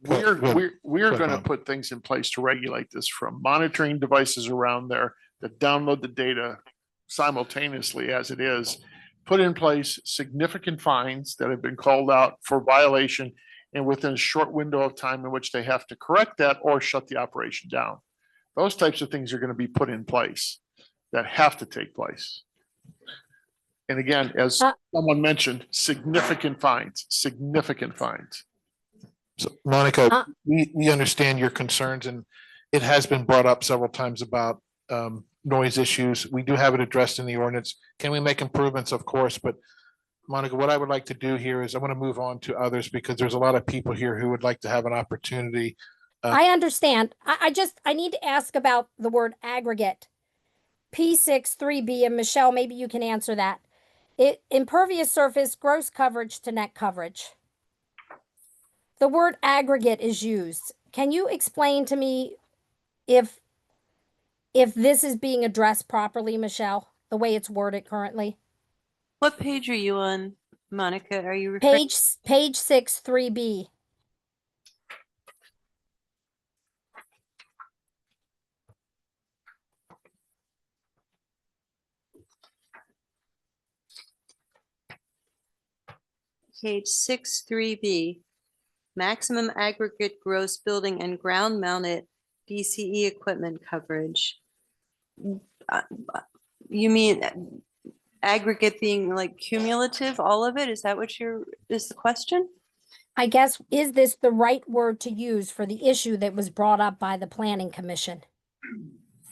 We're gonna put things in place to regulate this, from monitoring devices around there that download the data simultaneously as it is. Put in place significant fines that have been called out for violation and within a short window of time in which they have to correct that or shut the operation down. Those types of things are gonna be put in place that have to take place. And again, as someone mentioned, significant fines, significant fines. So Monica, we understand your concerns and it has been brought up several times about noise issues. We do have it addressed in the ordinance. Can we make improvements? Of course, but Monica, what I would like to do here is I want to move on to others because there's a lot of people here who would like to have an opportunity. I understand. I need to ask about the word aggregate. P6 3B, and Michelle, maybe you can answer that. Impervious surface, gross coverage to net coverage. The word aggregate is used. Can you explain to me if this is being addressed properly, Michelle, the way it's worded currently? What page are you on, Monica? Are you referring? Page 6 3B. Page 6.3B, maximum aggregate gross building and ground mounted BCE equipment coverage. You mean aggregate being like cumulative, all of it? Is that what is the question? I guess, is this the right word to use for the issue that was brought up by the Planning Commission?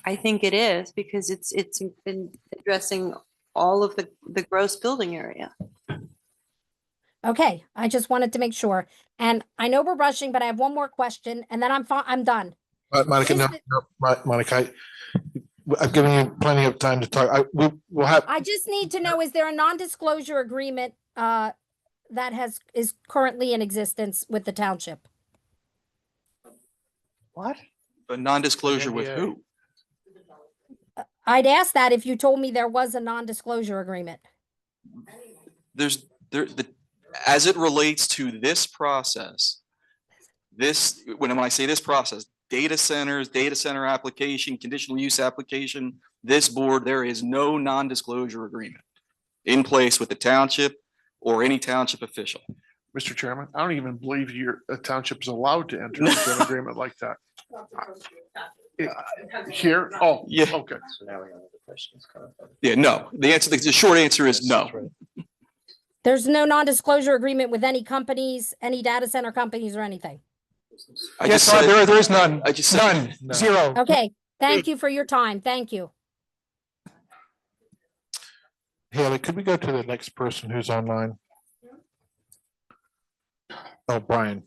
I think it is, because it's been addressing all of the gross building area. Okay, I just wanted to make sure. And I know we're rushing, but I have one more question and then I'm done. Monica, Monica, I've given you plenty of time to talk. We'll have. I just need to know, is there a non-disclosure agreement that is currently in existence with the township? What? A non-disclosure with who? I'd ask that if you told me there was a non-disclosure agreement. As it relates to this process, when I say this process, data centers, data center application, conditional use application, this board, there is no non-disclosure agreement in place with the township or any township official. Mr. Chairman, I don't even believe a township is allowed to enter into an agreement like that. Here? Oh, yeah. Okay. So now we have the questions. Yeah, no. The short answer is no. There's no non-disclosure agreement with any companies, any data center companies or anything. Yes, there is none. I just said None. Zero. Okay, thank you for your time. Thank you. Haley, could we go to the next person who's online? Oh, Brian.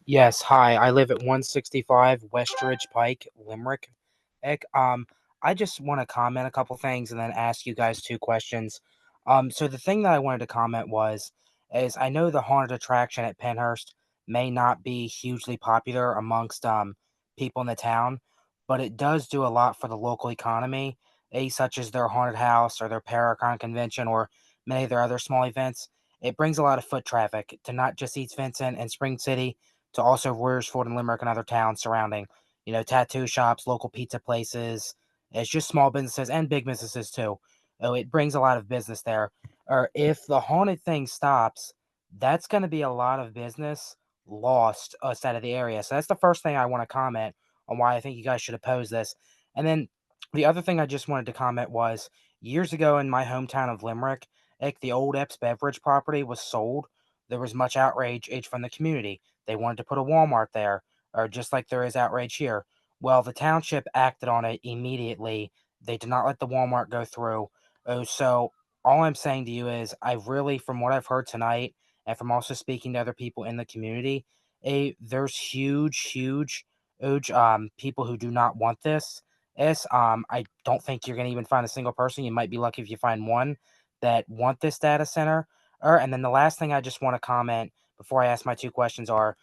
Yes, hi. I live at 165 Westridge Pike, Limerick. I just want to comment a couple things and then ask you guys 2 questions. So the thing that I wanted to comment is I know the haunted attraction at Penhurst may not be hugely popular amongst people in the town, but it does do a lot for the local economy, such as their haunted house or their Paracon convention or many of their other small events. It brings a lot of foot traffic to not just East Vincent and Spring City, to also Royersford and Limerick and other towns surrounding, tattoo shops, local pizza places. It's just small businesses and big businesses too. It brings a lot of business there. Or if the haunted thing stops, that's going to be a lot of business lost outside of the area. So that's the first thing I want to comment on why I think you guys should oppose this. And then the other thing I just wanted to comment was years ago in my hometown of Limerick, the old Epps Beverage property was sold. There was much outrage from the community. They wanted to put a Walmart there, or just like there is outrage here. Well, the township acted on it immediately. They did not let the Walmart go through. So all I'm saying to you is I really, from what I've heard tonight and from also speaking to other people in the community, there's huge people who do not want this. I don't think you're going to even find a single person. You might be lucky if you find one that want this data center. And then the last thing I just want to comment before I ask my two questions are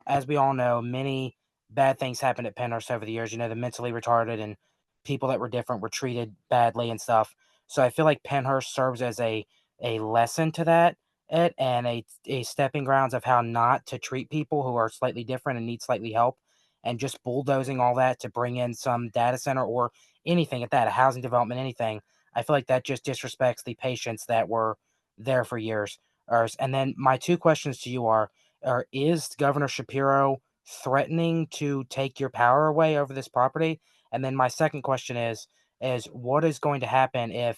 as we all know, many bad things happened at Penhurst over the years. You know, the mentally retarded and people that were different were treated badly and stuff. So I feel like Penhurst serves as a lesson to that and a stepping grounds of how not to treat people who are slightly different and need slightly help, and just bulldozing all that to bring in some data center or anything at that, a housing development, anything. I feel like that just disrespects the patients that were there for years. And then my two questions to you are is Governor Shapiro threatening to take your power away over this property? And then my second question is what is going to happen if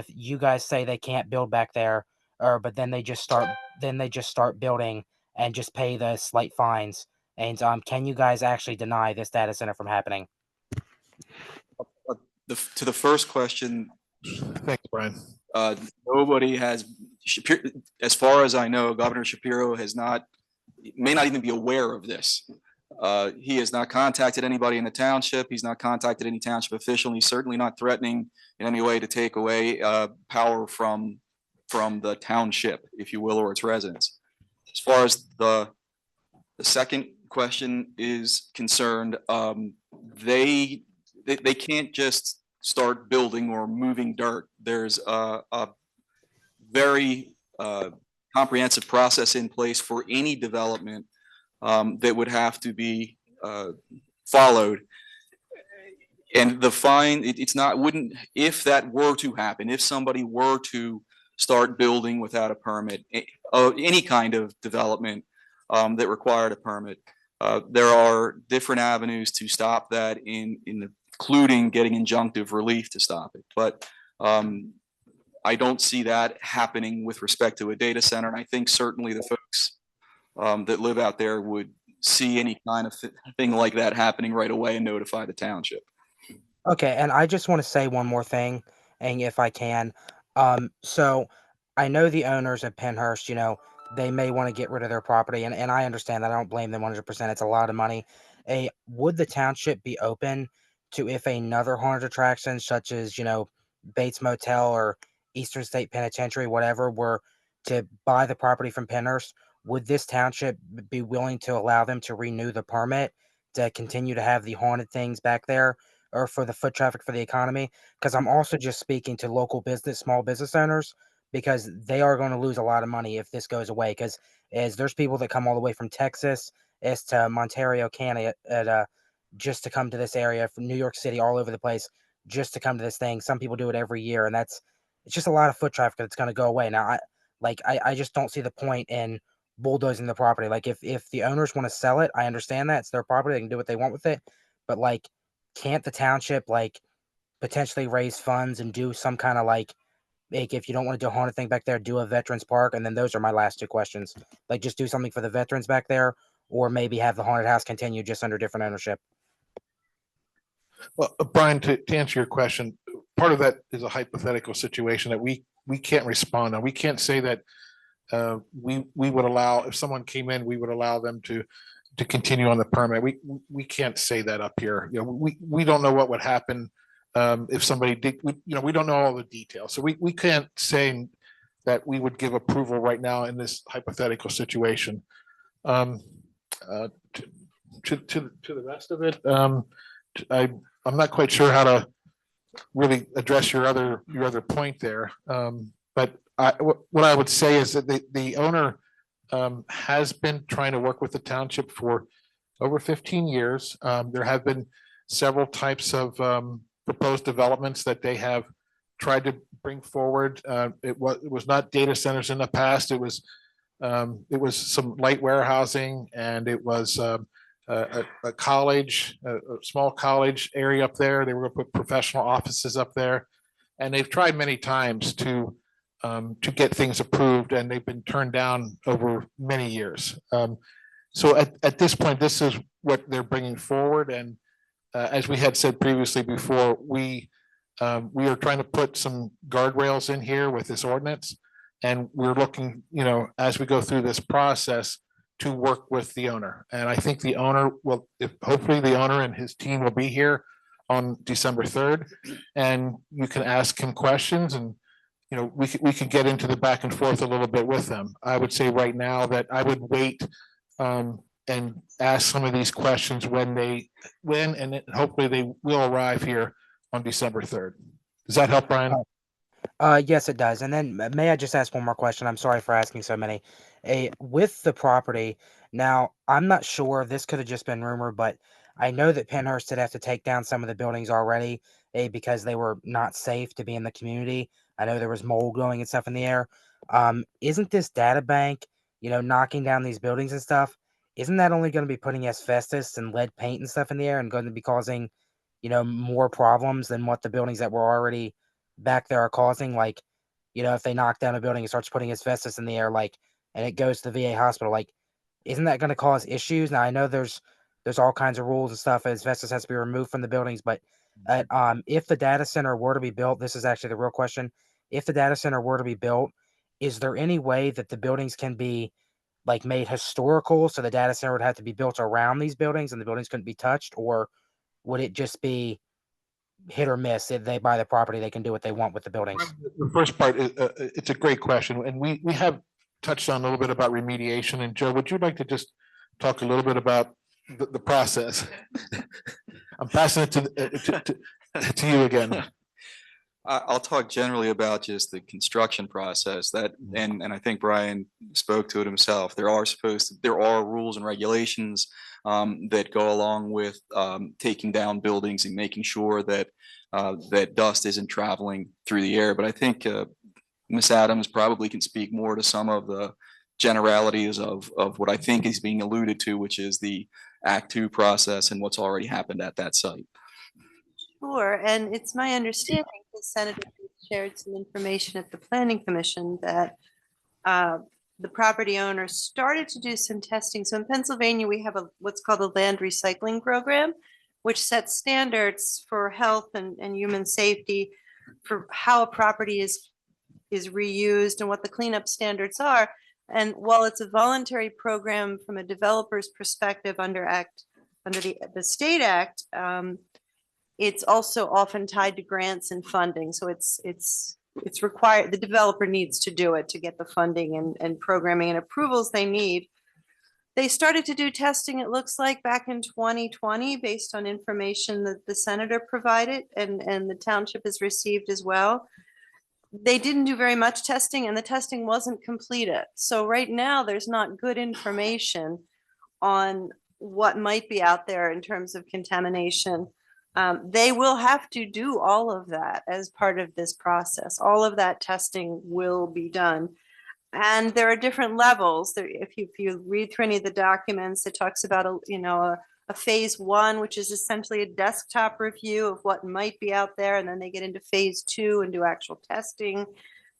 you guys say they can't build back there, but then they just start building and just pay the slight fines? And can you guys actually deny this data center from happening? To the first question, thanks, Brian. Nobody has, as far as I know, Governor Shapiro may not even be aware of this. He has not contacted anybody in the township. He's not contacted any township official. And he's certainly not threatening in any way to take away power from the township, if you will, or its residents. As far as the second question is concerned, they can't just start building or moving dirt. There's a very comprehensive process in place for any development that would have to be followed. And the fine, if that were to happen, if somebody were to start building without a permit, any kind of development that required a permit, there are different avenues to stop that, including getting injunctive relief to stop it. But I don't see that happening with respect to a data center. And I think certainly the folks that live out there would see any kind of thing like that happening right away and notify the township. Okay, and I just want to say one more thing, and if I can. So I know the owners of Penhurst, you know, they may want to get rid of their property, and I understand that. I don't blame them 100%. It's a lot of money. Would the township be open to if another haunted attraction, such as, you know, Bates Motel or Eastern State Penitentiary, whatever, were to buy the property from Penhurst? Would this township be willing to allow them to renew the permit to continue to have the haunted things back there, or for the foot traffic for the economy? Because I'm also just speaking to local small business owners, because they are going to lose a lot of money if this goes away. Because as there's people that come all the way from Texas as to Ontario, Canada, just to come to this area, from New York City, all over the place, just to come to this thing. Some people do it every year, and it's just a lot of foot traffic that's going to go away. Now, I just don't see the point in bulldozing the property. Like, if the owners want to sell it, I understand that it's their property, they can do what they want with it. But like, can't the township potentially raise funds and do some kind of like if you don't want to do a haunted thing back there, do a veterans park? And then those are my last two questions. Like, just do something for the veterans back there, or maybe have the haunted house continue just under different ownership. Well, Brian, to answer your question, part of that is a hypothetical situation that we can't respond on. We can't say that we would allow, if someone came in, we would allow them to continue on the permit. We can't say that up here. You know, we don't know what would happen if somebody did. We don't know all the details, so we can't say that we would give approval right now in this hypothetical situation. To the rest of it, I'm not quite sure how to really address your other point there. But what I would say is that the owner has been trying to work with the township for over 15 years. There have been several types of proposed developments that they have tried to bring forward. It was not data centers in the past. It was some light warehousing, and it was a college, a small college area up there. They were going to put professional offices up there, and they've tried many times to get things approved, and they've been turned down over many years. So at this point, this is what they're bringing forward. And as we had said previously before, we are trying to put some guardrails in here with this ordinance. And we're looking, as we go through this process, to work with the owner. And I think the owner will, hopefully the owner and his team will be here on December 3rd. And you can ask him questions and, we could get into the back and forth a little bit with them. I would say right now that I would wait and ask some of these questions when and hopefully they will arrive here on December 3rd. Does that help, Brian? Yes, it does. And then may I just ask one more question? I'm sorry for asking so many. With the property, now I'm not sure, this could have just been rumor, but I know that Penhurst did have to take down some of the buildings already, because they were not safe to be in the community. I know there was mold growing and stuff in the air. Isn't this data bank, knocking down these buildings and stuff, isn't that only going to be putting asbestos and lead paint and stuff in the air and going to be causing, more problems than what the buildings that were already back there are causing? Like, if they knock down a building and starts putting asbestos in the air, like, and it goes to the VA hospital, like, isn't that going to cause issues? Now I know there's all kinds of rules and stuff. Asbestos has to be removed from the buildings, but if the data center were to be built, this is actually the real question. If the data center were to be built, is there any way that the buildings can be like made historical? So the data center would have to be built around these buildings and the buildings couldn't be touched, or would it just be hit or miss? If they buy the property, they can do what they want with the buildings. The first part, it's a great question. And we have touched on a little bit about remediation. And Joe, would you like to just talk a little bit about the process? I'm passing it to you again. I'll talk generally about just the construction process and I think Brian spoke to it himself. There are rules and regulations that go along with taking down buildings and making sure that that dust isn't traveling through the air. But I think Ms. Adams probably can speak more to some of the generalities of what I think is being alluded to, which is the Act 2 process and what's already happened at that site. Sure, and it's my understanding the Senator shared some information at the Planning Commission that the property owner started to do some testing. So in Pennsylvania, we have what's called a land recycling program, which sets standards for health and human safety for how a property is reused and what the cleanup standards are. And while it's a voluntary program from a developer's perspective under the State Act, it's also often tied to grants and funding. So it's required, the developer needs to do it to get the funding and programming and approvals they need. They started to do testing, it looks like, back in 2020, based on information that the senator provided and the township has received as well. They didn't do very much testing and the testing wasn't completed. So right now there's not good information on what might be out there in terms of contamination. They will have to do all of that as part of this process. All of that testing will be done. And there are different levels. If you read through any of the documents, it talks about a phase 1, which is essentially a desktop review of what might be out there. And then they get into phase 2 and do actual testing.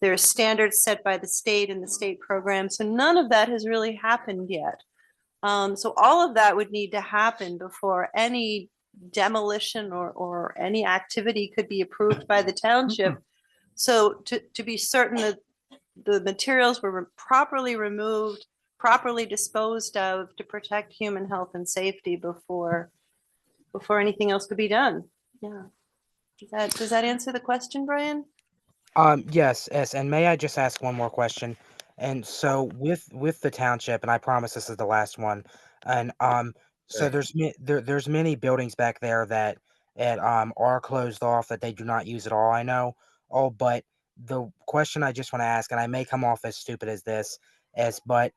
There are standards set by the state and the state program. So none of that has really happened yet. So all of that would need to happen before any demolition or any activity could be approved by the township. So to be certain that the materials were properly removed, properly disposed of to protect human health and safety before anything else could be done. Yeah. Does that answer the question, Brian? Yes, and may I just ask one more question? And so with the township, and I promise this is the last one, and so there's many buildings back there that are closed off that they do not use at all, I know. Oh, but the question I just want to ask, and I may come off as stupid as this, but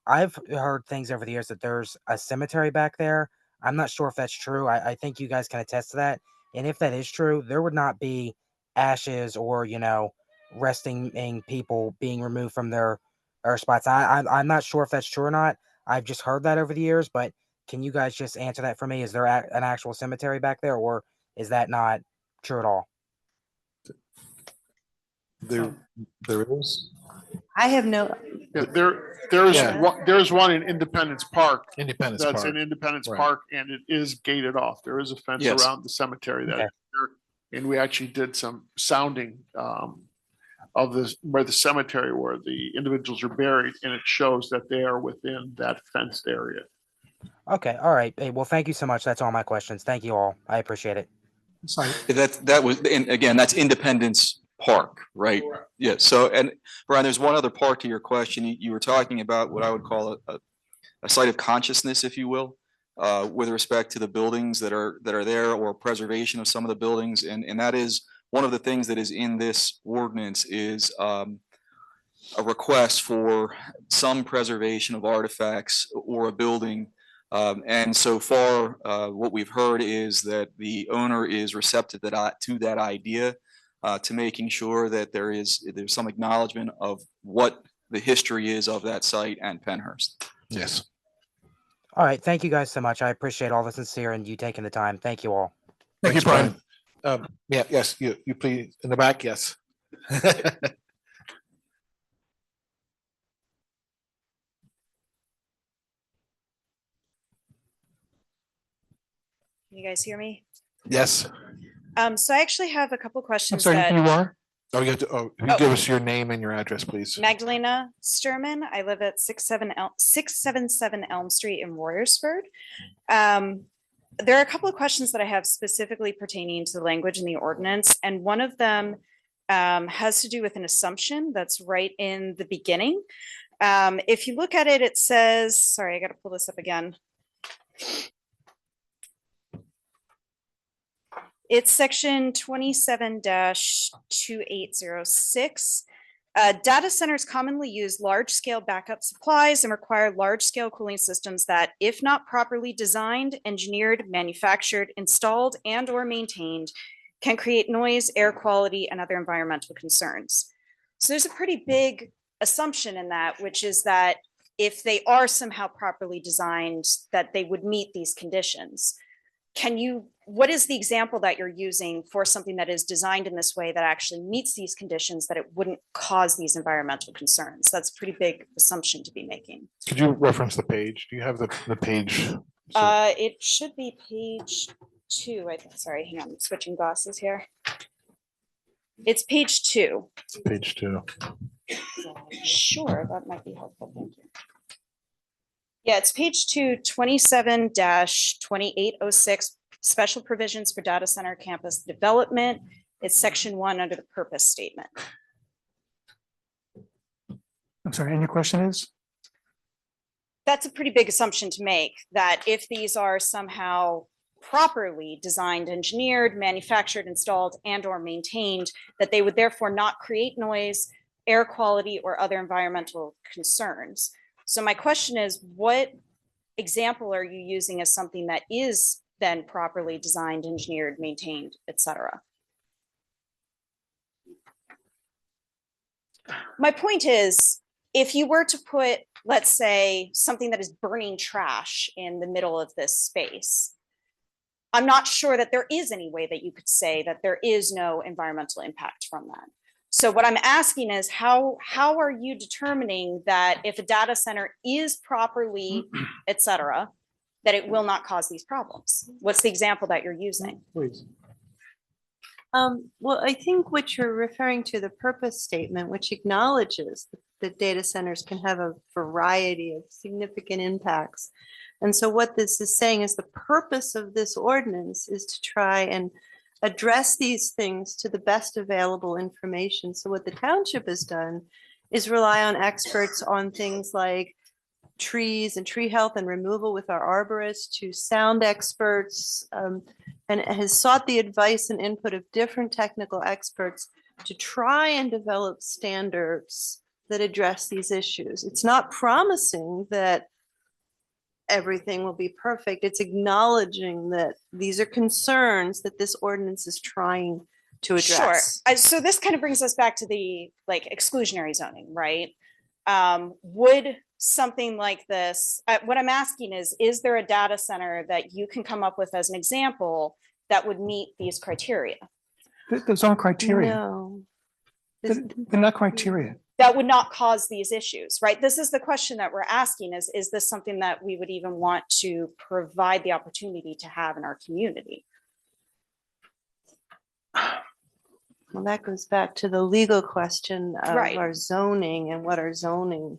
I've heard things over the years that there's a cemetery back there. I'm not sure if that's true. I think you guys can attest to that. And if that is true, there would not be ashes or, resting people being removed from their spots. I'm not sure if that's true or not. I've just heard that over the years, but can you guys just answer that for me? Is there an actual cemetery back there, or is that not true at all? There is. I have no. Yeah, there's one in Independence Park. Independence That's Park. in Independence Right. Park, and it is gated off. There is a fence Yes. around the cemetery that, Okay. and we actually did some sounding of this, where the cemetery, where the individuals are buried, and it shows that they are within that fenced area. Okay, all right. Hey, well, thank you so much. That's all my questions. Thank you all. I appreciate it. Sorry. That was, and again, that's Independence Park, right? Yeah, so, and Brian, there's one other part to your question. You were talking about what I would call a site of consciousness, if you will, with respect to the buildings that are there, or preservation of some of the buildings. And that is one of the things that is in this ordinance is a request for some preservation of artifacts or a building. And so far, what we've heard is that the owner is receptive to that idea, to making sure that there's some acknowledgement of what the history is of that site and Pennhurst. Yes. All right. Thank you guys so much. I appreciate all the sincere and you taking the time. Thank you all. Thank you, Brian. Yeah, yes, you please, in the back, yes. You guys hear me? Yes. So I actually have a couple I'm questions sorry, that you are? Oh, you have to, you give us your name and your address, please. Magdalena Sturman. I live at 677 Elm Street in Royersford. There are a couple of questions that I have specifically pertaining to the language in the ordinance, and one of them has to do with an assumption that's right in the beginning. If you look at it, it says, sorry, I got to pull this up again. It's section 27-2806. Data centers commonly use large-scale backup supplies and require large-scale cooling systems that, if not properly designed, engineered, manufactured, installed, and/or maintained, can create noise, air quality, and other environmental concerns. So there's a pretty big assumption in that, which is that if they are somehow properly designed, that they would meet these conditions. What is the example that you're using for something that is designed in this way that actually meets these conditions, that it wouldn't cause these environmental concerns? That's a pretty big assumption to be making. Could you reference the page? Do you have the page? It should be page 2. Sorry, hang on, I'm switching glasses here. It's page 2. Page 2. Sure, that might be helpful. Thank you. Yeah, it's page 2, 27-2806, special provisions for data center campus development. It's section 1 under the purpose statement. I'm sorry, and your question is? That's a pretty big assumption to make, that if these are somehow properly designed, engineered, manufactured, installed, and/or maintained, that they would therefore not create noise, air quality, or other environmental concerns. So my question is, what example are you using as something that is then properly designed, engineered, maintained, et cetera? My point is, if you were to put, let's say, something that is burning trash in the middle of this space, I'm not sure that there is any way that you could say that there is no environmental impact from that. So what I'm asking is, how are you determining that if a data center is properly, et cetera, that it will not cause these problems? What's the example that you're using? Please. Well, I think what you're referring to, the purpose statement, which acknowledges that data centers can have a variety of significant impacts. And so what this is saying is the purpose of this ordinance is to try and address these things to the best available information. So what the township has done is rely on experts on things like trees and tree health and removal with our arborists, to sound experts, and has sought the advice and input of different technical experts to try and develop standards that address these issues. It's not promising that everything will be perfect. It's acknowledging that these are concerns that this ordinance is trying to address. Sure. So this kind of brings us back to the exclusionary zoning, right? Would something like this, what I'm asking is there a data center that you can come up with as an example that would meet these criteria? Those aren't criteria. No. They're not criteria. That would not cause these issues, right? This is the question that we're asking, is this something that we would even want to provide the opportunity to have in our community? Well, that goes back to the legal question of Right. our zoning and what our zoning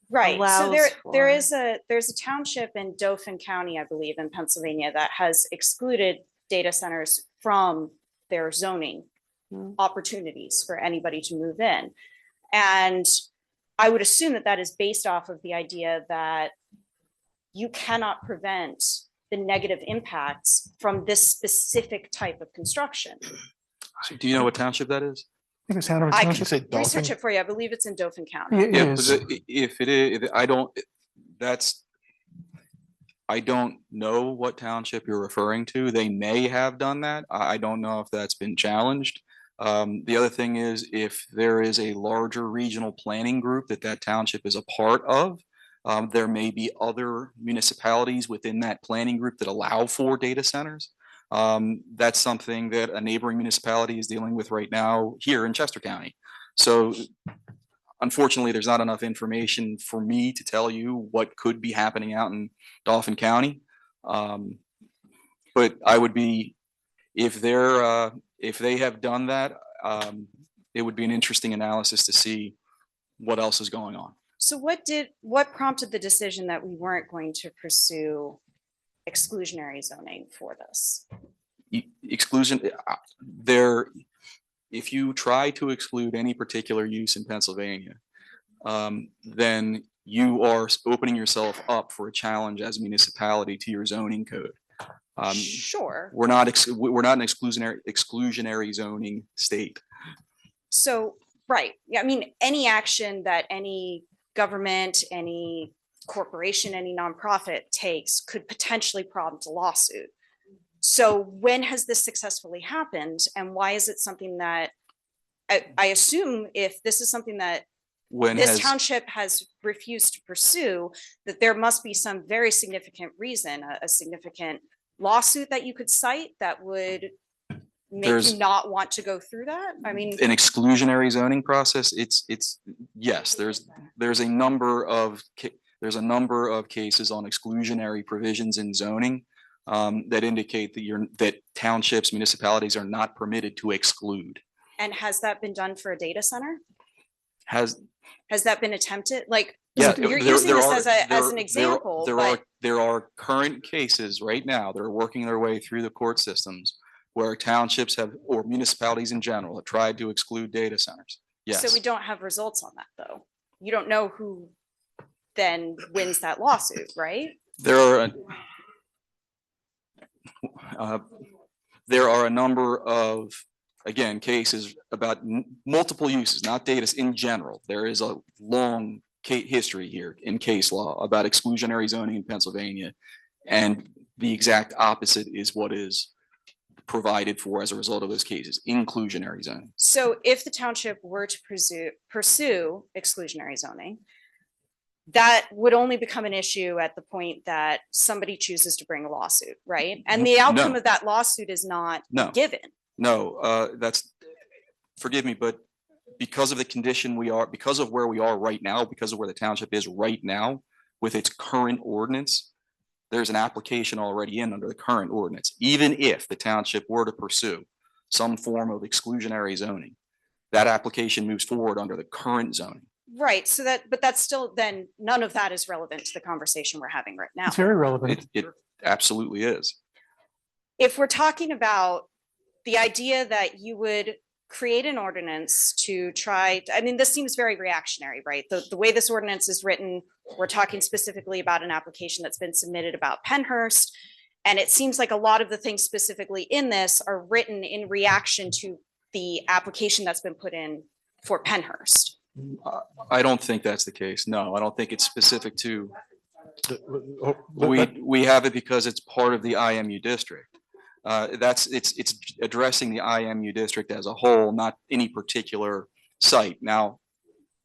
Right, so allows there's a township in Dauphin County, I believe, in Pennsylvania, that has excluded data centers from their zoning opportunities for anybody to move in. And I would assume that that is based off of the idea that you cannot prevent the negative impacts from this specific type of construction. Do you know what township that is? I think it's Hanover I Township. can research it for you. I believe it's in Dauphin County. It is. If it is, I don't, I don't know what township you're referring to. They may have done that. I don't know if that's been challenged. The other thing is, if there is a larger regional planning group that township is a part of, there may be other municipalities within that planning group that allow for data centers. That's something that a neighboring municipality is dealing with right now here in Chester County. So unfortunately, there's not enough information for me to tell you what could be happening out in Dauphin County. But I would be, if they have done that, it would be an interesting analysis to see what else is going on. So what prompted the decision that we weren't going to pursue exclusionary zoning for this? Exclusion, if you try to exclude any particular use in Pennsylvania, then you are opening yourself up for a challenge as a municipality to your zoning code. Sure. We're not an exclusionary zoning state. So, right, yeah, I mean, any action that any government, any corporation, any nonprofit takes could potentially prompt a lawsuit. So when has this successfully happened, and why is it something that I assume, if this is something that this township has refused to pursue, that there must be some very significant reason, a significant lawsuit that you could cite that would make you not want to go through that? I mean, an exclusionary zoning process, yes, there's a number of cases on exclusionary provisions in zoning that indicate that townships, municipalities are not permitted to exclude. and has that been done for a data center? Has that been attempted? Like, Yeah, you're using this as an example, but there are current cases right now that are working their way through the court systems where townships or municipalities in general have tried to exclude data centers. Yes. so we don't have results on that, though. You don't know who then wins that lawsuit, right? There are a number of, again, cases about multiple uses, not data in general. There is a long history here in case law about exclusionary zoning in Pennsylvania, and the exact opposite is what is provided for as a result of those cases, inclusionary zoning. So if the township were to pursue exclusionary zoning, that would only become an issue at the point that somebody chooses to bring a lawsuit, right? And the outcome No. of that lawsuit is not No. given. No, forgive me, but because of the condition because of where we are right now, because of where the township is right now with its current ordinance, there's an application already in under the current ordinance. Even if the township were to pursue some form of exclusionary zoning, that application moves forward under the current zoning. Right, but that's still, then none of that is relevant to the conversation we're having right now. It's very relevant. It absolutely is. If we're talking about the idea that you would create an ordinance to try, I mean, this seems very reactionary, right? The way this ordinance is written, we're talking specifically about an application that's been submitted about Pennhurst. And it seems like a lot of the things specifically in this are written in reaction to the application that's been put in for Pennhurst. I don't think that's the case. No, I don't think it's specific to, we have it because it's part of the IMU district. It's addressing the IMU district as a whole, not any particular site. Now,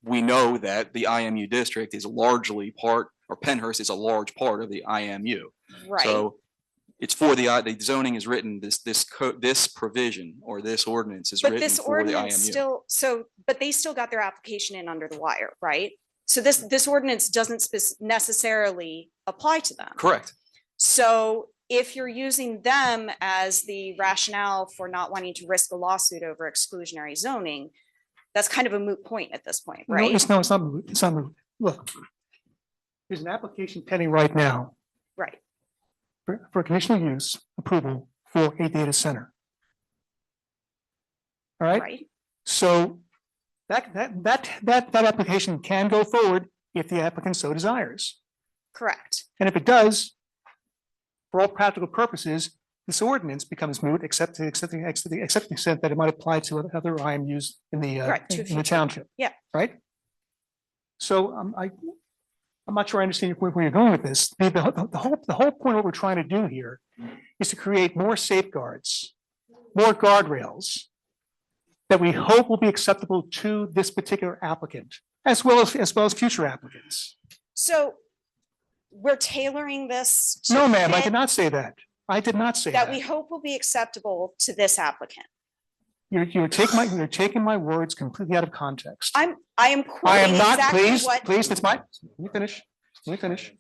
we know that the IMU district is largely part, or Pennhurst is a large part of the IMU. Right. So it's for the zoning is written, this provision or this ordinance is But written this for the ordinance IMU. but they still got their application in under the wire, right? So this ordinance doesn't necessarily apply to them. Correct. So if you're using them as the rationale for not wanting to risk a lawsuit over exclusionary zoning, that's kind of a moot point at this point, No, right? it's not, it's not, look. There's an application pending right now Right. for conditional use approval for a data center. All right? Right. So that application can go forward if the applicant so desires. Correct. And if it does, for all practical purposes, this ordinance becomes moot, except to the extent that it might apply to other IMUs in the Right, to a in the future- township. Yeah. Right? So I'm not sure I understand where you're going with this. The whole point of what we're trying to do here is to create more safeguards, more guardrails that we hope will be acceptable to this particular applicant, as well as future applicants. So we're tailoring this. to No, ma'am, I fit did not say that. I did not say That that. we hope will be acceptable to this applicant. You're taking my words completely out of context. I am I quoting am not, exactly please, what. please, it's my, let me finish. Let me finish.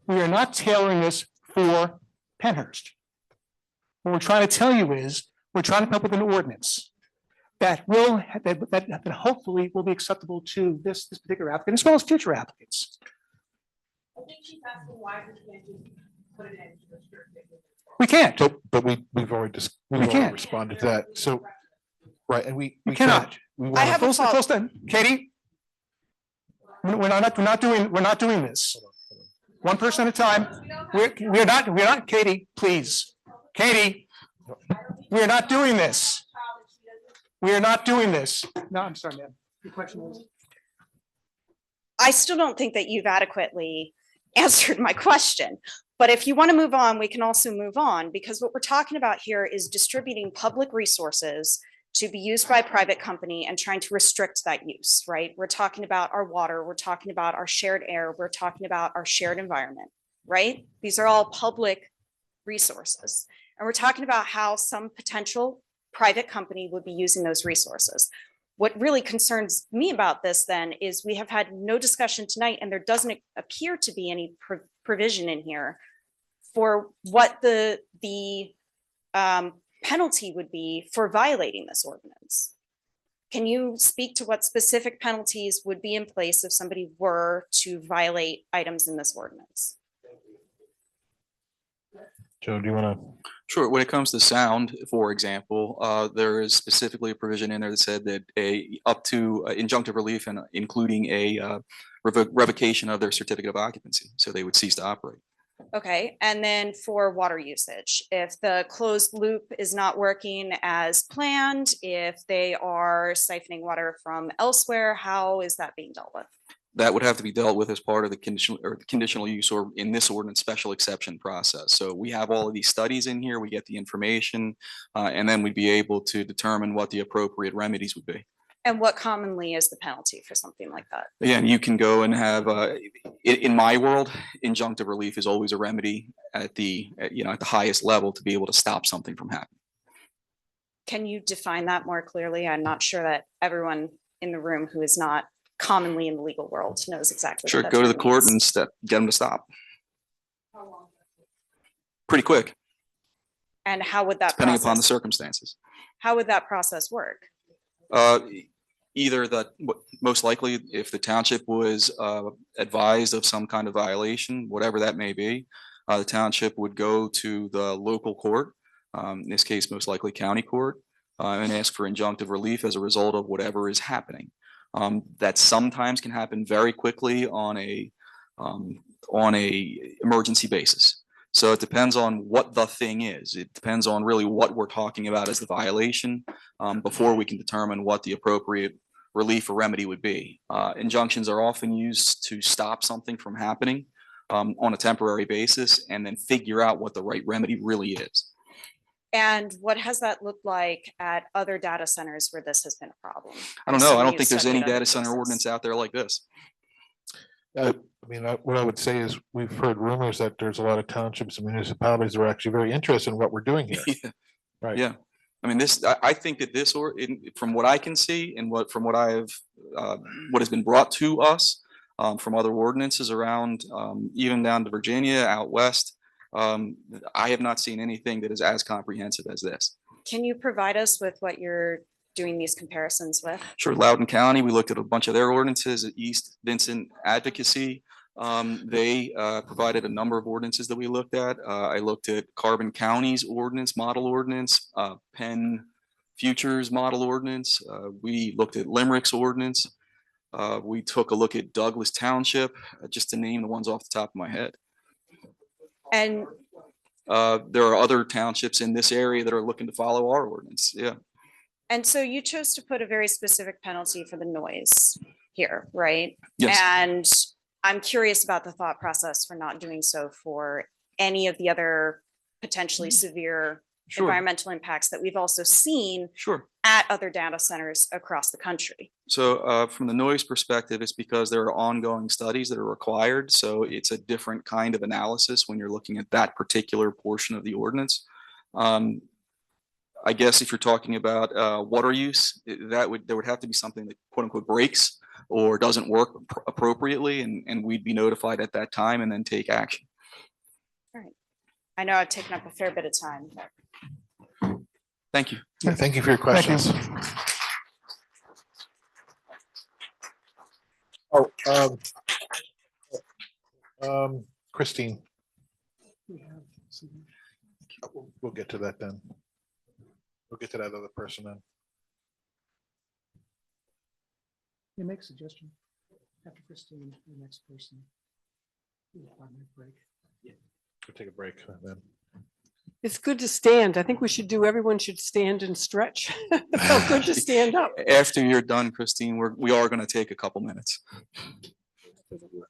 We are not tailoring this for Penhurst. What we're trying to tell you is, we're trying to come up with an ordinance that will, that hopefully will be acceptable to this particular applicant, as well as future applicants. I think she's asking why we can't just put it in restricted. We can't. But we've already can't. responded to that. So, right, and we cannot. We I wanna- have a Close then. Katie? We're not doing this. One person at a time. We're not, Katie, please. Katie, we're not doing this. We are not doing this. No, I'm sorry, ma'am. Your question is? I still don't think that you've adequately answered my question. But if you want to move on, we can also move on, because what we're talking about here is distributing public resources to be used by a private company and trying to restrict that use, right? We're talking about our water, we're talking about our shared air, we're talking about our shared environment, right? These are all public resources. And we're talking about how some potential private company would be using those resources. What really concerns me about this then is we have had no discussion tonight, and there doesn't appear to be any provision in here for what the penalty would be for violating this ordinance. Can you speak to what specific penalties would be in place if somebody were to violate items in this ordinance? Joe, do you want to? Sure. When it comes to sound, for example, there is specifically a provision in there that said that up to injunctive relief and including a revocation of their certificate of occupancy, so they would cease to operate. Okay, and then for water usage, if the closed loop is not working as planned, if they are siphoning water from elsewhere, how is that being dealt with? That would have to be dealt with as part of the conditional use, or in this ordinance, special exception process. So we have all of these studies in here, we get the information, and then we'd be able to determine what the appropriate remedies would be. And what commonly is the penalty for something like that? Again, you can go and have, in my world, injunctive relief is always a remedy at the highest level to be able to stop something from happening. Can you define that more clearly? I'm not sure that everyone in the room who is not commonly in the legal world knows exactly. Sure, what that go to the term court means. and get them to stop. Pretty quick, And how would that depending upon the process, circumstances. how would that process work? Either that, most likely, if the township was advised of some kind of violation, whatever that may be, the township would go to the local court, in this case, most likely county court, and ask for injunctive relief as a result of whatever is happening. That sometimes can happen very quickly on a emergency basis. So it depends on what the thing is. It depends on really what we're talking about as the violation, before we can determine what the appropriate relief or remedy would be. Injunctions are often used to stop something from happening on a temporary basis, and then figure out what the right remedy really is. And what has that looked like at other data centers where this has been a problem? I don't know. I Assuming don't you've think there's any studied other data center cases. ordinance out there like this. What I would say is we've heard rumors that there's a lot of townships and municipalities that are actually very interested in what we're doing here. Yeah. Right. Yeah. I mean, I think that this, from what I can see and from what I have, what has been brought to us from other ordinances around, even down to Virginia, out west, I have not seen anything that is as comprehensive as this. Can you provide us with what you're doing these comparisons with? Sure, Loudoun County, we looked at a bunch of their ordinances. At East Vincent Advocacy, they provided a number of ordinances that we looked at. I looked at Carbon County's ordinance, model ordinance, Penn Futures model ordinance. We looked at Limerick's ordinance. We took a look at Douglas Township, just to name the ones off the top of my head. And there are other townships in this area that are looking to follow our ordinance. Yeah. And so you chose to put a very specific penalty for the noise here, right? Yes. And I'm curious about the thought process for not doing so for any of the other potentially severe Sure. environmental impacts that we've also seen Sure. at other data centers across the country. So from the noise perspective, it's because there are ongoing studies that are required. So it's a different kind of analysis when you're looking at that particular portion of the ordinance. I guess if you're talking about water use, there would have to be something that quote unquote breaks or doesn't work appropriately, and we'd be notified at that time and then take action. All right. I know I've taken up a fair bit of time. Thank you. Yeah, thank you for your questions. Christine. We'll get to that then. We'll get to that other person then. You make a suggestion after Christine, the next person. 5-minute break. We'll take a break then. It's good to stand. I think we should do, everyone should stand and stretch. It felt good to stand up. After you're done, Christine, we are going to take a couple minutes.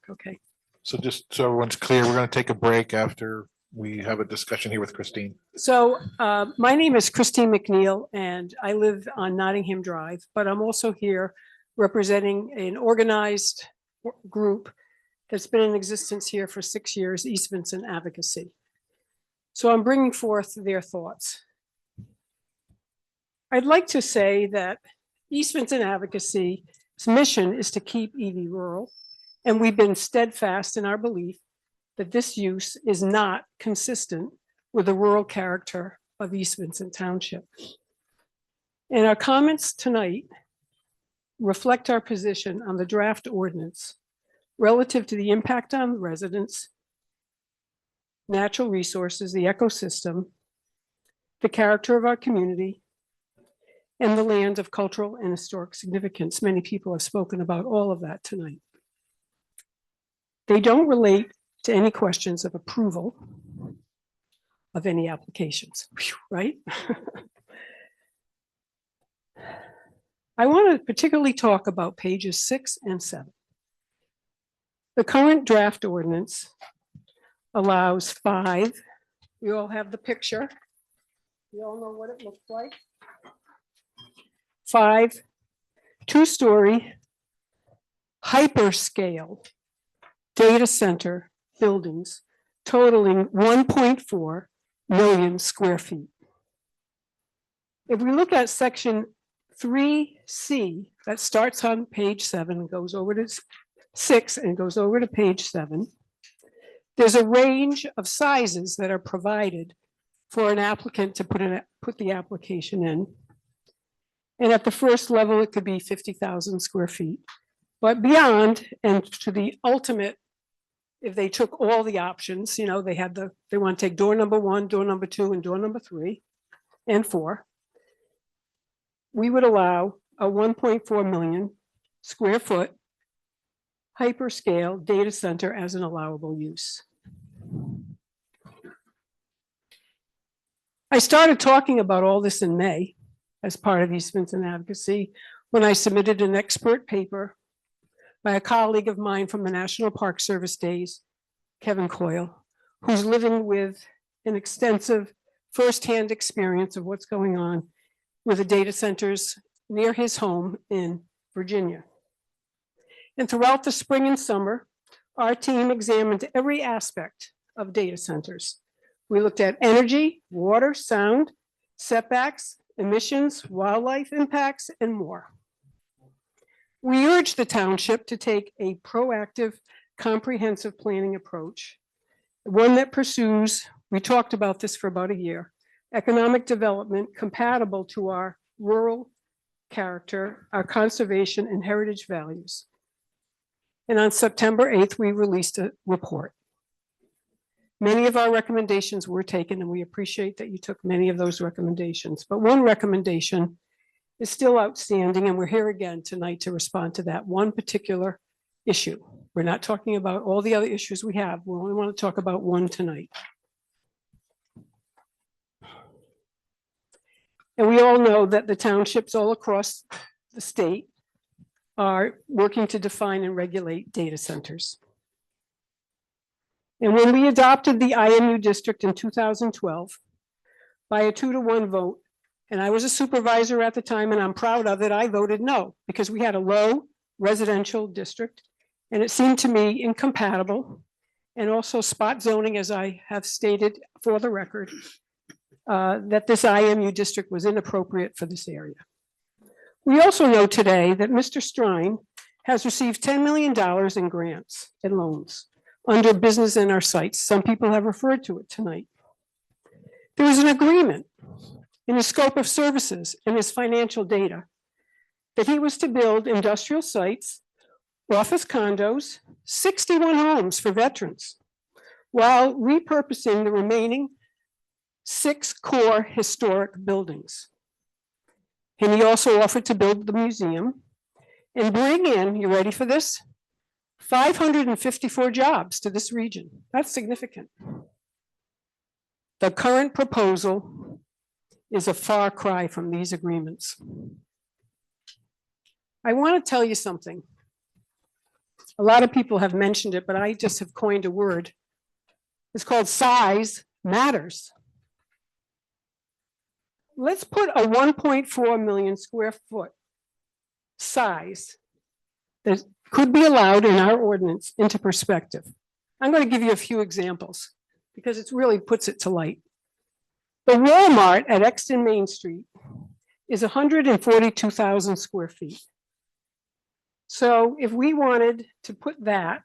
Okay. So just so everyone's clear, we're going to take a break after we have a discussion here with Christine. So my name is Christine McNeil and I live on Nottingham Drive, but I'm also here representing an organized group that's been in existence here for 6 years, East Vincent Advocacy. So I'm bringing forth their thoughts. I'd like to say that East Vincent Advocacy's mission is to keep EV rural, and we've been steadfast in our belief that this use is not consistent with the rural character of East Vincent Township. And our comments tonight reflect our position on the draft ordinance relative to the impact on residents, natural resources, the ecosystem, the character of our community, and the land of cultural and historic significance. Many people have spoken about all of that tonight. They don't relate to any questions of approval of any applications, right? I want to particularly talk about pages 6 and 7. The current draft ordinance allows 5. We all have the picture. You all know what it looks like. 5 two-story hyperscale data center buildings totaling 1.4 million square feet. If we look at section 3C, that starts on page 7 and goes over to 6 and goes over to page 7, there's a range of sizes that are provided for an applicant to put the application in. And at the first level, it could be 50,000 square feet. But beyond and to the ultimate, if they took all the options, you know, they want to take door number 1, door number 2, and door number 3 and 4, we would allow a 1.4 million square foot hyperscale data center as an allowable use. I started talking about all this in May as part of East Vincent Advocacy when I submitted an expert paper by a colleague of mine from the National Park Service days, Kevin Coyle, who's living with an extensive firsthand experience of what's going on with the data centers near his home in Virginia. And throughout the spring and summer, our team examined every aspect of data centers. We looked at energy, water, sound, setbacks, emissions, wildlife impacts, and more. We urged the township to take a proactive, comprehensive planning approach One that pursues, we talked about this for about a year, economic development compatible to our rural character, our conservation and heritage values. And on September 8th, we released a report. Many of our recommendations were taken, and we appreciate that you took many of those recommendations. But one recommendation is still outstanding, and we're here again tonight to respond to that one particular issue. We're not talking about all the other issues we have. We only want to talk about one tonight. And we all know that the townships all across the state are working to define and regulate data centers. And when we adopted the IMU district in 2012 by a 2-to-1 vote, and I was a supervisor at the time, and I'm proud of it, I voted no, because we had a low residential district, and it seemed to me incompatible, and also spot zoning, as I have stated for the record, that this IMU district was inappropriate for this area. We also know today that Mr. Strine has received $10 million in grants and loans under business in our sites. Some people have referred to it tonight. There was an agreement in his scope of services and his financial data that he was to build industrial sites, office condos, 61 homes for veterans, while repurposing the remaining 6 core historic buildings. And he also offered to build the museum and bring in, you ready for this? 554 jobs to this region. That's significant. The current proposal is a far cry from these agreements. I want to tell you something. A lot of people have mentioned it, but I just have coined a word. It's called size matters. Let's put a 1.4 million square foot size that could be allowed in our ordinance into perspective. I'm going to give you a few examples because it really puts it to light. The Walmart at Exton Main Street is 142,000 square feet. So if we wanted to put that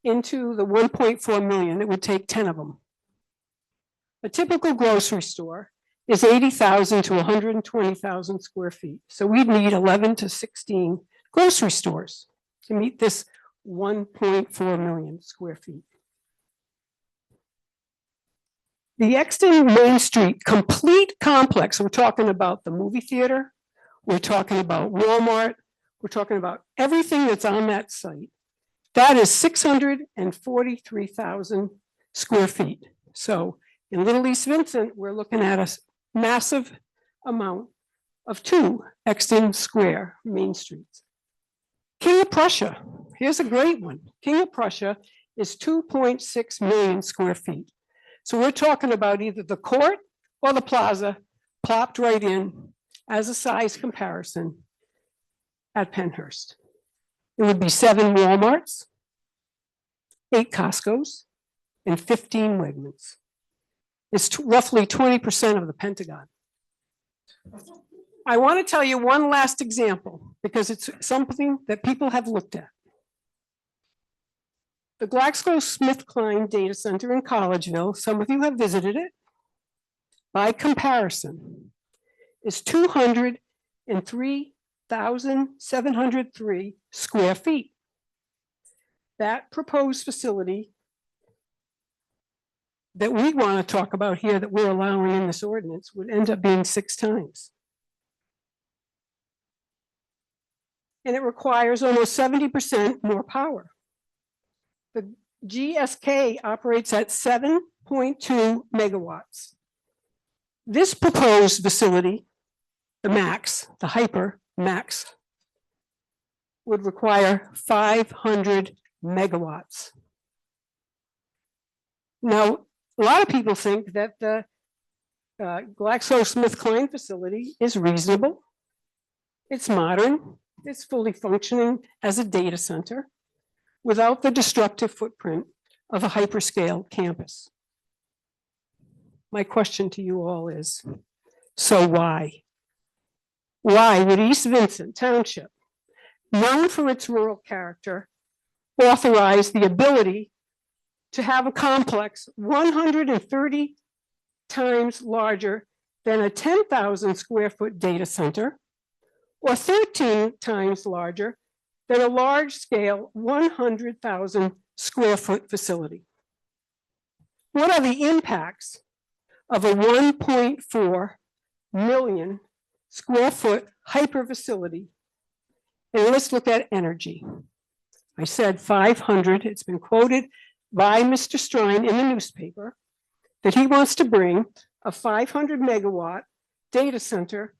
into the 1.4 million, it would take 10 of them. A typical grocery store is 80,000 to 120,000 square feet. So we'd need 11 to 16 grocery stores to meet this 1.4 million square feet. The Exton Main Street complete complex, we're talking about the movie theater, we're talking about Walmart, we're talking about everything that's on that site. That is 643,000 square feet. So in Little East Vincent, we're looking at a massive amount of 2 Exton Square Main Streets. King of Prussia, here's a great one. King of Prussia is 2.6 million square feet. So we're talking about either the court or the plaza plopped right in as a size comparison at Penhurst. It would be 7 Walmarts, 8 Costco's, and 15 Wegmans. It's roughly 20% of the Pentagon. I want to tell you one last example because it's something that people have looked at. The GlaxoSmithKline Data Center in Collegeville, some of you have visited it, by comparison, is 203,703 square feet. That proposed facility that we want to talk about here that we're allowing in this ordinance would end up being 6 times. And it requires almost 70% more power. The GSK operates at 7.2 megawatts. This proposed facility, the max, the hyper max, would require 500 megawatts. Now, a lot of people think that the GlaxoSmithKline facility is reasonable. It's modern. It's fully functioning as a data center without the destructive footprint of a hyperscale campus. My question to you all is, so why? Why would East Vincent Township, known for its rural character, authorize the ability to have a complex 130 times larger than a 10,000 square foot data center, or 13 times larger than a large scale 100,000 square foot facility. What are the impacts of a 1.4 million square foot hyper facility? And let's look at energy. I said 500, it's been quoted by Mr. Strine in the newspaper that he wants to bring a 500 megawatt data center.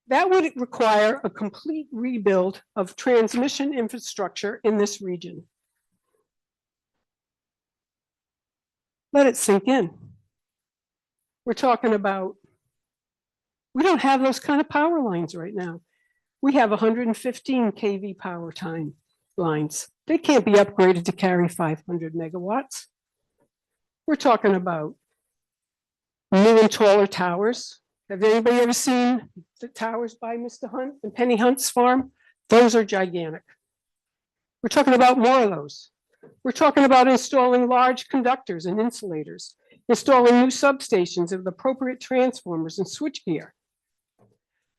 That would require a complete rebuild of transmission infrastructure in this region. Let it sink in. We're talking about, we don't have those kind of power lines right now. We have 115 kV power time lines. They can't be upgraded to carry 500 megawatts. We're talking about new and taller towers. Have anybody ever seen the towers by Mr. Hunt and Penny Hunt's farm? Those are gigantic. We're talking about more of those. We're talking about installing large conductors and insulators, installing new substations of the appropriate transformers and switchgear.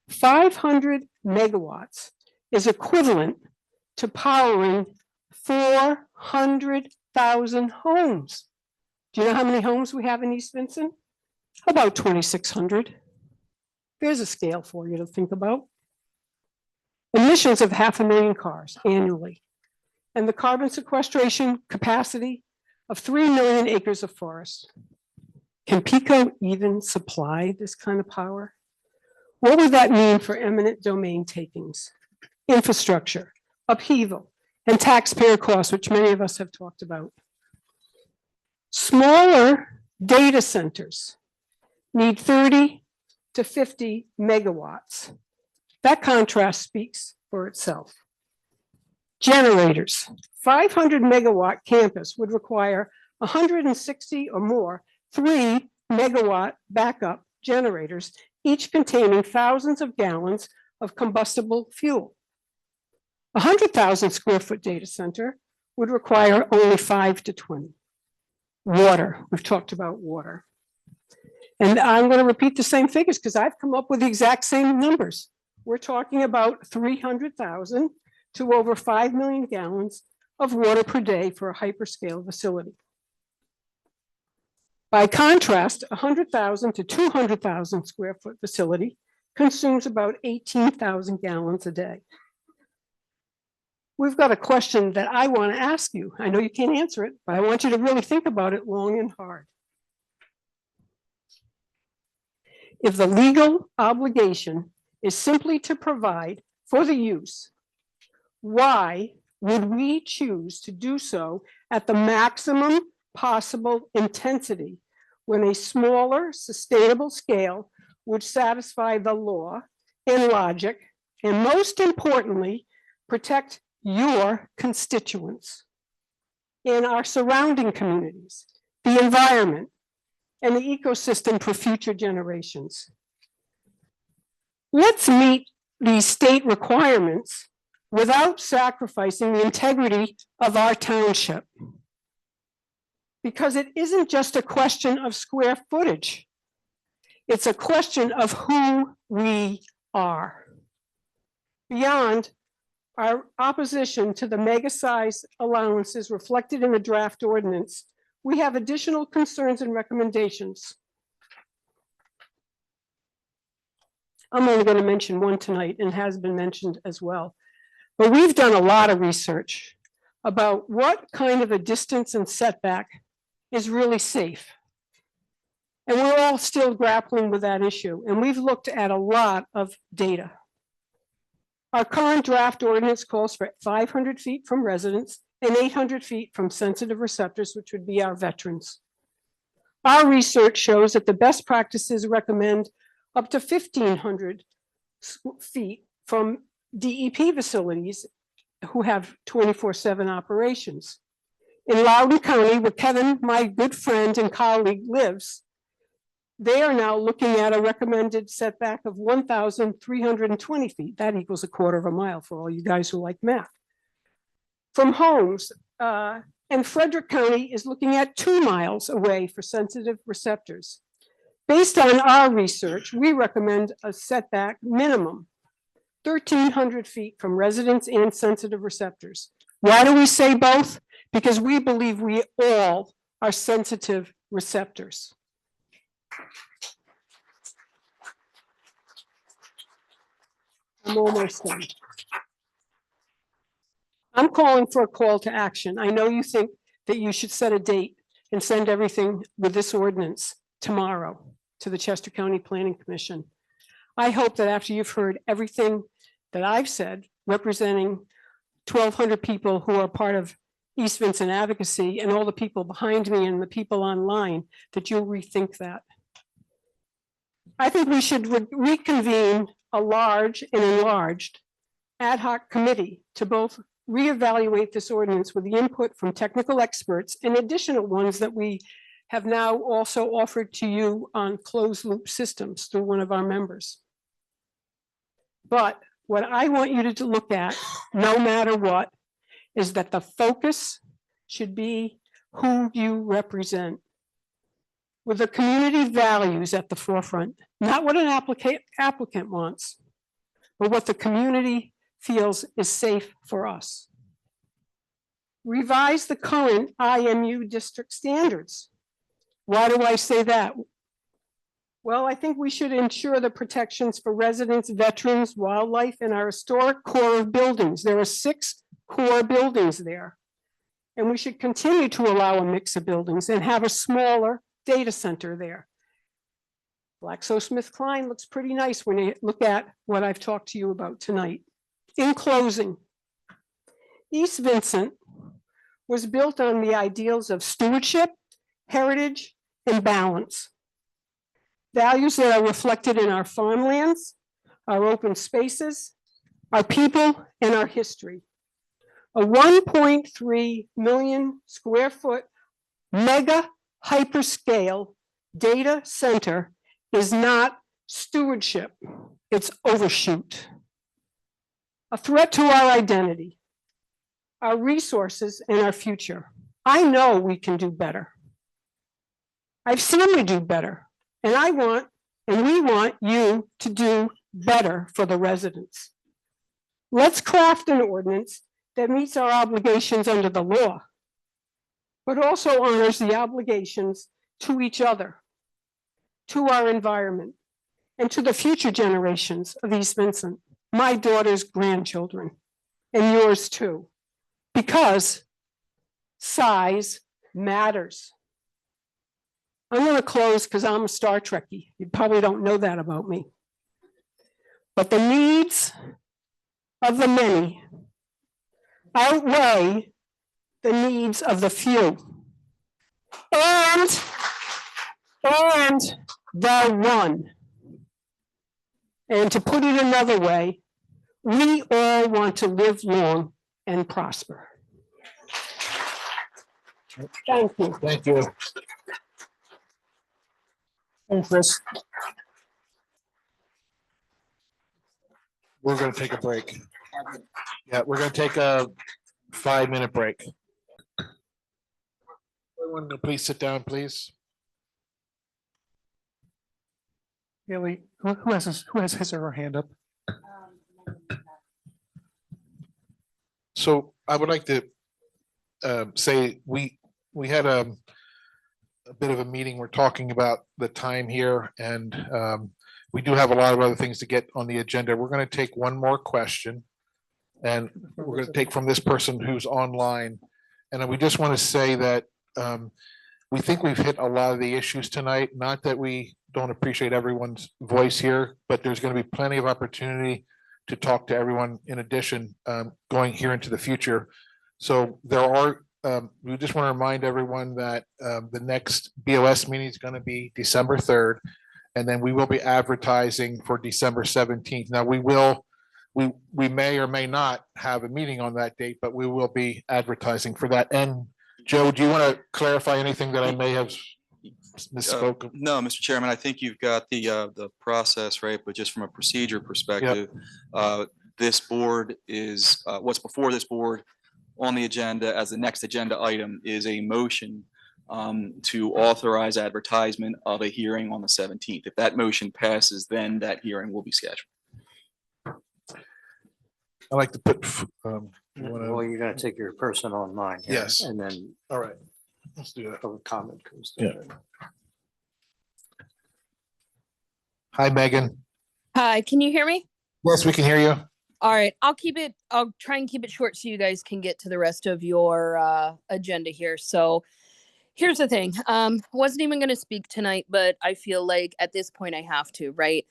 500 megawatts is equivalent to powering 400,000 homes. Do you know how many homes we have in East Vincent? About 2,600. There's a scale for you to think about. Emissions of 500,000 cars annually, and the carbon sequestration capacity of 3 million acres of forest. Can PECO even supply this kind of power? What would that mean for eminent domain takings, infrastructure, upheaval, and taxpayer costs, which many of us have talked about? Smaller data centers need 30 to 50 megawatts. That contrast speaks for itself. Generators, 500 megawatt campus would require 160 or more 3 megawatt backup generators, each containing thousands of gallons of combustible fuel. A 100,000 square foot data center would require only 5 to 20. Water, we've talked about water. And I'm going to repeat the same figures because I've come up with the exact same numbers. We're talking about 300,000 to over 5 million gallons of water per day for a hyperscale facility. By contrast, 100,000 to 200,000 square foot facility consumes about 18,000 gallons a day. We've got a question that I want to ask you. I know you can't answer it, but I want you to really think about it long and hard. If the legal obligation is simply to provide for the use, why would we choose to do so at the maximum possible intensity when a smaller, sustainable scale would satisfy the law and logic, and most importantly, protect your constituents and our surrounding communities, the environment, and the ecosystem for future generations? Let's meet these state requirements without sacrificing the integrity of our township. Because it isn't just a question of square footage. It's a question of who we are. Beyond our opposition to the mega size allowances reflected in the draft ordinance, we have additional concerns and recommendations. I'm only going to mention one tonight, and has been mentioned as well. But we've done a lot of research about what kind of a distance and setback is really safe. And we're all still grappling with that issue. And we've looked at a lot of data. Our current draft ordinance calls for 500 feet from residents and 800 feet from sensitive receptors, which would be our veterans. Our research shows that the best practices recommend up to 1,500 feet from DEP facilities who have 24/7 operations. In Loudoun County, where Kevin, my good friend and colleague, lives, they are now looking at a recommended setback of 1,320 feet. That equals a quarter of a mile for all you guys who like math. From homes, And Frederick County is looking at 2 miles away for sensitive receptors. Based on our research, we recommend a setback minimum 1,300 feet from residents and sensitive receptors. Why do we say both? Because we believe we all are sensitive receptors. I'm almost done. I'm calling for a call to action. I know you think that you should set a date and send everything with this ordinance tomorrow to the Chester County Planning Commission. I hope that after you've heard everything that I've said, representing 1,200 people who are part of East Vincent Advocacy and all the people behind me and the people online, that you'll rethink that. I think we should reconvene a large and enlarged ad hoc committee to both reevaluate this ordinance with the input from technical experts and additional ones that we have now also offered to you on closed loop systems through one of our members. But what I want you to look at, no matter what, is that the focus should be who you represent, with the community values at the forefront, not what an applicant wants, but what the community feels is safe for us. Revise the current IMU district standards. Why do I say that? Well, I think we should ensure the protections for residents, veterans, wildlife, and our historic core of buildings. There are 6 core buildings there. And we should continue to allow a mix of buildings and have a smaller data center there. GlaxoSmithKline looks pretty nice when you look at what I've talked to you about tonight. In closing, East Vincent was built on the ideals of stewardship, heritage, and balance. Values that are reflected in our farmlands, our open spaces, our people, and our history. A 1.3 million square foot mega hyperscale data center is not stewardship, it's overshoot. A threat to our identity, our resources, and our future. I know we can do better. I've seen you do better, and we want you to do better for the residents. Let's craft an ordinance that meets our obligations under the law, but also honors the obligations to each other, to our environment, and to the future generations of East Vincent, my daughter's grandchildren, and yours too, because size matters. I'm going to close because I'm a Star Trekkie. You probably don't know that about me. But the needs of the many outweigh the needs of the few. And the one. And to put it another way, we all want to live long and prosper. Thank you. Thank you. And Chris. We're going to take a break. Yeah, we're going to take a 5-minute break. Everyone, please sit down, please. Haley, who has his or her hand up? So I would like to say we had a bit of a meeting. We're talking about the time here, and we do have a lot of other things to get on the agenda. We're going to take one more question, and we're going to take from this person who's online. And we just want to say that we think we've hit a lot of the issues tonight. Not that we don't appreciate everyone's voice here, but there's going to be plenty of opportunity to talk to everyone in addition going here into the future. So there are, we just want to remind everyone that the next BOS meeting is going to be December 3rd, and then we will be advertising for December 17th. Now we may or may not have a meeting on that date, but we will be advertising for that. And Joe, do you want to clarify anything that I may have misspoken? No, Mr. Chairman, I think you've got the process right, but just from a procedure perspective, this board is what's before this board on the agenda as the next agenda item is a motion to authorize advertisement of a hearing on the 17th. If that motion passes, then that hearing will be scheduled. I like to put, Well, you're gonna take your person online. here, Yes. And then. all right, let's do that. Public comment comes. Yeah. Hi, Megan. Hi, can you hear me? Yes, we can hear you. All right, I'll try and keep it short so you guys can get to the rest of your agenda here. So here's the thing. Wasn't even going to speak tonight, but I feel like at this point I have to, right?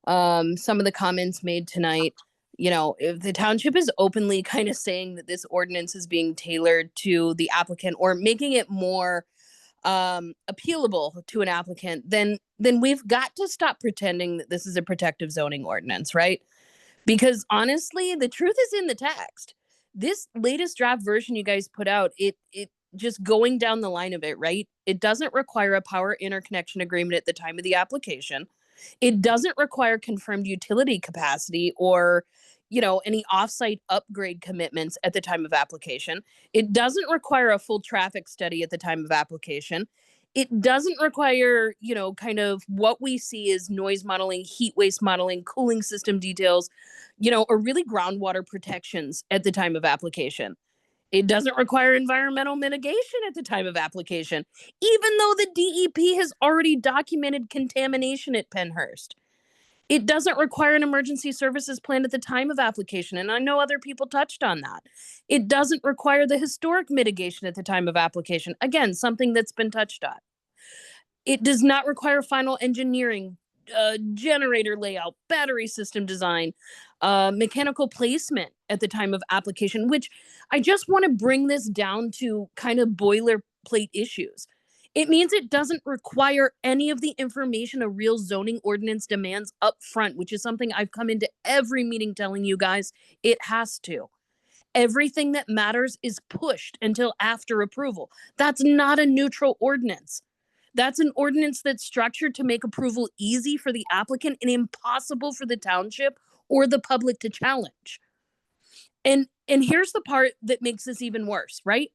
Some of the comments made tonight, you know, if the township is openly kind of saying that this ordinance is being tailored to the applicant or making it more appealable to an applicant, then we've got to stop pretending that this is a protective zoning ordinance, right? Because honestly, the truth is in the text. This latest draft version you guys put out, it just going down the line of it, right? It doesn't require a power interconnection agreement at the time of the application. It doesn't require confirmed utility capacity or, you know, any offsite upgrade commitments at the time of application. It doesn't require a full traffic study at the time of application. It doesn't require, you know, kind of what we see is noise modeling, heat waste modeling, cooling system details, you know, or really groundwater protections at the time of application. It doesn't require environmental mitigation at the time of application, even though the DEP has already documented contamination at Pennhurst. It doesn't require an emergency services plan at the time of application, and I know other people touched on that. It doesn't require the historic mitigation at the time of application. Again, something that's been touched on. It does not require final engineering, generator layout, battery system design, mechanical placement at the time of application, which I just want to bring this down to kind of boilerplate issues. It means it doesn't require any of the information a real zoning ordinance demands up front, which is something I've come into every meeting telling you guys it has to. Everything that matters is pushed until after approval. That's not a neutral ordinance. That's an ordinance that's structured to make approval easy for the applicant and impossible for the township or the public to challenge. And here's the part that makes this even worse, right?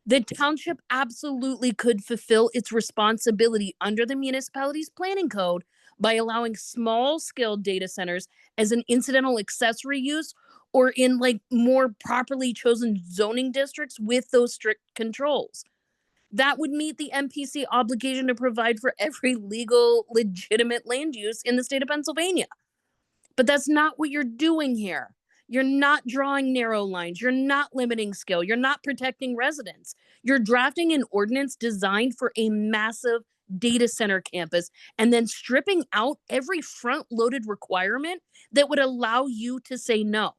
The township absolutely could fulfill its responsibility under the municipality's planning code by allowing small-scale data centers as an incidental accessory use or in like more properly chosen zoning districts with those strict controls. That would meet the MPC obligation to provide for every legal, legitimate land use in the state of Pennsylvania. But that's not what you're doing here. You're not drawing narrow lines. You're not limiting scale. You're not protecting residents. You're drafting an ordinance designed for a massive data center campus and then stripping out every front-loaded requirement that would allow you to say no.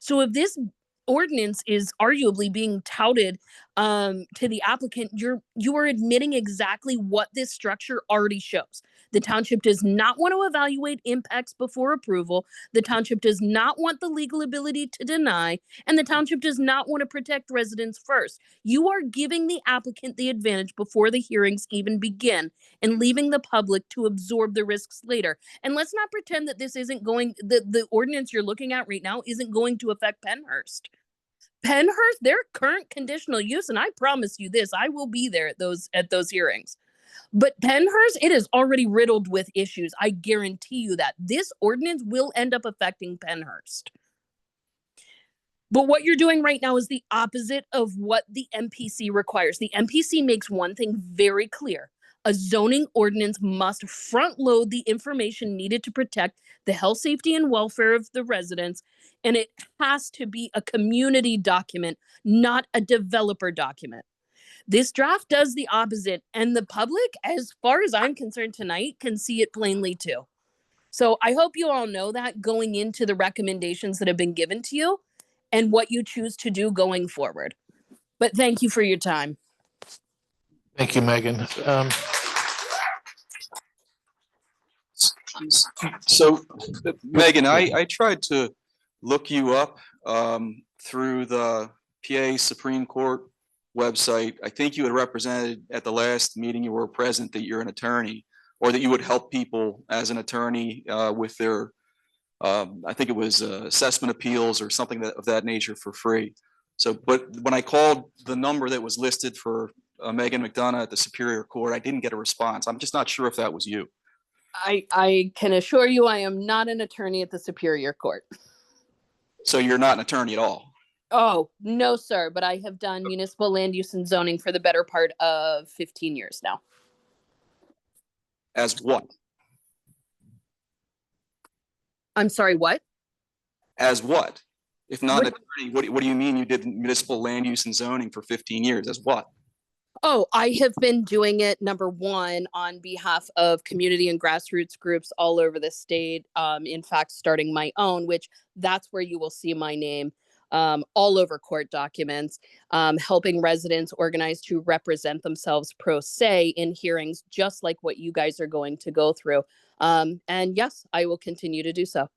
So if this ordinance is arguably being touted to the applicant, you are admitting exactly what this structure already shows. The township does not want to evaluate impacts before approval. The township does not want the legal ability to deny, and the township does not want to protect residents first. You are giving the applicant the advantage before the hearings even begin and leaving the public to absorb the risks later. And let's not pretend that this isn't going, the ordinance you're looking at right now isn't going to affect Pennhurst. Pennhurst, their current conditional use, and I promise you this, I will be there at those hearings. But Pennhurst, it is already riddled with issues. I guarantee you that this ordinance will end up affecting Pennhurst. But what you're doing right now is the opposite of what the MPC requires. The MPC makes one thing very clear. A zoning ordinance must front load the information needed to protect the health, safety, and welfare of the residents, and it has to be a community document, not a developer document. This draft does the opposite, and the public, as far as I'm concerned tonight, can see it plainly too. So I hope you all know that going into the recommendations that have been given to you and what you choose to do going forward. But thank you for your time. Thank you, Megan. So Megan, I tried to look you up through the PA Supreme Court website. I think you had represented at the last meeting you were present that you're an attorney, or that you would help people as an attorney with their, I think it was assessment appeals or something of that nature for free. So, but when I called the number that was listed for Megan McDonough at the Superior Court, I didn't get a response. I'm just not sure if that was you. I can assure you I am not an attorney at the Superior Court. So you're not an attorney at all. Oh, no, sir, but I have done municipal land use and zoning for the better part of 15 years now. As what? I'm sorry, what? As what? If not an What- attorney, what do you mean you did municipal land use and zoning for 15 years? As what? Oh, I have been doing it, number one, on behalf of community and grassroots groups all over the state. In fact, starting my own, which that's where you will see my name all over court documents, helping residents organize to represent themselves pro se in hearings, just like what you guys are going to go through. And yes, I will continue to do so.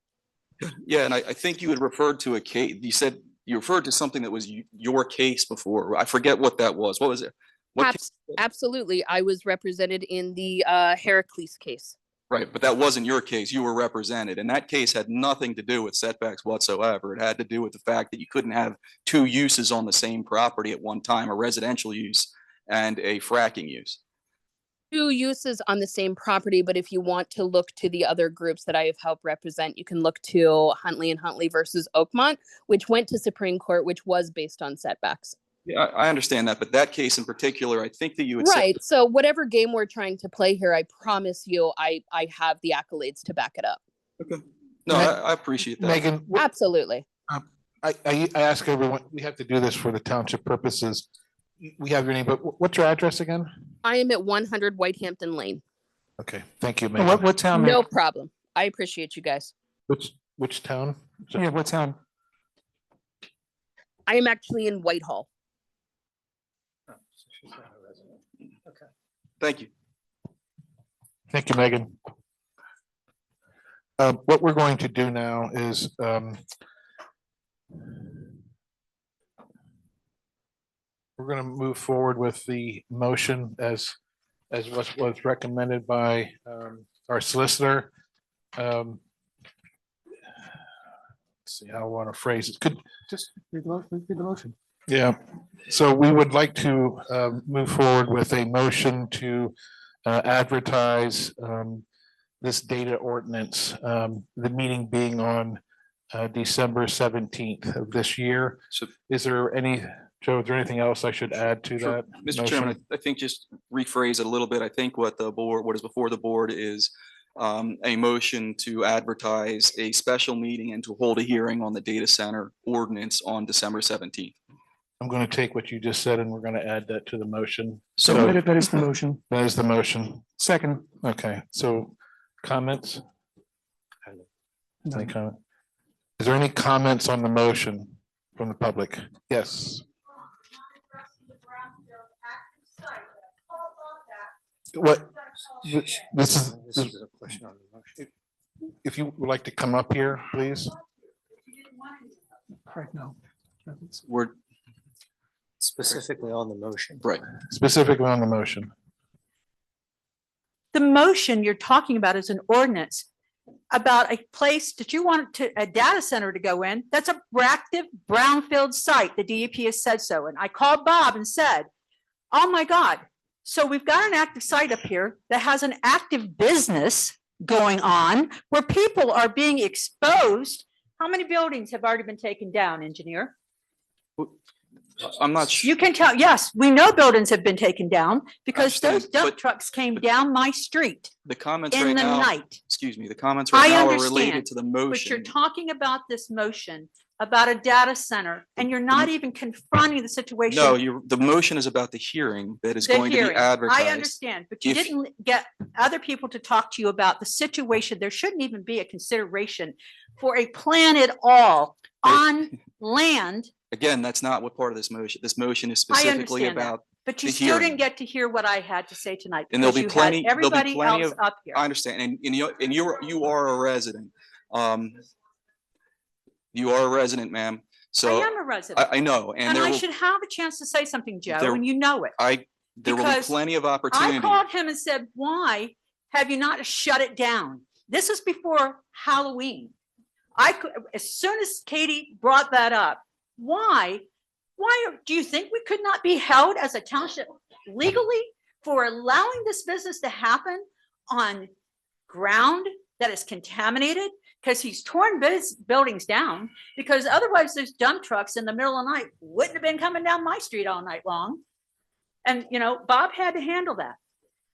Yeah, and I think you had referred to a case. You said you referred to something that was your case before. I forget what that was. What was it? What case? Absolutely. I was represented in the Heracles case. Right, but that wasn't your case. You were represented, and that case had nothing to do with setbacks whatsoever. It had to do with the fact that you couldn't have two uses on the same property at one time, a residential use and a fracking use. Two uses on the same property, but if you want to look to the other groups that I have helped represent, you can look to Huntley and Huntley versus Oakmont, which went to Supreme Court, which was based on setbacks. Yeah, I understand that, but that case in particular, I think that you had said. Right. So whatever game we're trying to play here, I promise you, I have the accolades to back it up. Okay. No, I appreciate that. Megan, Absolutely. I ask everyone, we have to do this for the township purposes. We have your name, but what's your address again? I am at 100 Whitehampton Lane. Okay, thank you, What, Megan. what town? No Megan? problem. I appreciate you guys. Which town? Yeah, what town? I am actually in Whitehall. Okay. Thank you. Thank you, Megan. What we're going to do now is we're going to move forward with the motion as was recommended by our solicitor. Let's see how I want to phrase it. Could Just read the motion. yeah, so we would like to move forward with a motion to advertise this data ordinance, the meeting being on December 17th of this year. So, Is there any, Joe, is there anything else I should add to sure. that? Mr. Chairman, motion? I think just rephrase it a little bit. I think what is before the board is a motion to advertise a special meeting and to hold a hearing on the data center ordinance on December 17th. I'm going to take what you just said and we're going to add that to the motion. So that is the motion. That is the motion. Second. Okay, so comments? No. Any comment? Is there any comments on the motion from the public? Yes. What? This is, a question on the motion. if you would like to come up here, please. Right now. We're Specifically on the motion. right. Specifically on the motion. The motion you're talking about is an ordinance about a place that you want a data center to go in. That's a active brownfield site. The DEP has said so. And I called Bob and said, oh my God. So we've got an active site up here that has an active business going on where people are being exposed. How many buildings have already been taken down, engineer? I'm not sure. You can tell, yes, we know buildings have been taken down because those understand, dump but- trucks came down my street The comments in right the now, night. excuse me, the comments right I now are understand, related to the but you're motion. talking about this motion about a data center and you're not even confronting the situation. No, the motion is about the hearing that is The going to be hearing. advertised. I understand, but you If- didn't get other people to talk to you about the situation. There shouldn't even be a consideration for a plan at all on land. Again, that's not what part of this motion. This motion is I specifically understand that, about but you the still hearing. didn't get to hear what I had to say tonight. And there'll because be you had plenty, there'll be Everybody plenty else of, up here. I understand, and you are a resident. You are a resident, ma'am. So I am a resident. I know, and And there I will, should have a chance to say something, Joe, there- and you know it. there will be because plenty of I opportunity. called him and said, why have you not shut it down? This is before Halloween. As soon as Katie brought that up, why Do you think we could not be held as a township legally for allowing this business to happen on ground that is contaminated? Because he's torn buildings down, because otherwise those dump trucks in the middle of the night wouldn't have been coming down my street all night long. And, you know, Bob had to handle that.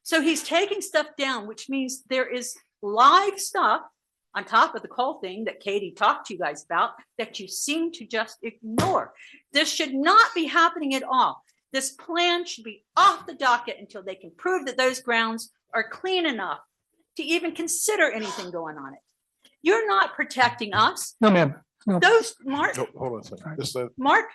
So he's taking stuff down, which means there is live stuff on top of the coal thing that Katie talked to you guys about that you seem to just ignore. This should not be happening at all. This plan should be off the docket until they can prove that those grounds are clean enough to even consider anything going on it. You're not protecting us. No, ma'am. No. Those, Mark, No, hold on a second. Just, Mark,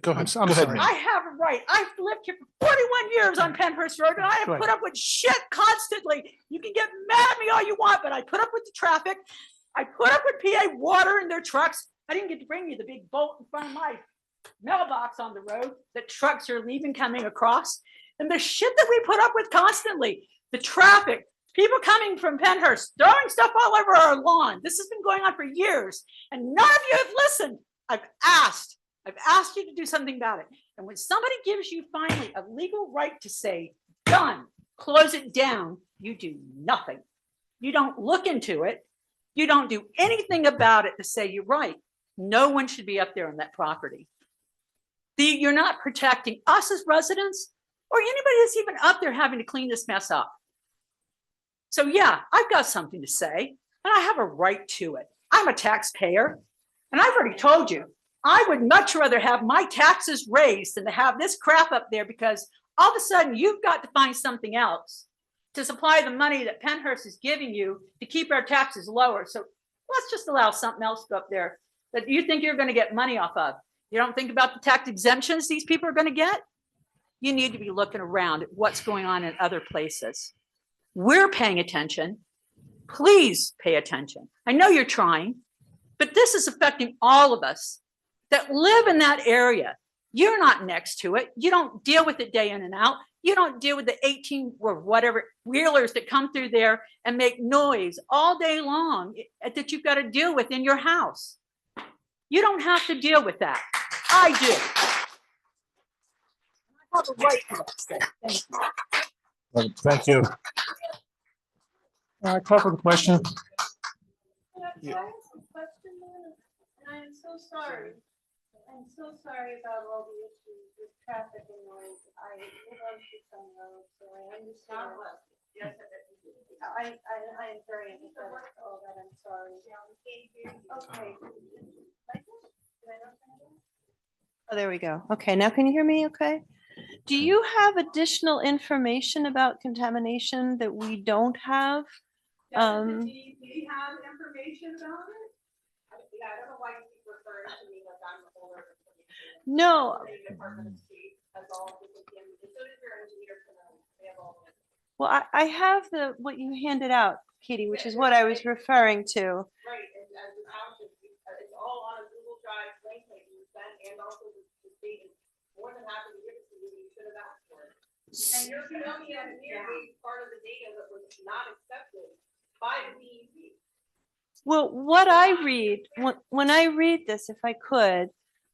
go ahead. I'm Go ahead, sorry. ma'am. I have a right. I've lived here for 41 years on Penhurst Road, and I have Right. put up with shit constantly. You can get mad at me all you want, but I put up with the traffic. I put up with PA water in their trucks. I didn't get to bring you the big bolt in front of my mailbox on the road that trucks are leaving coming across. And the shit that we put up with constantly, the traffic, people coming from Penhurst, throwing stuff all over our lawn. This has been going on for years, and none of you have listened. I've asked you to do something about it. And when somebody gives you finally a legal right to say, done, close it down, you do nothing. You don't look into it. You don't do anything about it to say you're right. No one should be up there on that property. You're not protecting us as residents or anybody that's even up there having to clean this mess up. So yeah, I've got something to say, and I have a right to it. I'm a taxpayer, and I've already told you, I would much rather have my taxes raised than to have this crap up there, because all of a sudden you've got to find something else to supply the money that Penhurst is giving you to keep our taxes lower. So let's just allow something else to go up there that you think you're going to get money off of. You don't think about the tax exemptions these people are going to get? You need to be looking around at what's going on in other places. We're paying attention. Please pay attention. I know you're trying, but this is affecting all of us that live in that area. You're not next to it. You don't deal with it day in and out. You don't deal with the 18 or whatever wheelers that come through there and make noise all day long that you've got to deal with in your house. You don't have to deal with that. I do. I have a right to that. Thank you. Thank you. I call for the question. Can I ask a question then? And I am so sorry. I'm so sorry about all the issues with traffic and noise. I live on Tucson Road, so I understand. Yes, I am very empathetic to all that. I'm sorry. Okay. Oh, there we go. Okay, now can you hear me okay? Do you have additional information about contamination that we don't have? Do you have information about it? Yeah, I don't know why you keep referring to me like I'm the holder of information. No. The Department of State has all the information. So does your engineer tonight. They have all the information. Well, I have what you handed out, Katie, which is what I was referring to. Right, and as the township, it's all on a Google Drive link that you sent, and also the state is more than happy to give it to you. You should have asked for it. And your county engineer gave part of the data that was not accepted by the DEP. Well, what I read, when I read this, if I could,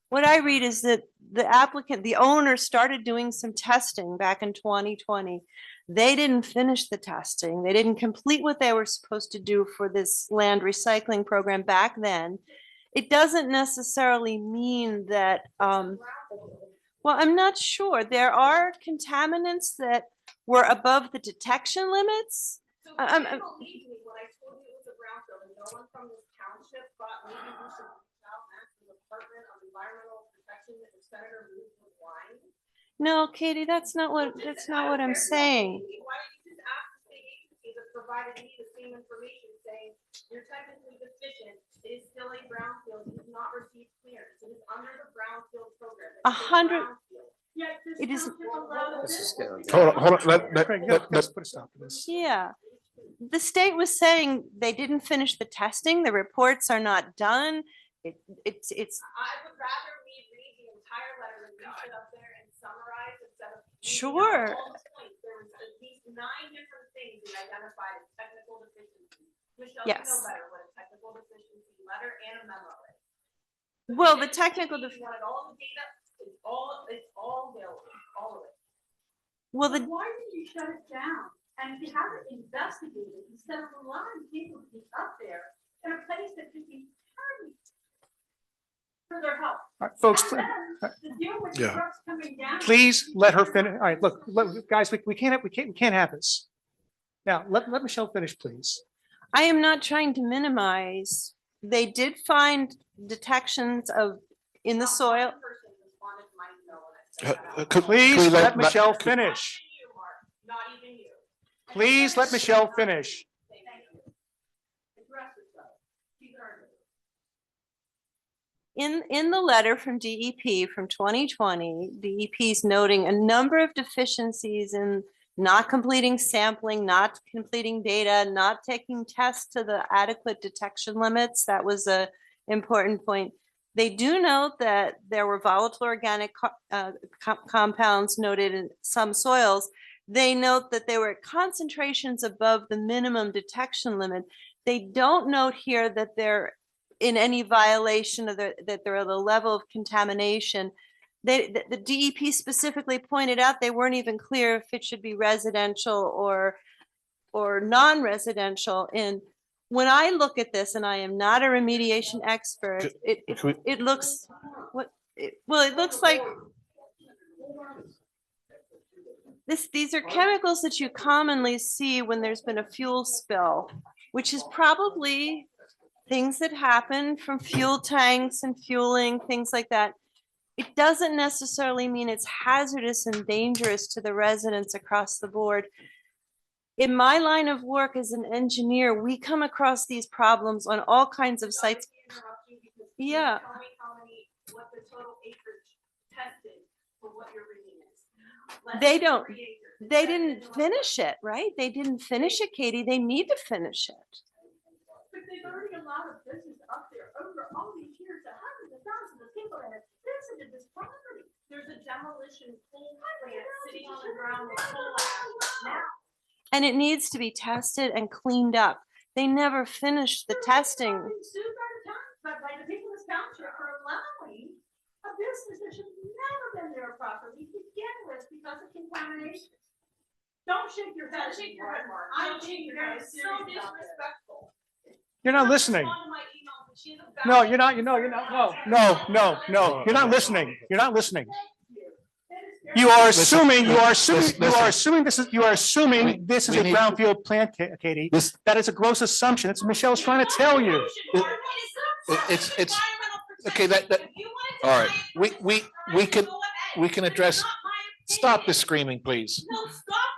what I read is that the applicant, the owner started doing some testing back in 2020. They didn't finish the testing. They didn't complete what they were supposed to do for this land recycling program back then. It doesn't necessarily mean that, well, I'm not sure. There are contaminants that were above the detection limits. So you didn't believe me when I told you it was a brownfield, and no one from this township thought maybe we should reach out and ask the Department of Environmental Protection if Senator Ruth was lying? No, Katie, that's not what I'm saying. Why didn't you just ask the state agency that provided me the same information saying you're technically deficient, it is still a brownfield, you have not received clearance, it is under the brownfield program. It's a 100. brownfield. Yet this It is. township allowed this. Hold on. Let's put a stop to this. Yeah. The state was saying they didn't finish the testing. The reports are not done. It's. I would rather we read the entire letter and read it up there and summarize instead of. Sure. All the points. There was at least 9 different things we identified as technical deficiencies. Michelle, you Yes. know better what a technical deficiency letter and a memo is. Well, the technical. You wanted all the data, all available, all of it. Well, So why did you shut it down? And if you haven't investigated, instead of allowing people to be up there in a place that could be perfect for their health. All right, folks, And then to deal with the Yeah. trucks coming down. please let her finish. All right, look, guys, we can't have this. Now, let Michelle finish, please. I am not trying to minimize. They did find detections of in the soil. Please let Michelle finish. Please let Michelle finish. In the letter from DEP from 2020, DEP's noting a number of deficiencies in not completing sampling, not completing data, not taking tests to the adequate detection limits. That was a important point. They do note that there were volatile organic compounds noted in some soils. They note that they were at concentrations above the minimum detection limit. They don't note here that they're in any violation of that they're at a level of contamination. The DEP specifically pointed out they weren't even clear if it should be residential or non-residential. And when I look at this, and I am not a remediation expert, it looks it looks like these are chemicals that you commonly see when there's been a fuel spill, which is probably things that happen from fuel tanks and fueling, things like that. It doesn't necessarily mean it's hazardous and dangerous to the residents across the board. In my line of work as an engineer, we come across these problems on all kinds of sites. Yeah. They didn't finish it, right? They didn't finish it, Katie. They need to finish it. But they've already allowed a business up there over all these years, that hundreds of thousands of people that have visited this property. There's a demolition coal plant sitting on the ground with coal ash now. And it needs to be tested and cleaned up. They never finished the testing. But by the people of this township for allowing a business that should have never been there properly to begin with because of contamination. Don't shake your head. Mark. I'm being very so disrespectful. You're not listening. No, you're not. No, you're not listening. You're not listening. You are assuming this is a brownfield plant, Katie. That is a gross assumption. That's what Michelle's trying to tell you. It's okay, all right, we can address, stop the screaming, please. No, stop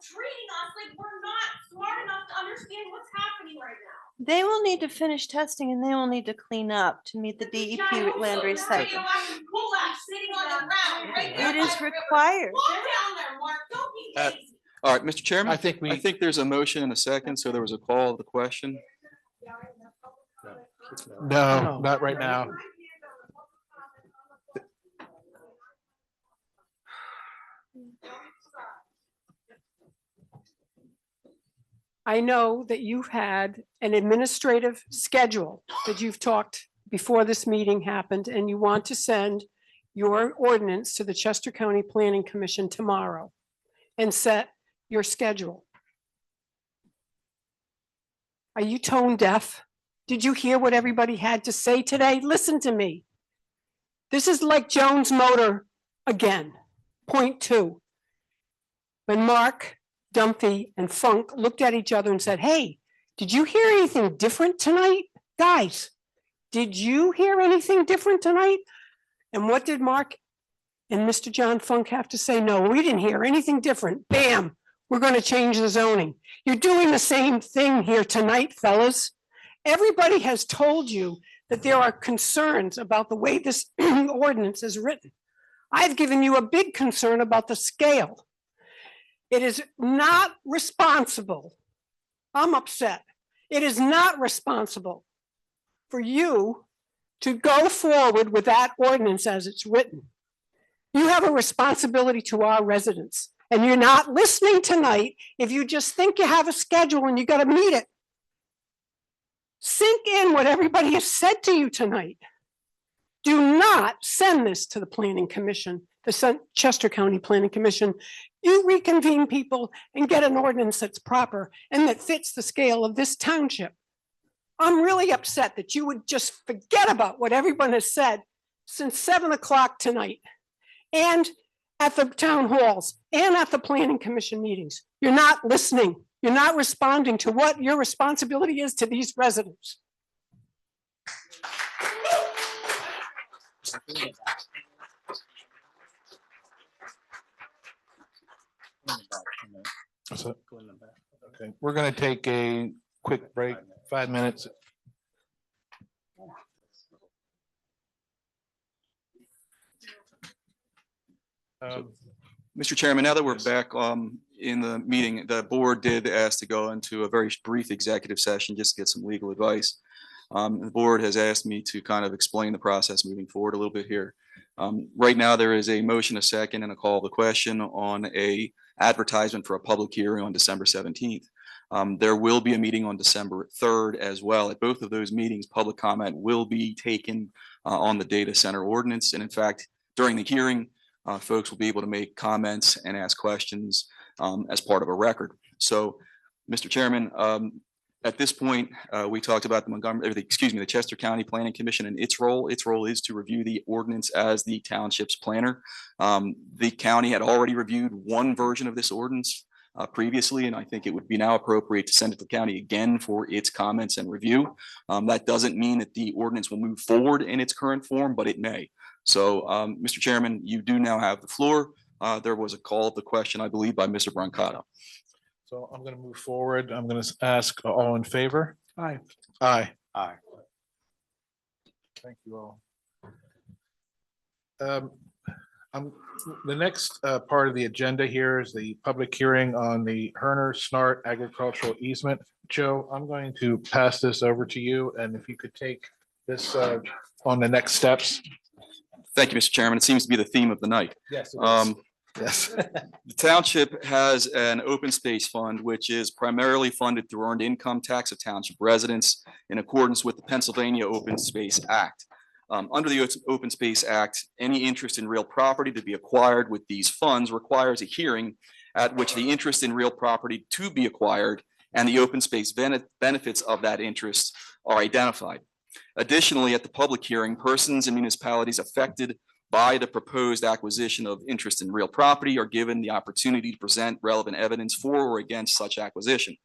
treating us like we're not smart enough to understand what's happening right now. They will need to finish testing and they will need to clean up to meet the DEP land recycling. It is required. All right, Mr. Chairman, I think there's a motion and a second, so there was a call of the question. No, not right now. I know that you've had an administrative schedule that you've talked before this meeting happened, and you want to send your ordinance to the Chester County Planning Commission tomorrow and set your schedule. Are you tone deaf? Did you hear what everybody had to say today? Listen to me. This is like Jones Motor again. Point two. When Mark, Dumpy, and Funk looked at each other and said, hey, did you hear anything different tonight? Guys, did you hear anything different tonight? And what did Mark and Mr. John Funk have to say? No, we didn't hear anything different. Bam, we're going to change the zoning. You're doing the same thing here tonight, fellas. Everybody has told you that there are concerns about the way this ordinance is written. I've given you a big concern about the scale. It is not responsible. I'm upset. It is not responsible for you to go forward with that ordinance as it's written. You have a responsibility to our residents, and you're not listening tonight if you just think you have a schedule and you got to meet it. Sink in what everybody has said to you tonight. Do not send this to the Planning Commission, the Chester County Planning Commission. You reconvene people and get an ordinance that's proper and that fits the scale of this township. I'm really upset that you would just forget about what everyone has said since 7 o'clock tonight and at the town halls and at the Planning Commission meetings. You're not listening. You're not responding to what your responsibility is to these residents. Okay, we're going to take a quick break, 5 minutes. Mr. Chairman, now that we're back in the meeting, the board did ask to go into a very brief executive session just to get some legal advice. The board has asked me to kind of explain the process moving forward a little bit here. Right now, there is a motion, a second, and a call to question on a advertisement for a public hearing on December 17th. There will be a meeting on December 3rd as well. At both of those meetings, public comment will be taken on the data center ordinance. And in fact, during the hearing, folks will be able to make comments and ask questions as part of a record. So, Mr. Chairman, at this point, we talked about the Chester County Planning Commission and its role. Its role is to review the ordinance as the township's planner. The county had already reviewed one version of this ordinance previously, and I think it would be now appropriate to send it to the county again for its comments and review. That doesn't mean that the ordinance will move forward in its current form, but it may. So, Mr. Chairman, you do now have the floor. There was a call of the question, I believe, by Mr. Brancato. So I'm going to move forward. I'm going to ask all in favor. Aye. Aye. Aye. Thank you all. The next part of the agenda here is the public hearing on the Herner Snart agricultural easement. Joe, I'm going to pass this over to you, and if you could take this on the next steps. Thank you, Mr. Chairman. It seems to be the theme of the night. Yes. Yes. The township has an open space fund, which is primarily funded through earned income tax of township residents in accordance with the Pennsylvania Open Space Act. Under the Open Space Act, any interest in real property to be acquired with these funds requires a hearing at which the interest in real property to be acquired and the open space benefits of that interest are identified. Additionally, at the public hearing, persons and municipalities affected by the proposed acquisition of interest in real property are given the opportunity to present relevant evidence for or against such acquisition.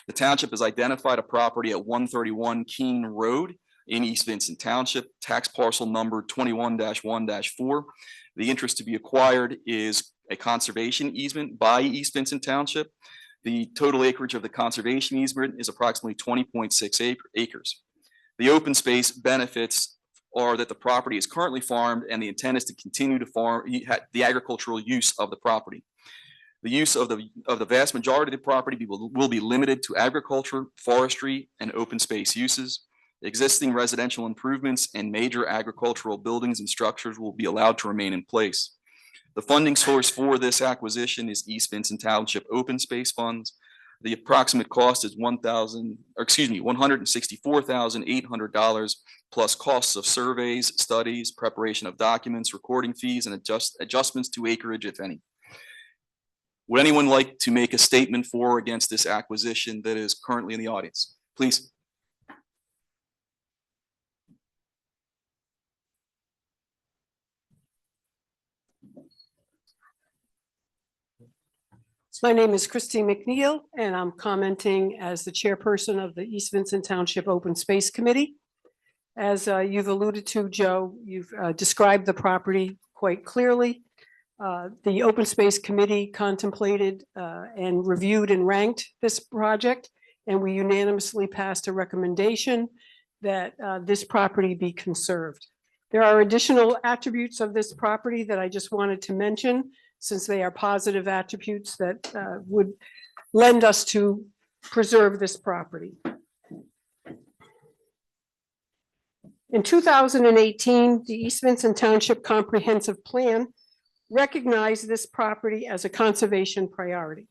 The township has identified a property at 131 Keene Road in East Vincent Township, tax parcel number 21-1-4. The interest to be acquired is a conservation easement by East Vincent Township. The total acreage of the conservation easement is approximately 20.6 acres. The open space benefits are that the property is currently farmed and the intent is to continue to farm the agricultural use of the property. The use of the vast majority of the property will be limited to agriculture, forestry, and open space uses. Existing residential improvements and major agricultural buildings and structures will be allowed to remain in place. The funding source for this acquisition is East Vincent Township Open Space Funds. The approximate cost is $164,800 plus costs of surveys, studies, preparation of documents, recording fees, and adjustments to acreage, if any. Would anyone like to make a statement for or against this acquisition that is currently in the audience? Please. My name is Christine McNeil, and I'm commenting as the chairperson of the East Vincent Township Open Space Committee. As you've alluded to, Joe, you've described the property quite clearly. The Open Space Committee contemplated and reviewed and ranked this project, and we unanimously passed a recommendation that this property be conserved. There are additional attributes of this property that I just wanted to mention, since they are positive attributes that would lend us to preserve this property. In 2018, the East Vincent Township Comprehensive Plan recognized this property as a conservation priority.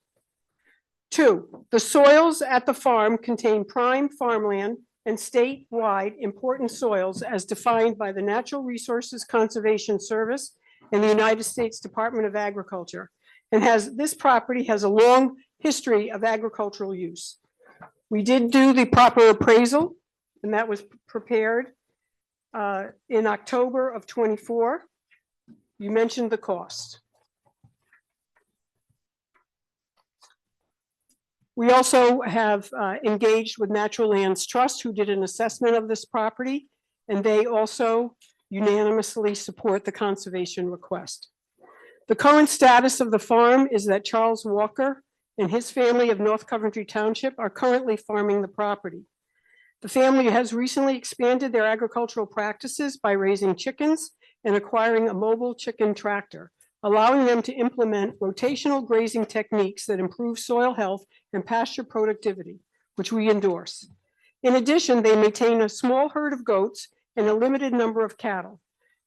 2, the soils at the farm contain prime farmland and statewide important soils as defined by the Natural Resources Conservation Service and the United States Department of Agriculture. And this property has a long history of agricultural use. We did do the proper appraisal, and that was prepared in October of '24. You mentioned the cost. We also have engaged with Natural Lands Trust, who did an assessment of this property, and they also unanimously support the conservation request. The current status of the farm is that Charles Walker and his family of North Coventry Township are currently farming the property. The family has recently expanded their agricultural practices by raising chickens and acquiring a mobile chicken tractor, allowing them to implement rotational grazing techniques that improve soil health and pasture productivity, which we endorse. In addition, they maintain a small herd of goats and a limited number of cattle.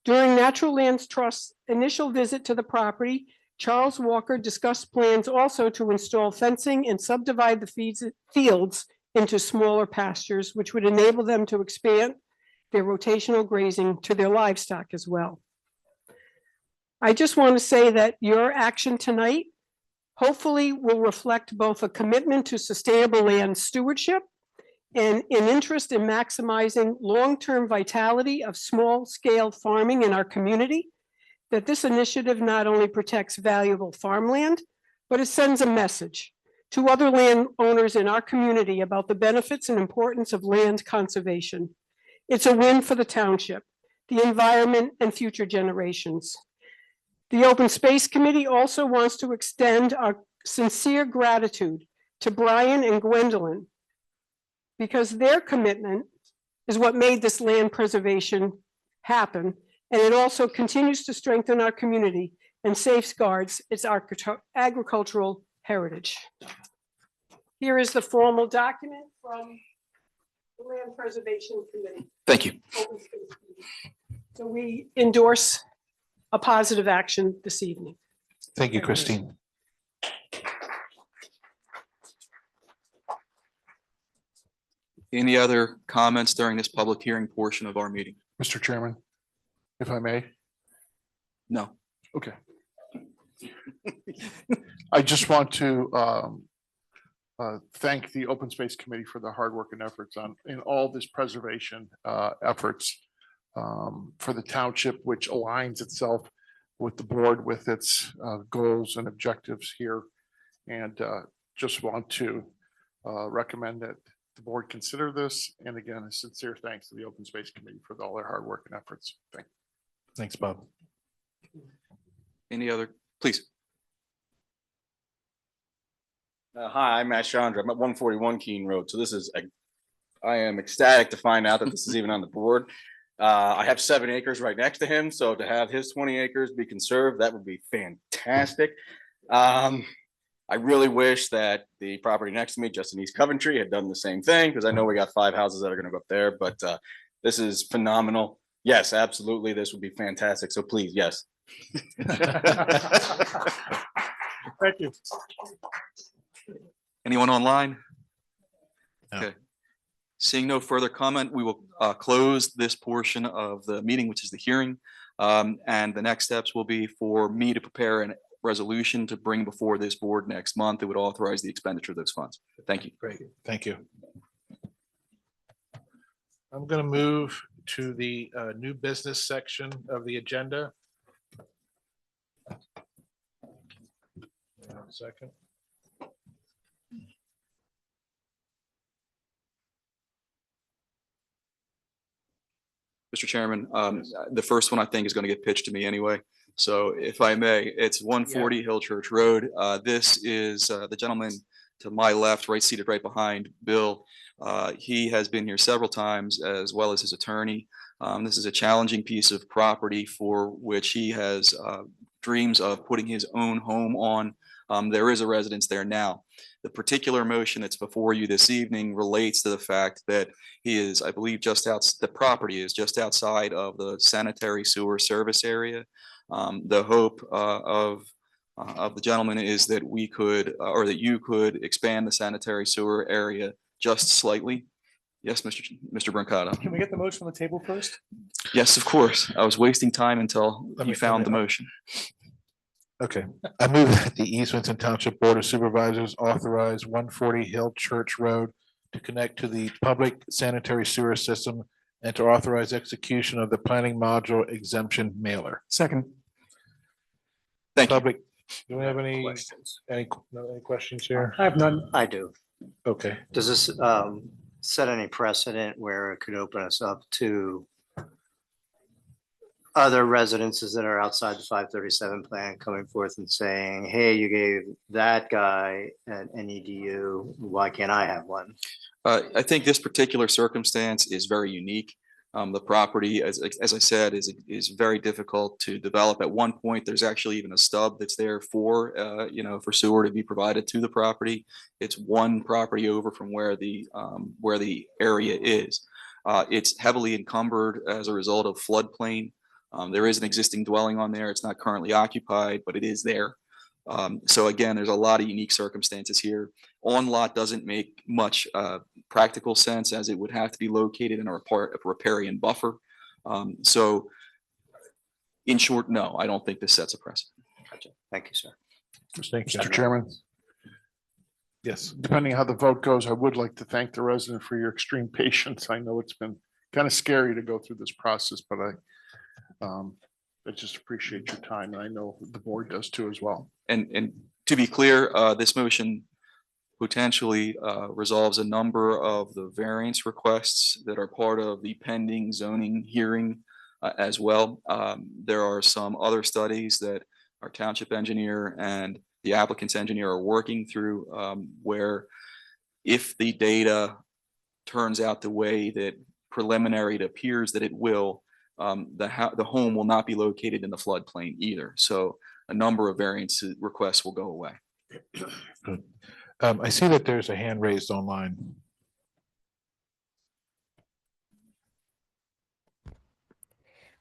During Natural Lands Trust's initial visit to the property, Charles Walker discussed plans also to install fencing and subdivide the fields into smaller pastures, which would enable them to expand their rotational grazing to their livestock as well. I just want to say that your action tonight hopefully will reflect both a commitment to sustainable land stewardship and an interest in maximizing long-term vitality of small-scale farming in our community, that this initiative not only protects valuable farmland, but it sends a message to other landowners in our community about the benefits and importance of land conservation. It's a win for the township, the environment, and future generations. The Open Space Committee also wants to extend our sincere gratitude to Brian and Gwendolyn, because their commitment is what made this land preservation happen, and it also continues to strengthen our community and safeguards its agricultural heritage. Here is the formal document from the Land Preservation Committee. Thank you. So we endorse a positive action this evening. Thank you, Christine. Any other comments during this public hearing portion of our meeting? Mr. Chairman, if I may. No. Okay. I just want to thank the Open Space Committee for their hard work and efforts in all this preservation efforts for the township, which aligns itself with the board with its goals and objectives here. And just want to recommend that the board consider this. And again, a sincere thanks to the Open Space Committee for all their hard work and efforts. Thanks, Bob. Any other, please? Hi, I'm Matt Chandra. I'm at 141 Keene Road. So this is, I am ecstatic to find out that this is even on the board. I have 7 acres right next to him. So to have his 20 acres be conserved, that would be fantastic. I really wish that the property next to me, just in East Coventry, had done the same thing, because I know we got 5 houses that are going to go up there, but this is phenomenal. Yes, absolutely. This would be fantastic. So please, yes. Thank you. Anyone online? Okay. Seeing no further comment, we will close this portion of the meeting, which is the hearing. And the next steps will be for me to prepare a resolution to bring before this board next month that would authorize the expenditure of those funds. Thank you. Great. Thank you. I'm going to move to the new business section of the agenda. One second. Mr. Chairman, the first one I think is going to get pitched to me anyway. So if I may, it's 140 Hill Church Road. This is the gentleman to my left, seated right behind Bill. He has been here several times, as well as his attorney. This is a challenging piece of property for which he has dreams of putting his own home on. There is a residence there now. The particular motion that's before you this evening relates to the fact that he is, I believe, the property is just outside of the sanitary sewer service area. The hope of the gentleman is that we could, or that you could expand the sanitary sewer area just slightly. Yes, Mr. Brancato. Can we get the motion on the table first? Yes, of course. I was wasting time until you found the motion. Okay, I move that the East Vincent Township Board of Supervisors authorize 140 Hill Church Road to connect to the public sanitary sewer system and to authorize execution of the planning module exemption mailer. Second. Thank you. Public, do we have any Questions? any questions here? I have none. I do. Okay, Does this set any precedent where it could open us up to other residences that are outside the 537 plan coming forth and saying, hey, you gave that guy an EDU, why can't I have one? I think this particular circumstance is very unique. The property, as I said, is very difficult to develop. At one point, there's actually even a stub that's there for, for sewer to be provided to the property. It's one property over from where the area is. It's heavily encumbered as a result of floodplain. There is an existing dwelling on there. It's not currently occupied, but it is there. So again, there's a lot of unique circumstances here. On lot doesn't make much practical sense, as it would have to be located in a riparian buffer. So in short, no, I don't think this sets a precedent. Gotcha. Thank you, sir. thank you. Mr. Chairman, Yes, depending how the vote goes, I would like to thank the resident for your extreme patience. I know it's been kind of scary to go through this process, but I just appreciate your time, and I know the board does too as well. And to be clear, this motion potentially resolves a number of the variance requests that are part of the pending zoning hearing as well. There are some other studies that our township engineer and the applicant's engineer are working through, where if the data turns out the way that preliminary it appears that it will, the home will not be located in the floodplain either. So a number of variance requests will go away. good. I see that there's a hand raised online.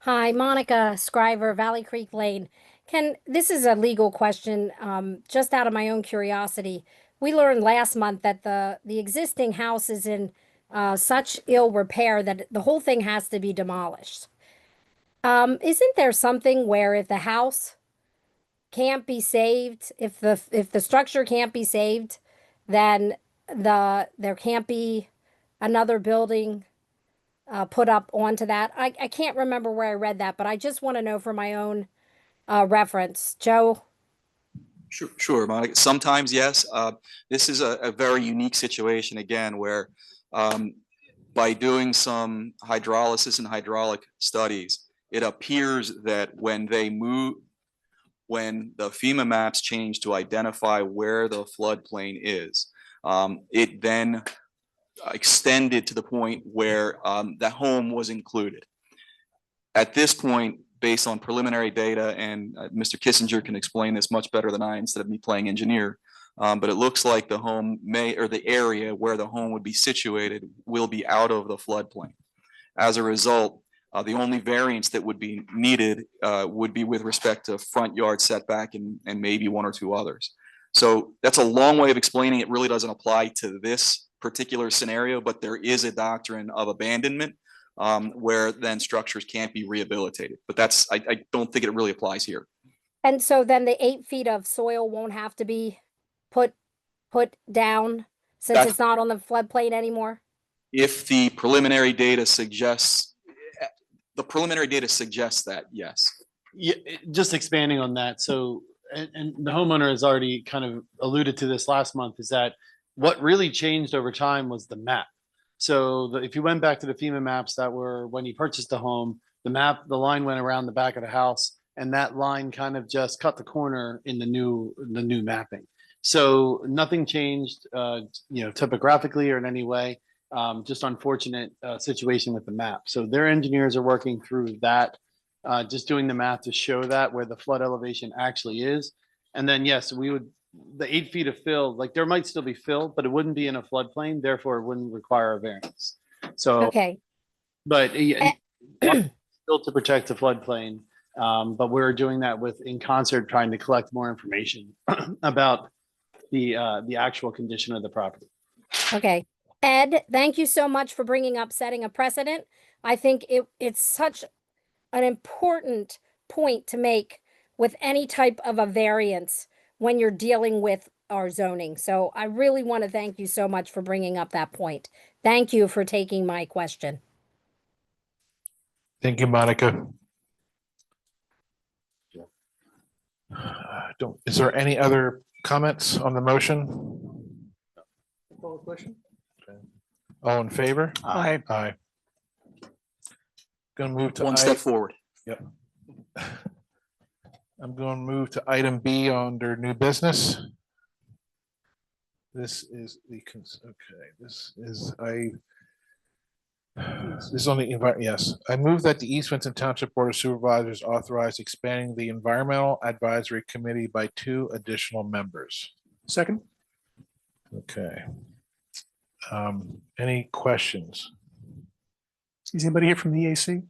Hi, Monica Scriver, Valley Creek Lane. This is a legal question, just out of my own curiosity. We learned last month that the existing house is in such ill repair that the whole thing has to be demolished. Isn't there something where if the house can't be saved, if the structure can't be saved, then there can't be another building put up onto that? I can't remember where I read that, but I just want to know for my own reference. Joe? Sure, Monica. Sometimes, yes. This is a very unique situation, again, where by doing some hydrolysis and hydraulic studies, it appears that when the FEMA maps change to identify where the floodplain is, it then extended to the point where the home was included. At this point, based on preliminary data, and Mr. Kissinger can explain this much better than I instead of me playing engineer, but it looks like the home the area where the home would be situated will be out of the floodplain. As a result, the only variance that would be needed would be with respect to front yard setback and maybe one or two others. So that's a long way of explaining it really doesn't apply to this particular scenario, but there is a doctrine of abandonment where then structures can't be rehabilitated. But I don't think it really applies here. And so then the 8 feet of soil won't have to be put down since it's not on the floodplain anymore? If the preliminary data suggests that, yes. Yeah, just expanding on that. So, and the homeowner has already kind of alluded to this last month, is that what really changed over time was the map. So if you went back to the FEMA maps that were when you purchased the home, the line went around the back of the house, and that line kind of just cut the corner in the new mapping. So nothing changed, topographically or in any way. Just unfortunate situation with the map. So their engineers are working through that, just doing the math to show that where the flood elevation actually is. And then, yes, the 8 feet of fill, like there might still be fill, but it wouldn't be in a floodplain, therefore it wouldn't require a variance. So, okay. But still to protect the floodplain. But we're doing that in concert, trying to collect more information about the actual condition of the property. Okay. Ed, thank you so much for bringing up setting a precedent. I think it's such an important point to make with any type of a variance when you're dealing with our zoning. So I really want to thank you so much for bringing up that point. Thank you for taking my question. Thank you, Monica. Is there any other comments on the motion? Call the question? All in favor? Aye. Aye. Going to move to. One step forward. Yep. I'm going to move to item B under new business. This is this is on the environment. Yes, I move that the East Vincent Township Board of Supervisors authorize expanding the Environmental Advisory Committee by 2 additional members. Second? Okay. Any questions? Is anybody here from the EAC?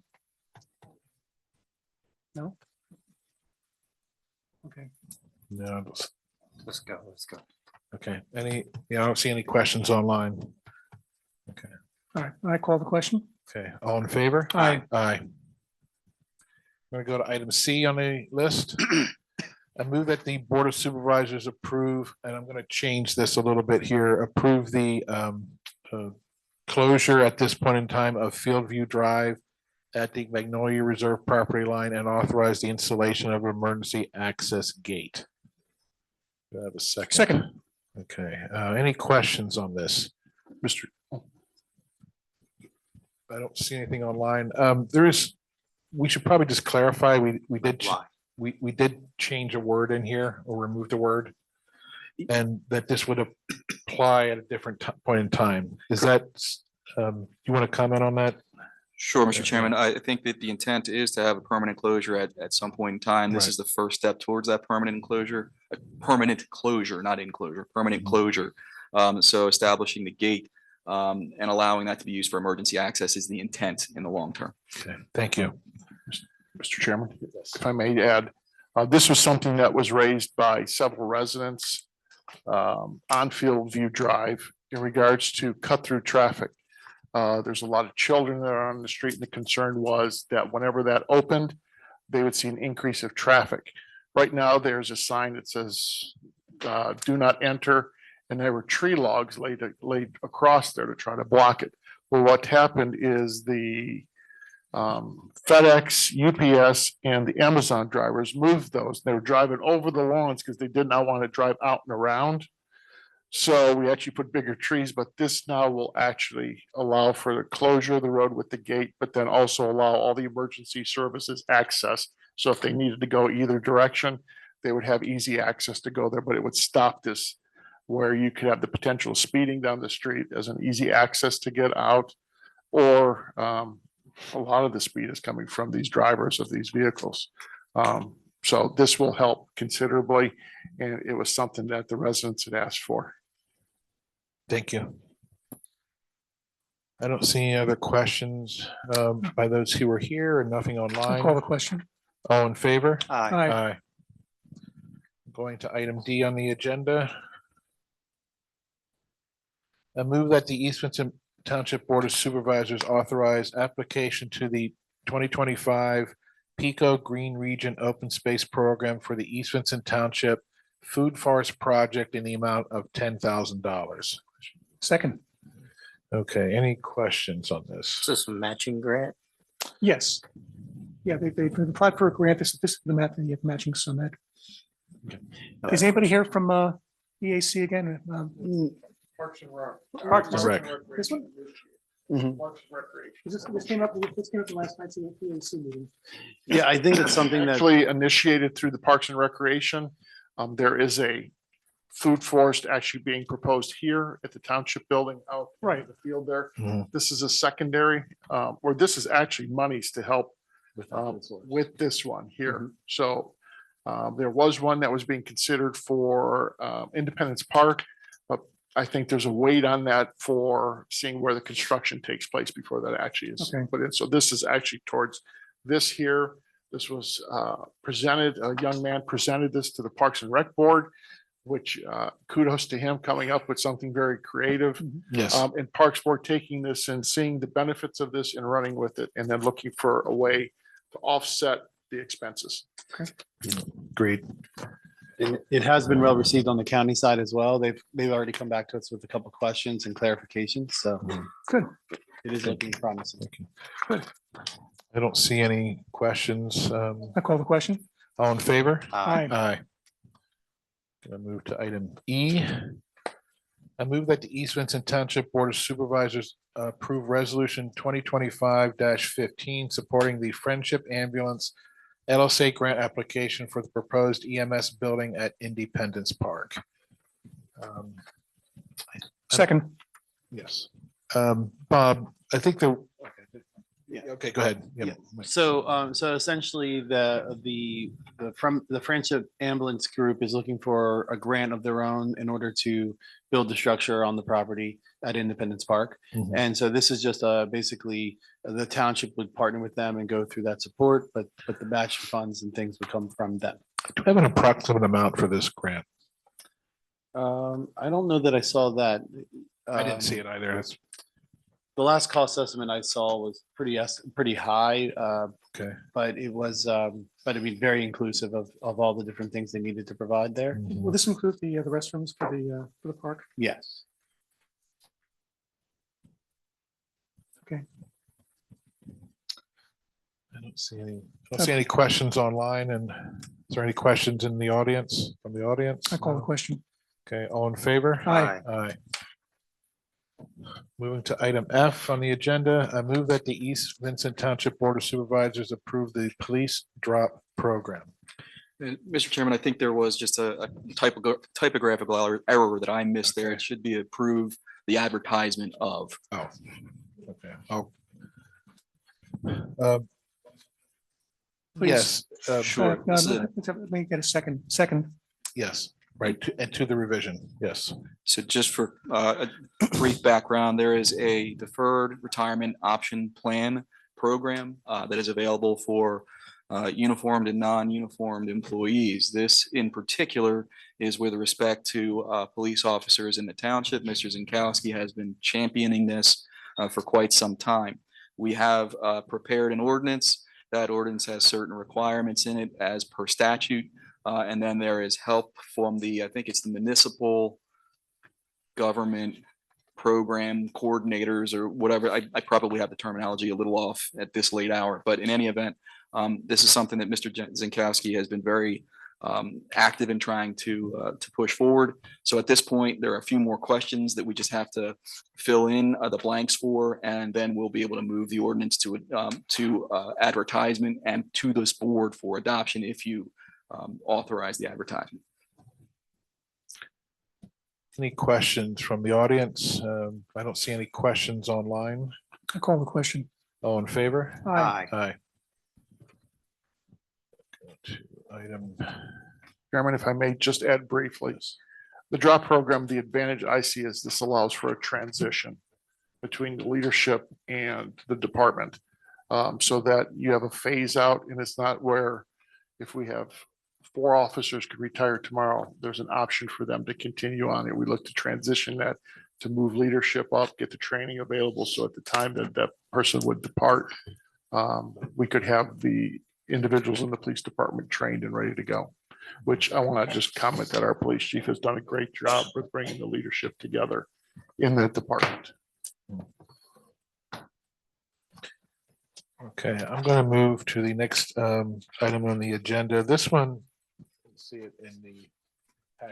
No? Okay. No. Let's go. Okay. I don't see any questions online. Okay. All right, I call the question. Okay. All in favor? Aye. Aye. I'm going to go to item C on the list. I move that the Board of Supervisors approve, and I'm going to change this a little bit here, approve the closure at this point in time of Fieldview Drive at the Magnolia Reserve property line and authorize the installation of emergency access gate. Do I have a second? Second. Okay. Any questions on this? Mr. I don't see anything online. We should probably just clarify, we did change a word in here or removed a word. And that this would apply at a different point in time. Is that, you want to comment on that? Sure, Mr. Chairman. I think that the intent is to have a permanent closure at some point in time. This Right. is the first step towards that permanent enclosure, permanent closure, not enclosure, permanent closure. So establishing the gate and allowing that to be used for emergency access is the intent in the long term. Okay, thank you. Mr. Chairman, if I may add, this was something that was raised by several residents on Fieldview Drive in regards to cut through traffic. There's a lot of children that are on the street, and the concern was that whenever that opened, they would see an increase of traffic. Right now, there's a sign that says, do not enter, and there were tree logs laid across there to try to block it. Well, what happened is the FedEx, UPS, and the Amazon drivers moved those. They were driving over the lawns because they did not want to drive out and around. So we actually put bigger trees, but this now will actually allow for the closure of the road with the gate, but then also allow all the emergency services access. So if they needed to go either direction, they would have easy access to go there, but it would stop this where you could have the potential of speeding down the street as an easy access to get out, or a lot of the speed is coming from these drivers of these vehicles. So this will help considerably, and it was something that the residents had asked for. Thank you. I don't see any other questions by those who were here and nothing I'll online. call the question. All in favor? Aye. Aye. Going to item D on the agenda. I move that the East Vincent Township Board of Supervisors authorize application to the 2025 PICO Green Region Open Space Program for the East Vincent Township Food Forest Project in the amount of $10,000. Second. Okay, any questions on this? Is this a matching grant? Yes. Yeah, they applied for a grant. This is the map, and you have matching summit. Is anybody here from EAC again? Parks and Rec. Parks and Rec. This one? Parks and Recreation. This came up the last night's EAC meeting. Yeah, I think it's something that Actually initiated through the Parks and Recreation. There is a food forest actually being proposed here at the township building out Right. in the field there. Mhm. This is a secondary, or this is actually monies to help with this one here. So there was one that was being considered for Independence Park, but I think there's a wait on that for seeing where the construction takes place before that actually is Okay. put in. So this is actually towards this here. This was presented, a young man presented this to the Parks and Rec Board. which kudos to him coming up with something very creative. Yes. And Parks Board taking this and seeing the benefits of this and running with it, and then looking for a way to offset the expenses. Great. It has been well received on the county side as well. They've already come back to us with a couple questions and clarifications, so. Good. It is looking promising. Good. I don't see any questions. I call the question. All in favor? Aye. Aye. Gonna move to item E. I move that the East Vincent Township Board of Supervisors approve resolution 2025-15 supporting the Friendship Ambulance LSA grant application for the proposed EMS building at Independence Park. Second. Yes. Bob, I think the. Okay, go ahead. Yeah. So essentially the Friendship Ambulance Group is looking for a grant of their own in order to build the structure on the property at Independence Park. Mhm. And so this is just basically the township would partner with them and go through that support, but the match funds and things would come from them. Do we have an approximate amount for this grant? I don't know that I saw that. I didn't see it either. That's The last cost estimate I saw was pretty high. Okay. But it was, but I mean, very inclusive of all the different things they needed to provide there. Will this include the restrooms for the park? Yes. Okay. I don't see any questions online, and is there any questions in the audience, from the audience? I call the No? question. Okay, all in favor? Aye. Aye. Moving to item F on the agenda, I move that the East Vincent Township Board of Supervisors approve the police drop program. And Mr. Chairman, I think there was just a typographical error that I missed there. It should be approve the advertisement of. Oh, okay. Oh. Please. Yes, sure. Let me get a second. Yes, right, and to the revision, yes. So just for a brief background, there is a deferred retirement option plan program that is available for uniformed and non-uniformed employees. This in particular is with respect to police officers in the township. Mr. Zinkowski has been championing this for quite some time. We have prepared an ordinance. That ordinance has certain requirements in it as per statute. And then there is help from I think it's the municipal government program coordinators or whatever. I probably have the terminology a little off at this late hour, but in any event, this is something that Mr. Zinkowski has been very active in trying to push forward. So at this point, there are a few more questions that we just have to fill in the blanks for, and then we'll be able to move the ordinance to advertisement and to this board for adoption if you authorize the advertisement. Any questions from the audience? I don't see any questions online. I call the question. All in favor? Aye. Aye. Go to item, Chairman, if I may just add briefly, the drop program, the advantage I see is this allows for a transition between the leadership and the department. So that you have a phase out, and it's not where if we have 4 officers could retire tomorrow, there's an option for them to continue on it. We look to transition that to move leadership up, get the training available. So at the time that that person would depart, we could have the individuals in the police department trained and ready to go, which I want to just comment that our police chief has done a great job with bringing the leadership together in the department. okay, I'm going to move to the next item on the agenda. This one, let's see it in the.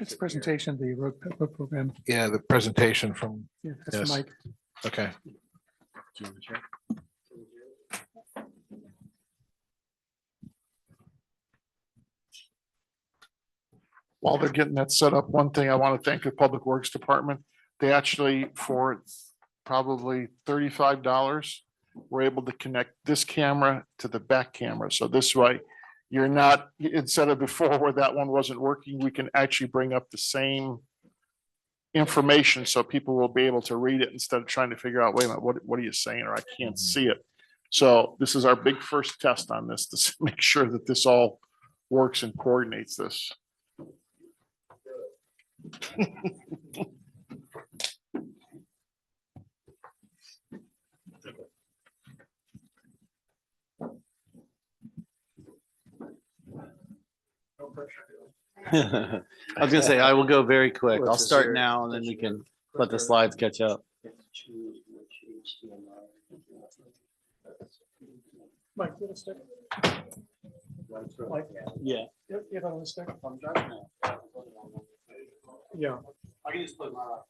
It's a presentation of the road program. Yeah, the presentation from. Yeah, that's Yes. Mike. Okay. While they're getting that set up, one thing I want to thank the Public Works Department. They actually, for probably $35, were able to connect this camera to the back camera. So this way, you're not, instead of before where that one wasn't working, we can actually bring up the same information so people will be able to read it instead of trying to figure out, wait a minute, what are you saying? Or I can't see it. So this is our big first test on this to make sure that this all works and coordinates this. I was gonna say, I will go very quick. I'll What's this start here? now and then we can let the slides catch up. Mike, you have a stick? Mike? Yeah. You have a stick? I'm driving now. Yeah. I can just put my.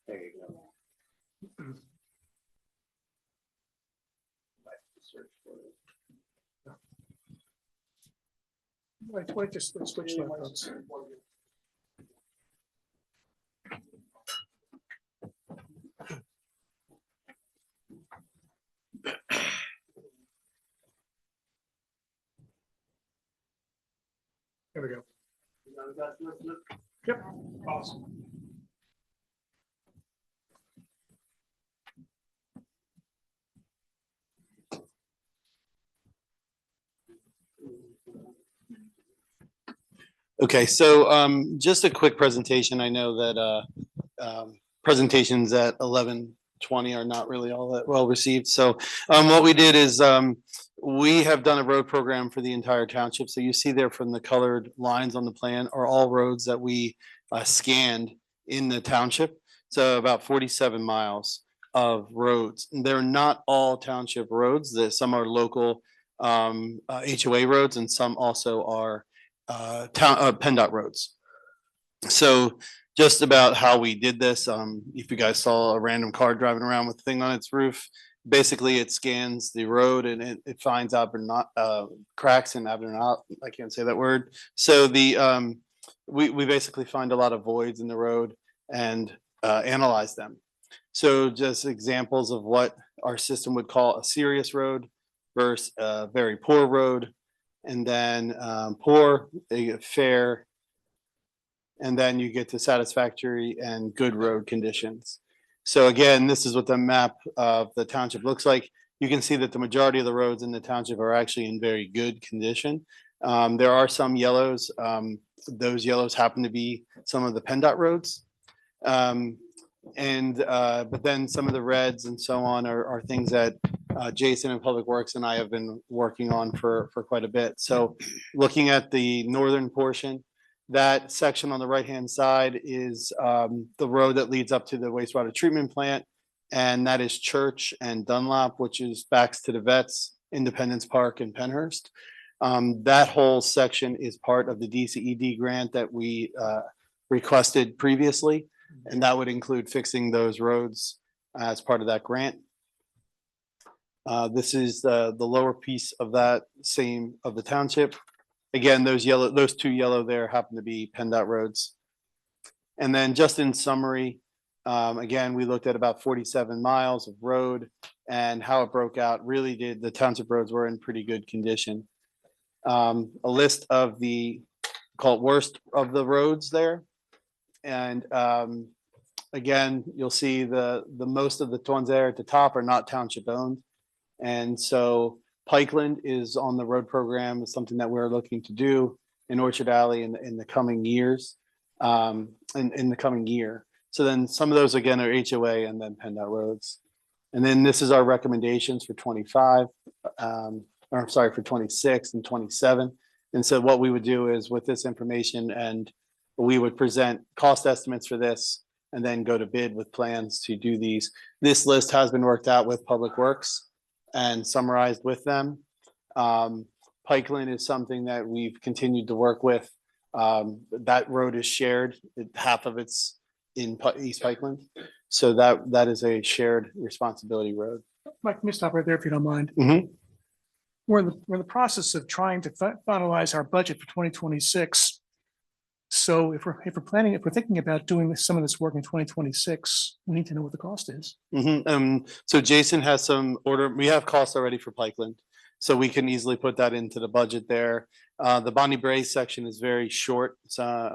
There you go. Wait, just switch laptops. There we go. Yep. Awesome. Okay, so just a quick presentation. I know that presentations at 11:20 are not really all that well received. So what we did is we have done a road program for the entire township. So you see there from the colored lines on the plan are all roads that we scanned in the township. So about 47 miles of roads. They're not all township roads. Some are local HOA roads and some also are PennDOT roads. So just about how we did this, if you guys saw a random car driving around with a thing on its roof, basically it scans the road and it finds cracks and I can't say that word. So we basically find a lot of voids in the road and analyze them. So just examples of what our system would call a serious road versus a very poor road, and then poor, fair, and then you get to satisfactory and good road conditions. So again, this is what the map of the township looks like. You can see that the majority of the roads in the township are actually in very good condition. There are some yellows. Those yellows happen to be some of the PennDOT roads. But then some of the reds and so on are things that Jason and Public Works and I have been working on for quite a bit. So looking at the northern portion, that section on the right-hand side is the road that leads up to the wastewater treatment plant. And that is Church and Dunlop, which is backs to the vets, Independence Park and Pennhurst. That whole section is part of the DCED grant that we requested previously. And that would include fixing those roads as part of that grant. This is the lower piece of that of the township. Again, those two yellow there happen to be PennDOT roads. And then just in summary, again, we looked at about 47 miles of road and how it broke out. Really the township roads were in pretty good condition. A list of the worst of the roads there. And again, you'll see the most of the ones there at the top are not township owned. And so Pikeland is on the road program, is something that we're looking to do in Orchard Alley in the coming years, in the coming year. So then some of those again are HOA and then PennDOT roads. And then this is our recommendations for 25, or I'm sorry, for 26 and 27. And so what we would do is with this information and we would present cost estimates for this and then go to bid with plans to do these. This list has been worked out with Public Works and summarized with them. Pikeland is something that we've continued to work with. That road is shared. Half of it's in East Pikeland. So that is a shared responsibility road. Mike, let me stop right there if you don't mind. Mhm. We're in the process of trying to finalize our budget for 2026. So if we're thinking about doing some of this work in 2026, we need to know what the cost is. So Jason has we have costs already for Pikeland. So we can easily put that into the budget there. The Bonnie Bray section is very short. It's well,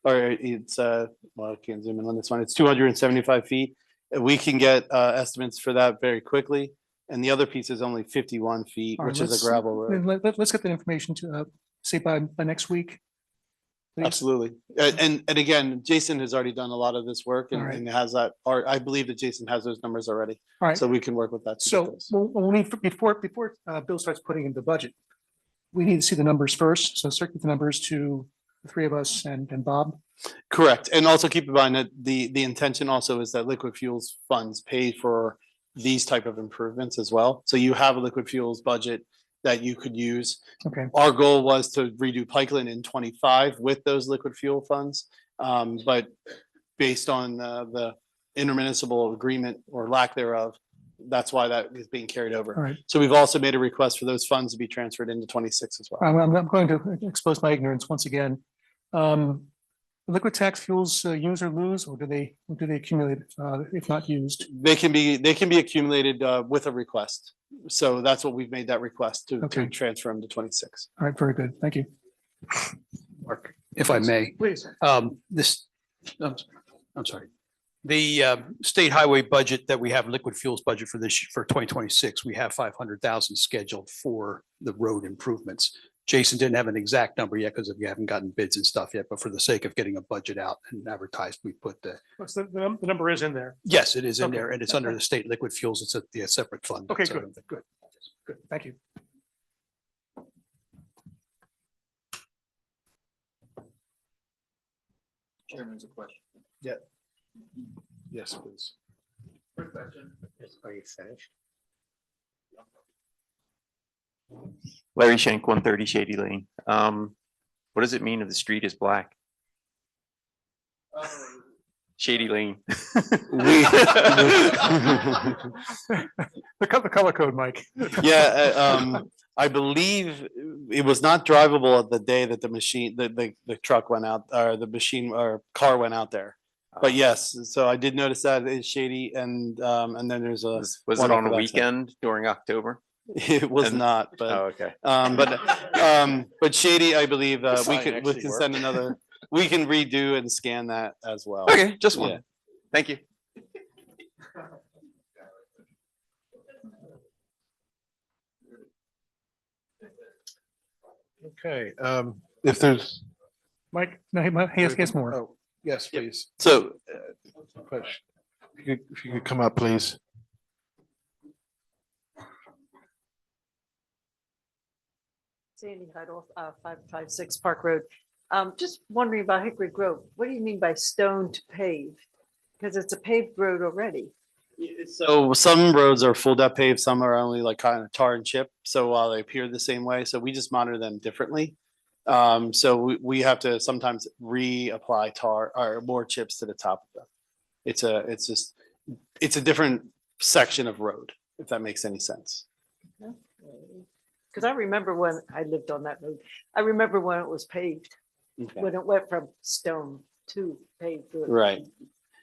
I can't zoom in on this one. It's 275 feet. We can get estimates for that very quickly. And the other piece is only 51 feet, All right, which is a gravel road. Let's get that information to say by next week. please? Absolutely. And again, Jason has already done a lot of this work All and right. and has that, or I believe that Jason has those numbers already. All right. So we can work with that. to get So those. we'll need, before Bill starts putting in the budget, we need to see the numbers first. So circulate the numbers to the three of us and Bob. Correct. And also keep in mind that the intention also is that liquid fuels funds pay for these type of improvements as well. So you have a liquid fuels budget that you could use. Okay. Our goal was to redo Pikeland in 25 with those liquid fuel funds. But based on the intermunicipal agreement or lack thereof, that's why that is being carried over. All right. So we've also made a request for those funds to be transferred into 26 as well. I'm going to expose my ignorance once again. Liquid tax fuels use or lose, or do they accumulate if not used? They can be accumulated with a request. So that's what we've made that request to Okay. transfer them to 26. All right, very good. Thank you. Mark, if I may. Please. This, I'm sorry. The state highway budget that we have, liquid fuels budget for for 2026, we have 500,000 scheduled for the road improvements. Jason didn't have an exact number yet because we haven't gotten bids and stuff yet, but for the sake of getting a budget out and advertised, we put the, The number is in there. yes, it is in Okay. there and it's under the state liquid fuels. It's a separate fund. Okay, So- good, good, good. Thank you. Chairman's a question. Yeah. Yes, please. Are you finished? Larry Shank, 130 Shady Lane. What does it mean if the street is black? Shady Lane. The color code, Mike. Yeah, I believe it was not drivable the day that the truck went out, or the machine or car went out there. But yes, so I did notice that it's shady and then there's a. Was it on a weekend during October? It was not, but. Oh, okay. But shady, I believe, The we sign can actually send worked. another, we can redo and scan that as well. Okay, just one. Yeah. Thank you. Okay, if there's. Mike, no, he has more. Oh, yes, please. So. Push. If you could come up, please. Sandy Huddle, 556 Park Road. Just wondering about Hickory Grove. What do you mean by stone to pave? Because it's a paved road already. So some roads are full depth paved, some are only like kind of tar and chip. So while they appear the same way, so we just monitor them differently. So we have to sometimes reapply tar or more chips to the top of them. It's a different section of road, if that makes any sense. Because I remember when I lived on that road, I remember when it was paved, Okay. when it went from stone to paved. road. Right.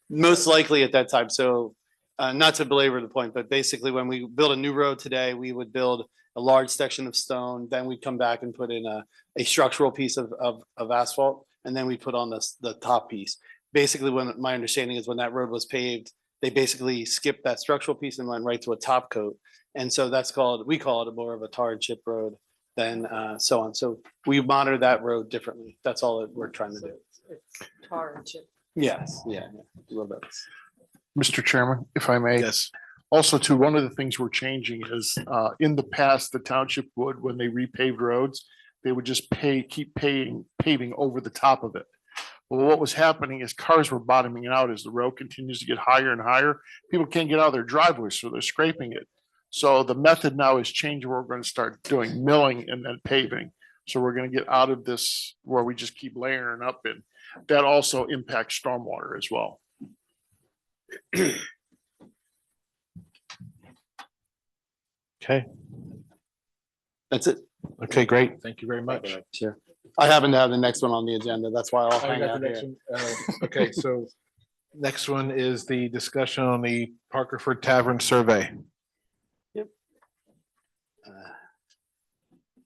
Most likely at that time. So not to belabor the point, but basically when we build a new road today, we would build a large section of stone, then we'd come back and put in a structural piece of asphalt, and then we put on the top piece. Basically, when my understanding is when that road was paved, they basically skipped that structural piece and went right to a top coat. And so we call it more of a tar and chip road than so on. So we monitor that road differently. That's all that we're trying to do. It's tar and chip. Yes, yeah, a little bit. Mr. Chairman, if I may. Yes. Also, too, one of the things we're changing is, in the past, the township would, when they repaved roads, they would just keep paving over the top of it. Well, what was happening is cars were bottoming out as the road continues to get higher and higher. People can't get out of their driveways, so they're scraping it. So the method now is changing. We're going to start doing milling and then paving. So we're going to get out of this where we just keep layering up, and that also impacts stormwater as well. Okay. That's it. Okay, great. Thank you very much. Sure. I happen to have the next one on the agenda. That's why I'll Oh, you hang got out the next here. one? Okay, so next one is the discussion on the Parkerford Tavern survey.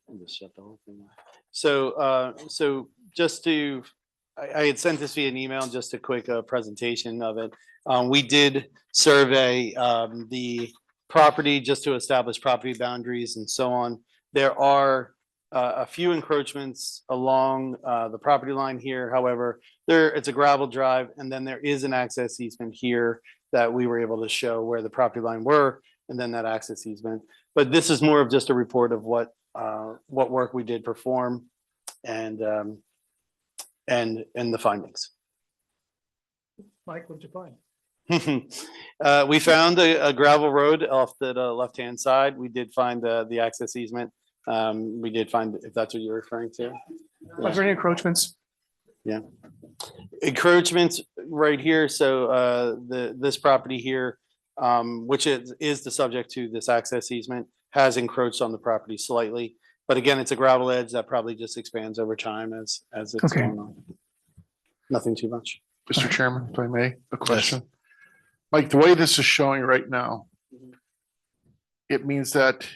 I'll just shut the whole thing off. So just to, I had sent this via an email, just a quick presentation of it. We did survey the property just to establish property boundaries and so on. There are a few encroachments along the property line here. However, it's a gravel drive, and then there is an access easement here that we were able to show where the property line were, and then that access easement. But this is more of just a report of what work we did perform and the findings. Mike, what'd you find? We found a gravel road off the left-hand side. We did find the access easement. We did find, if that's what you're referring to. Are there any encroachments? Yeah. Encroachments right here. So this property here, which is the subject to this access easement, has encroached on the property slightly. But again, it's a gravel edge that probably just expands over time as it's going on. Nothing too much. Mr. Chairman, if I may, a question. Mike, the way this is showing right now, it means that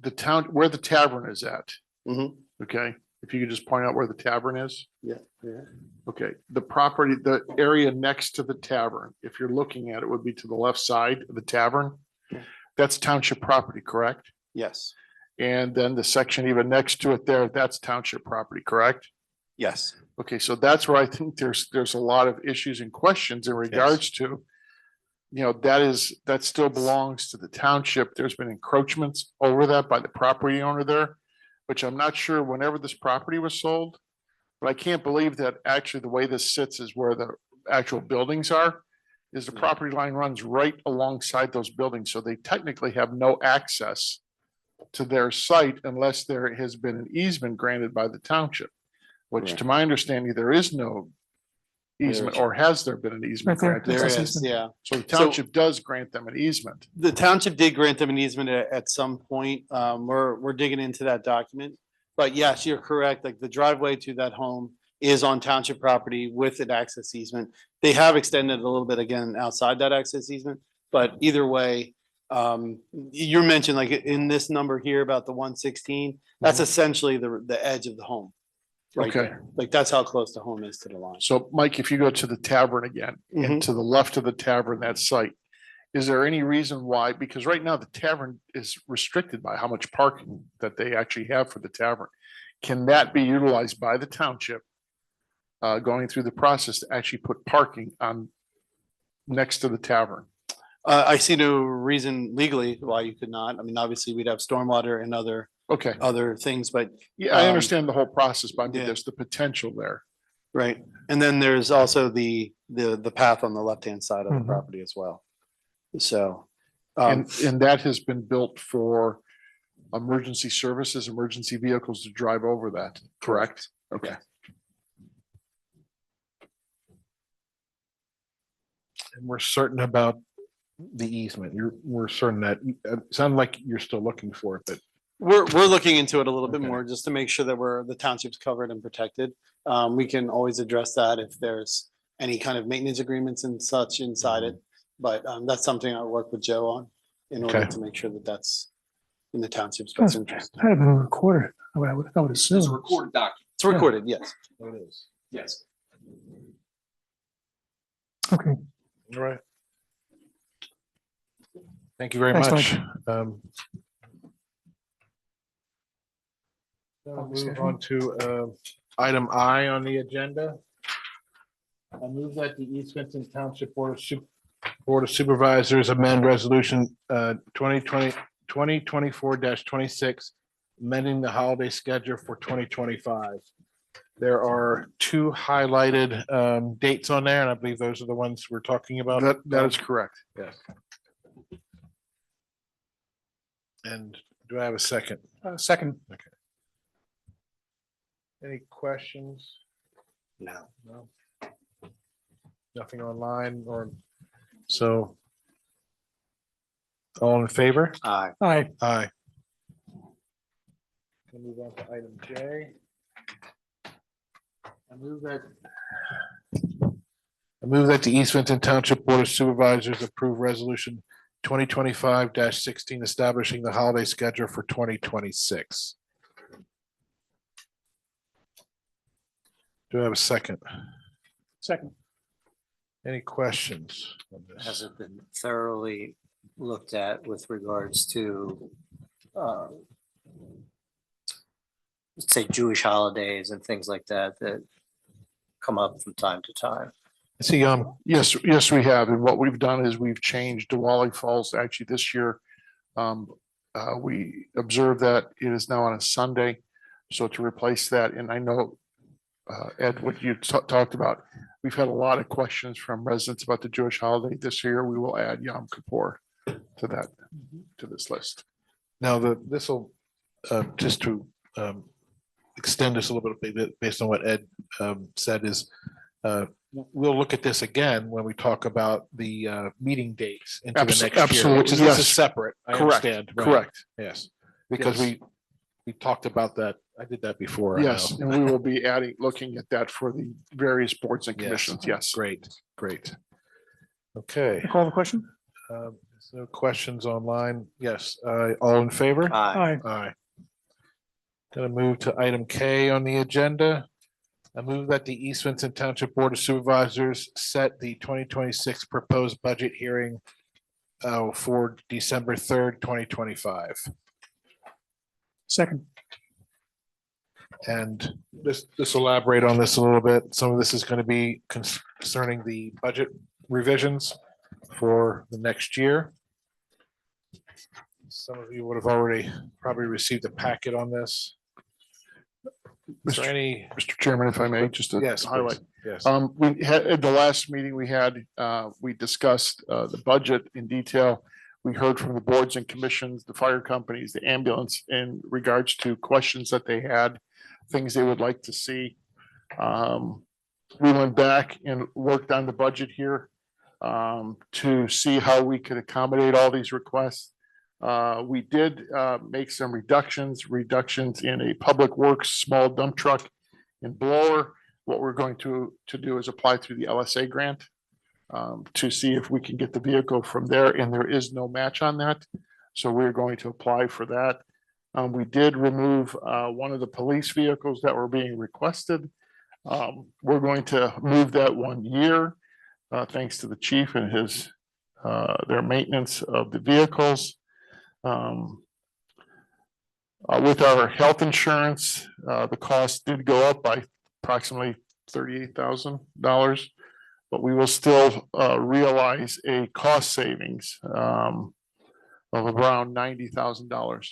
the town, where the tavern is at. Okay, if you could just point out where the tavern is. Yeah. Okay, the property, the area next to the tavern, if you're looking at it, would be to the left side of the tavern. That's township property, correct? Yes. And then the section even next to it there, that's township property, correct? Yes. Okay, so that's where I think there's a lot of issues and questions in regards to, that still belongs to the township. There's been encroachments over that by the property owner there, which I'm not sure whenever this property was sold. But I can't believe that actually the way this sits is where the actual buildings are, is the property line runs right alongside those buildings. So they technically have no access to their site unless there has been an easement granted by the township, which to my understanding, there is no easement, or has there been an easement Right there. granted? There is, yeah. So the township does grant them an easement. The township did grant them an easement at some point. We're digging into that document. But yes, you're correct. Like the driveway to that home is on township property with an access easement. They have extended a little bit again outside that access easement, but either way, you mentioned like in this number here about the 116, that's essentially the edge of the home. Right Okay. there. Like that's how close the home is to the line. So Mike, if you go to the tavern again, and to the left of the tavern, that site, is there any reason why? Because right now the tavern is restricted by how much parking that they actually have for the tavern. Can that be utilized by the township going through the process to actually put parking on next to the tavern? I see no reason legally why you could not. I mean, obviously we'd have stormwater and other things, but yeah, I understand the whole process, but I mean, there's the potential there. Right. And then there's also the path on the left-hand side of the property as well. So and that has been built for emergency services, emergency vehicles to drive over that, correct? Okay. And we're certain about the easement. We're certain that, it sounds like you're still looking for it, but. We're looking into it a little bit more just to make sure that the township's covered and protected. We can always address that if there's any kind of maintenance agreements and such inside it. But that's something I'll work with Joe on in order to make sure that that's in the township's best interest. Had been recorded, I would assume. It's a recorded document. It's recorded, yes. It is. Yes. Okay. All right. Thank you very Thanks, much. Mike. We'll move on to item I on the agenda. I move that the East Vincent Township Board of Supervisors amend resolution 2024-26, amending the holiday schedule for 2025. There are two highlighted dates on there, and I believe those are the ones we're talking about. That is correct. Yes. And do I have a second? Second. Okay. Any questions? No. No. Nothing online or so. All in favor? Aye. Aye. Aye. We'll move on to item J. I move that the East Vincent Township Board of Supervisors approve resolution 2025-16 establishing the holiday schedule for 2026. Do I have a second? Second. Any questions on this? Has it been thoroughly looked at with regards to say Jewish holidays and things like that that come up from time to time. See, yes, we have. And what we've done is we've changed Diwali falls actually this year. We observed that it is now on a Sunday. So to replace that, and I know, Ed, what you talked about, we've had a lot of questions from residents about the Jewish holiday this year. We will add Yom Kippur to that, to this list. Now, this will, just to extend this a little bit based on what Ed said is, we'll look at this again when we talk about the meeting dates into the next year, Absolutely, which is this is separate. I Correct, understand. right? correct. Yes, because Yes. we talked about that. I did that before. I Yes, know. and we will be looking at that for the various boards and Yes. commissions. Yes. Great, great. Okay. Call the question? There's no questions online. Yes, all in favor? Aye. Aye. Gonna move to item K on the agenda. I move that the East Vincent Township Board of Supervisors set the 2026 proposed budget hearing for December 3rd, 2025. Second. And this elaborate on this a little bit. Some of this is going to be concerning the budget revisions for the next year. Some of you would have already probably received a packet on this. Is there any? Mr. Chairman, if I may, just to Yes, highlight. please. Yes. We had, at the last meeting we had, we discussed the budget in detail. We heard from the boards and commissions, the fire companies, the ambulance in regards to questions that they had, things they would like to see. We went back and worked on the budget here to see how we could accommodate all these requests. We did make some reductions in a public works, small dump truck and blower. What we're going to do is apply through the LSA grant to see if we can get the vehicle from there, and there is no match on that. So we're going to apply for that. We did remove one of the police vehicles that were being requested. We're going to move that 1 year, thanks to the chief and his their maintenance of the vehicles. With our health insurance, the cost did go up by approximately $38,000, but we will still realize a cost savings of around $90,000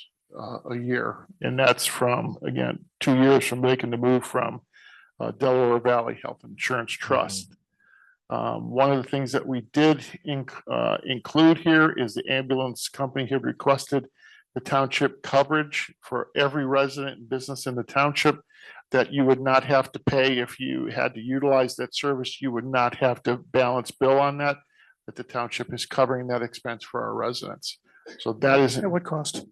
a year. And that's from, again, 2 years from making the move from Delaware Valley Health Insurance Trust. One of the things that we did include here is the ambulance company had requested the township coverage for every resident and business in the township, that you would not have to pay if you had to utilize that service. You would not have to balance bill on that, that the township is covering that expense for our residents. So that is. At what cost?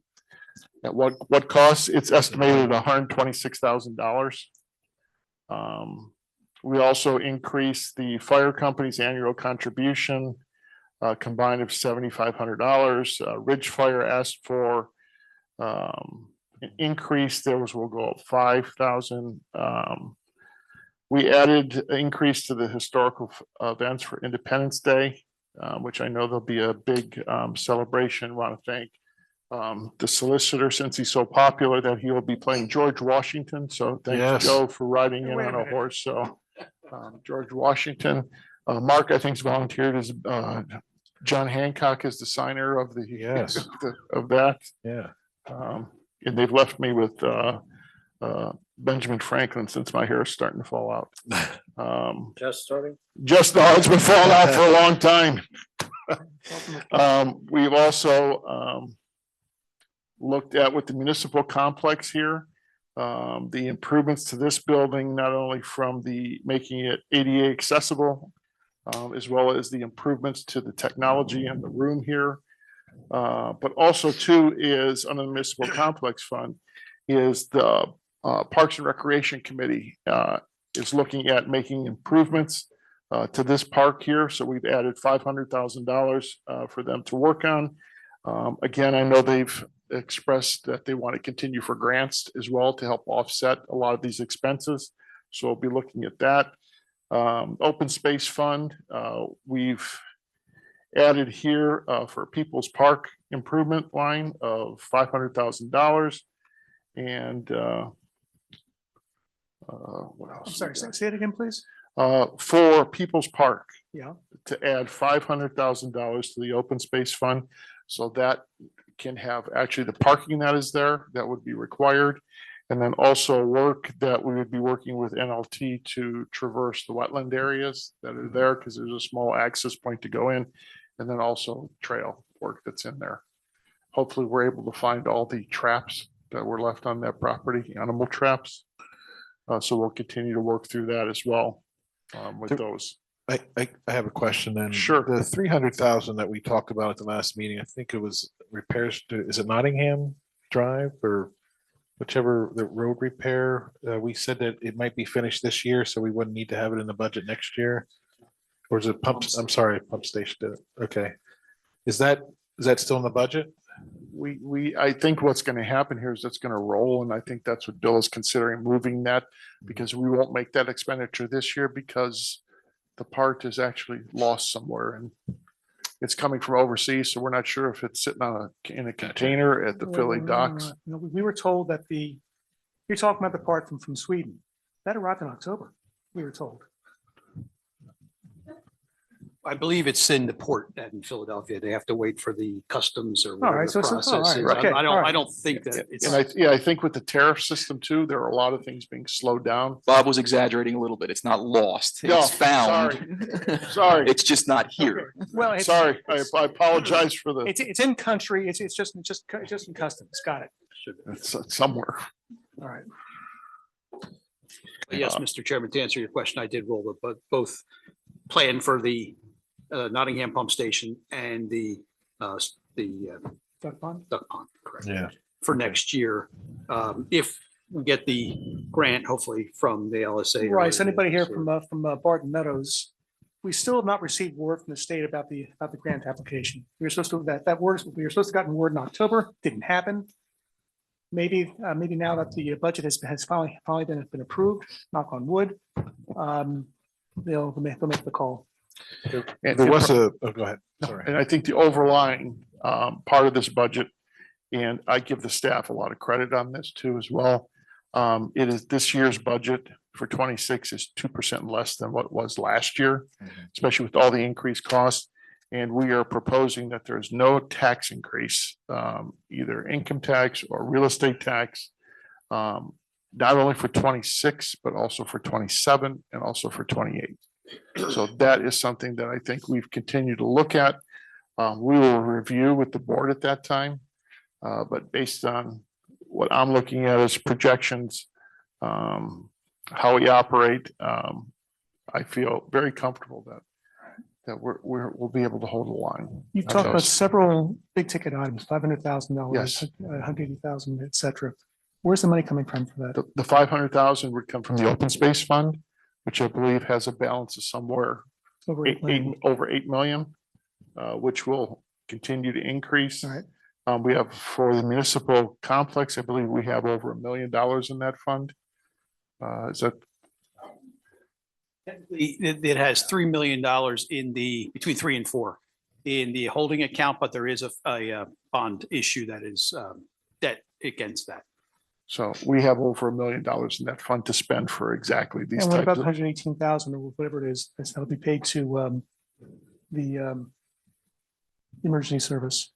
At what cost? It's estimated at $126,000. We also increased the fire company's annual contribution combined of $7,500. Ridge Fire asked for an increase. Theirs will go up $5,000. We added an increase to the historical events for Independence Day, which I know there'll be a big celebration. Want to thank the solicitor, since he's so popular, that he will be playing George Washington. So thanks, Yes. Joe, for riding in on a horse. So George Washington, Mark, I think, has volunteered as John Hancock is the signer of the Yes. of that. Yeah. And they've left me with Benjamin Franklin, since my hair is starting to fall out. Just starting? Just no, it's been falling out for a long time. We've also looked at with the municipal complex here, the improvements to this building, not only from the making it ADA accessible, as well as the improvements to the technology in the room here. But also too is under the municipal complex fund is the Parks and Recreation Committee is looking at making improvements to this park here. So we've added $500,000 for them to work on. Again, I know they've expressed that they want to continue for grants as well to help offset a lot of these expenses. So we'll be looking at that. Open Space Fund, we've added here for People's Park improvement line of $500,000. And What else? I'm we sorry, got? say it again, please. For People's Park, Yeah. to add $500,000 to the open space fund. So that can have actually the parking that is there, that would be required. And then also work that we would be working with NLT to traverse the wetland areas that are there, because there's a small access point to go in. And then also trail work that's in there. Hopefully, we're able to find all the traps that were left on that property, animal traps. So we'll continue to work through that as well with those. I have a question then. Sure. The 300,000 that we talked about at the last meeting, I think it was repairs to, is it Nottingham Drive or whichever, the road repair? We said that it might be finished this year, so we wouldn't need to have it in the budget next year. Or is it pumps? I'm sorry, pump station. Okay. Is that still in the budget? I think what's going to happen here is it's going to roll, and I think that's what Bill is considering, moving that, because we won't make that expenditure this year because the part is actually lost somewhere and it's coming from overseas, so we're not sure if it's sitting in a container at the Philly docks. No, we were told that you're talking about the part from Sweden. That arrived in October, we were told. I believe it's in the port in Philadelphia. They have to wait for the customs or All whatever right, the so all process right, is. okay, I all right. don't think that it's. And I think with the tariff system too, there are a lot of things being slowed down. Bob was exaggerating a little bit. It's not lost. No, It's found. Sorry. It's just not here. Well, it's, Sorry, I apologize for the, it's in country, it's just in customs, got it. it's somewhere. All right. Yes, Mr. Chairman, to answer your question, I did roll the both plan for the Nottingham pump station and the Duck pond? duck pond, correct? Yeah. For next year, if we get the grant, hopefully from the LSA. or Right, so anybody here so- from Barton Meadows, we still have not received word from the state about the grant application. We were supposed to, we were supposed to gotten word in October, didn't happen. Maybe now that the budget has finally been approved, knock on wood, they'll make the call. And There was go ahead. Sorry. And I think the overlying part of this budget, and I give the staff a lot of credit on this too as well. It is this year's budget for 26 is 2% less than what it was last year, especially with all the increased costs. And we are proposing that there's no tax increase, either income tax or real estate tax, not only for 26, but also for 27 and also for 28. So that is something that I think we've continued to look at. We will review with the board at that time. But based on what I'm looking at as projections, how we operate, I feel very comfortable that we'll be able to hold the line. You talked about several big ticket items, $500,000, Yes. 180,000, et cetera. Where's the money coming from for that? The 500,000 would come from the open space fund, which I believe has a balance of somewhere Over 8 million. over 8 million, which will continue to increase. All right. We have for the municipal complex, I believe we have over $1 million in that fund. Is that, It has $3 million in between 3 and 4 in the holding account, but there is a bond issue that is debt against that. so we have over $1 million in that fund to spend for exactly these And what types about the of. 118,000 or whatever it is, that'll be paid to the emergency service?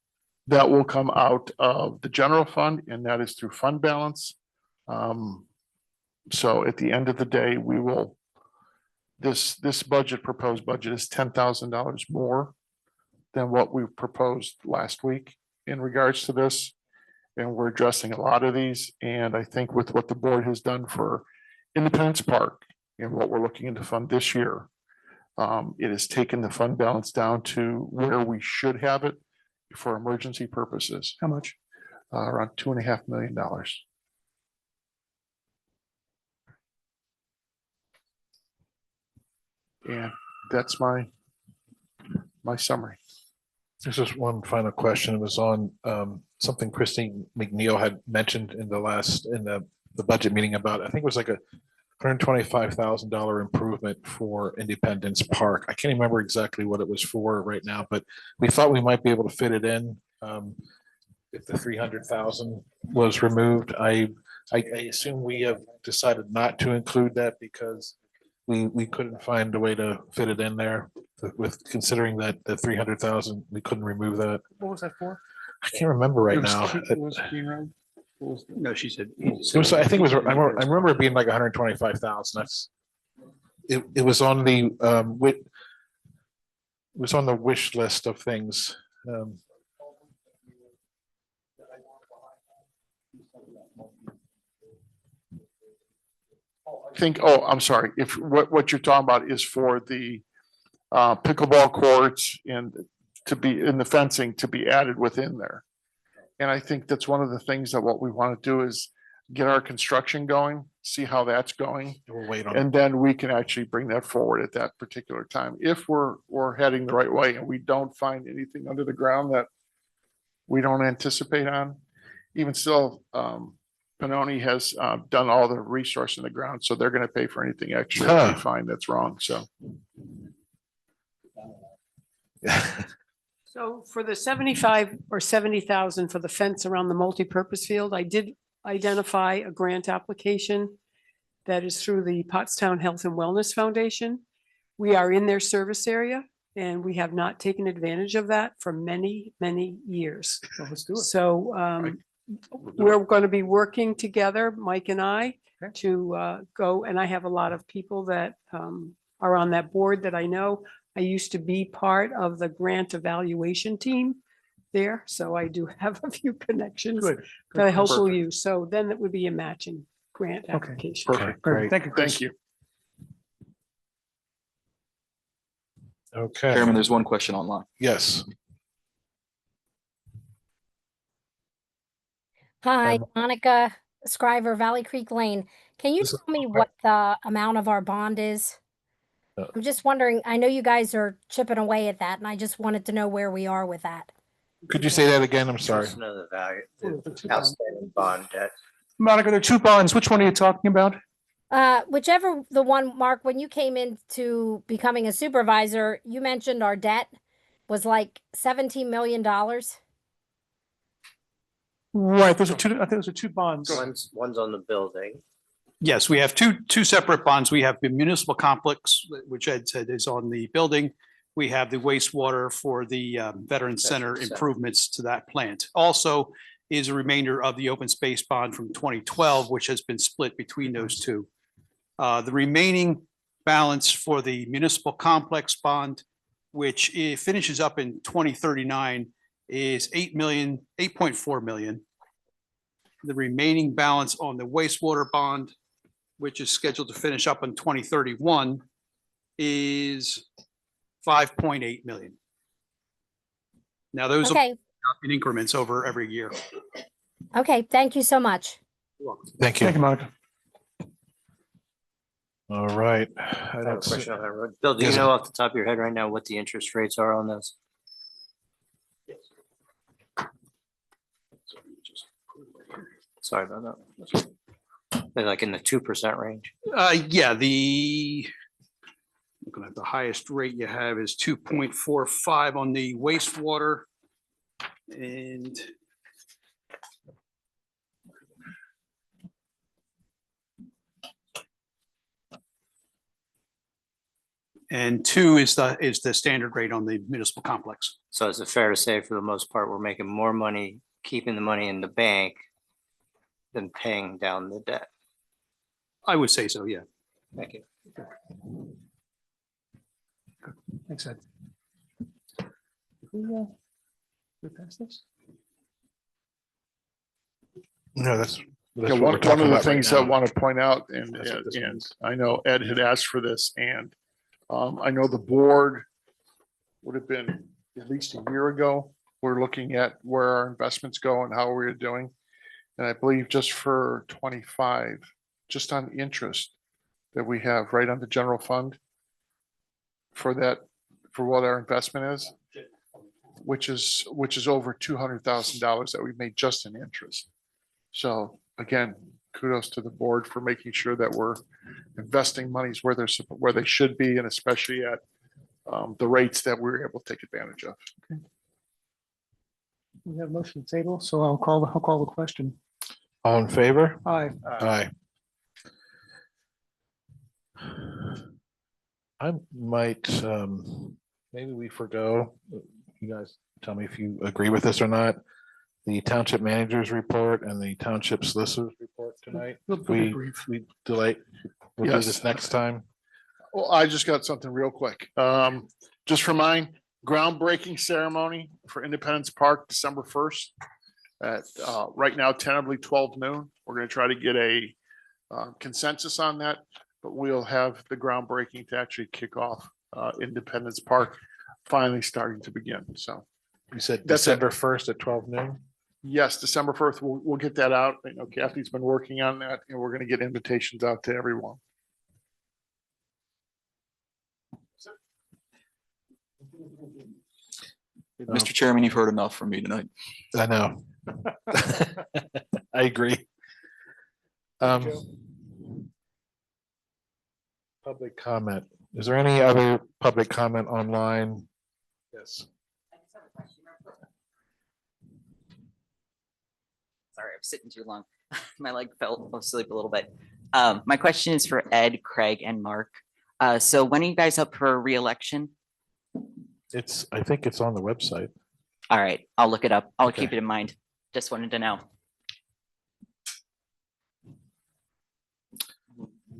That will come out of the general fund, and that is through fund balance. So at the end of the day, we will, this proposed budget is $10,000 more than what we proposed last week in regards to this. And we're addressing a lot of these, and I think with what the board has done for Independence Park and what we're looking into fund this year, it has taken the fund balance down to where we should have it for emergency purposes. How much? Around $2.5 million. And that's my summary. There's just one final question. It was on something Christine McNeil had mentioned in the budget meeting about, I think it was like a $125,000 improvement for Independence Park. I can't remember exactly what it was for right now, but we thought we might be able to fit it in if the 300,000 was removed. I I assume we have decided not to include that because we couldn't find a way to fit it in there with considering that the 300,000, we couldn't remove that. What was that for? I can't remember right It was now. It was Green Road? No, she said. It was, I think it was, I remember it being like 125,000. That's, it was on the, it was on the wish list of things. I think, oh, I'm sorry, if what you're talking about is for the pickleball courts and to be in the fencing to be added within there. And I think that's one of the things that what we want to do is get our construction going, see how that's going. We'll wait on And then we can actually bring that forward at that particular time. If we're heading the right way and we don't find anything under the ground that we don't anticipate on, even still, Panoni has done all the resource in the ground, so they're gonna pay for anything extra that they find that's wrong, so. So for the 75 or 70,000 for the fence around the multipurpose field, I did identify a grant application that is through the Pottstown Health and Wellness Foundation. We are in their service area and we have not taken advantage of that for many, many years. Well, let's do it. So we're going to be working together, Mike and I, to go, and I have a lot of people that are on that board that I know. I used to be part of the grant evaluation team there, so I do have a few connections Good. that I hope will Perfect. use. So then it would be a matching grant application. Perfect, Great. Thank you, Chris. thank you. Okay. Chairman, there's one question online. Yes. Hi, Monica Scriver, Valley Creek Lane. Can you tell me what the amount of our bond is? I'm just wondering, I know you guys are chipping away at that, and I just wanted to know where we are with that. Could you say that again? I'm sorry. Know the value, the outstanding bond debt. Monica, there are two bonds. Which one are you talking about? Whichever the one, Mark, when you came into becoming a supervisor, you mentioned our debt was like $17 million. Right, those are two, I think those are two bonds. One's on the building. Yes, we have two separate bonds. We have the municipal complex, which Ed said is on the building. We have the wastewater for the Veterans Center improvements to that plant. Also is a remainder of the open space bond from 2012, which has been split between those two. The remaining balance for the municipal complex bond, which it finishes up in 2039, is $8.4 million. The remaining balance on the wastewater bond, which is scheduled to finish up in 2031, is 5.8 million. Now, those Okay. are in increments over every year. Okay, thank you so much. Thank you. Thank you, Monica. All right. I have a question on that road. Bill, do you Yes, know sir. off the top of your head right now what the interest rates are on those? Sorry about that. They're like in the 2% range. Yeah, looking at the highest rate you have is 2.45 on the wastewater. And 2 is the standard rate on the municipal complex. So is it fair to say for the most part, we're making more money keeping the money in the bank than paying down the debt? I would say so, yeah. Thank you. Thanks, Ed. We pass this? No, that's. Yeah, one of the things I want to point out, and I know Ed had asked for this, and I know the board would have been at least a year ago. We're looking at where our investments go and how we're doing. And I believe just for 25, just on interest that we have right on the general fund for that, for what our investment is, which is over $200,000 that we made just in interest. So again, kudos to the board for making sure that we're investing monies where they should be, and especially at the rates that we're able to take advantage of. We have motion to table, so I'll call the question. All in favor? Aye. Aye. I might, maybe we forgo, you guys tell me if you agree with this or not. The township manager's report and the township solicitor's report tonight. We delay, we'll do Yes. this next time. Well, I just got something real quick. Just for mine, groundbreaking ceremony for Independence Park, December 1st. At right now, tentatively 12 noon. We're gonna try to get a consensus on that, but we'll have the groundbreaking to actually kick off Independence Park finally starting to begin. So You said That's it. December 1st at 12 noon? yes, December 1st, we'll get that out. I know Kathy's been working on that and we're gonna get invitations out to everyone. Mr. Chairman, you've heard enough from me tonight. I know. I agree. Public comment. Is there any other public comment online? Yes. Sorry, I'm sitting too long. My leg fell asleep a little bit. My question is for Ed, Craig, and Mark. So when are you guys up for re-election? I think it's on the website. All right, I'll look it up. I'll Okay. keep it in mind. Just wanted to know.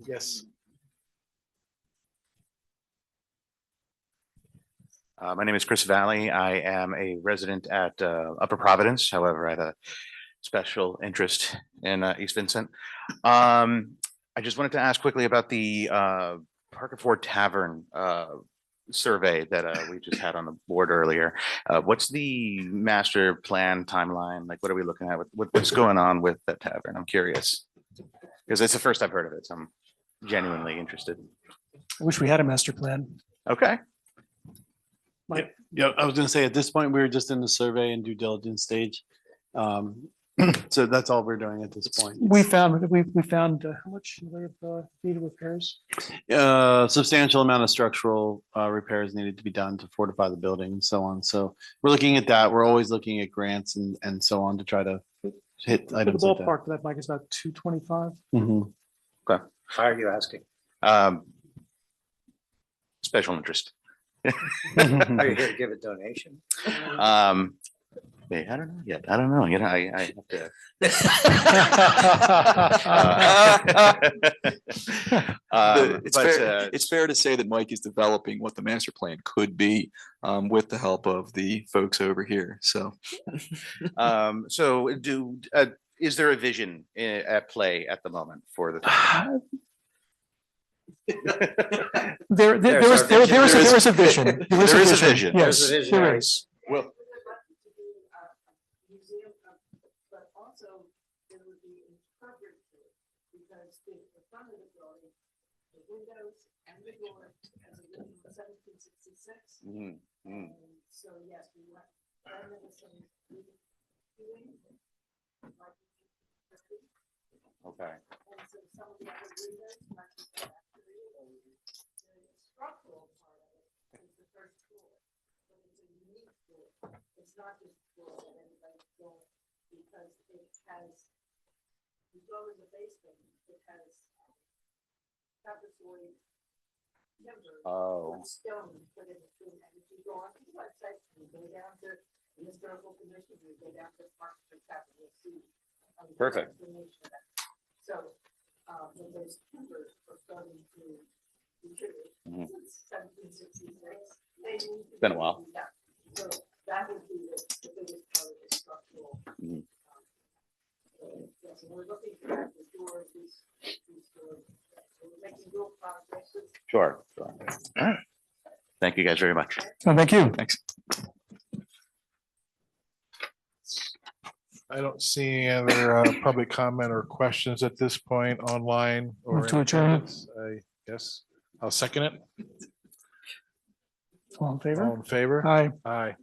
Yes. My name is Chris Valley. I am a resident at Upper Providence. However, I have a special interest in East Vincent. I just wanted to ask quickly about the Parker Ford Tavern survey that we just had on the board earlier. What's the master plan timeline? Like, what are we looking at? What's going on with that tavern? I'm curious. Because it's the first I've heard of it, so I'm genuinely interested. I wish we had a master plan. Okay. Yeah, I was gonna say, at this point, we were just in the survey and due diligence stage. So that's all we're doing at this point. We found, how much needed repairs? Substantial amount of structural repairs needed to be done to fortify the building and so on. So we're looking at that. We're always looking at grants and so on to try to hit The items like that. ballpark for that, Mike, is about 225. Mhm. Why are you asking? Special interest. Are you here to give a donation? Yeah, I don't know yet. I don't know. You know, I have to. It's fair to say that Mike is developing what the master plan could be with the help of the folks over here. So, So is there a vision at play at the moment for the? There is a vision. There is a vision. Yes, there is. Well, But also, there would be interpreted to it, because the front of the building, the windows and the door has a written 1766. So yes, we went, and there was some doing. Okay. And so some of the other windows might be factory, or the structural part of it is the first floor, but it's a unique floor. It's not just a floor that everybody's going, because it has, you go in the basement, it has tapestry, timber, Oh. stone put in between, and if you go on to the website, you go down to the historical commission, you go down to Park and Tavern, you'll see. Perfect. Explanation of that. So, when those timbers are starting to contribute, since 1766. It's been a while. Yeah, so that would be the biggest part of the structural. Yes, and we're looking at the doors, these doors, so we're making real progress. Sure. All right. Thank you guys very much. Oh, thank you. Thanks. I don't see any other public comment or questions at this point online. Or Move to in adjourn. attendance. I guess I'll second it. All in favor? All in favor? Aye. Aye.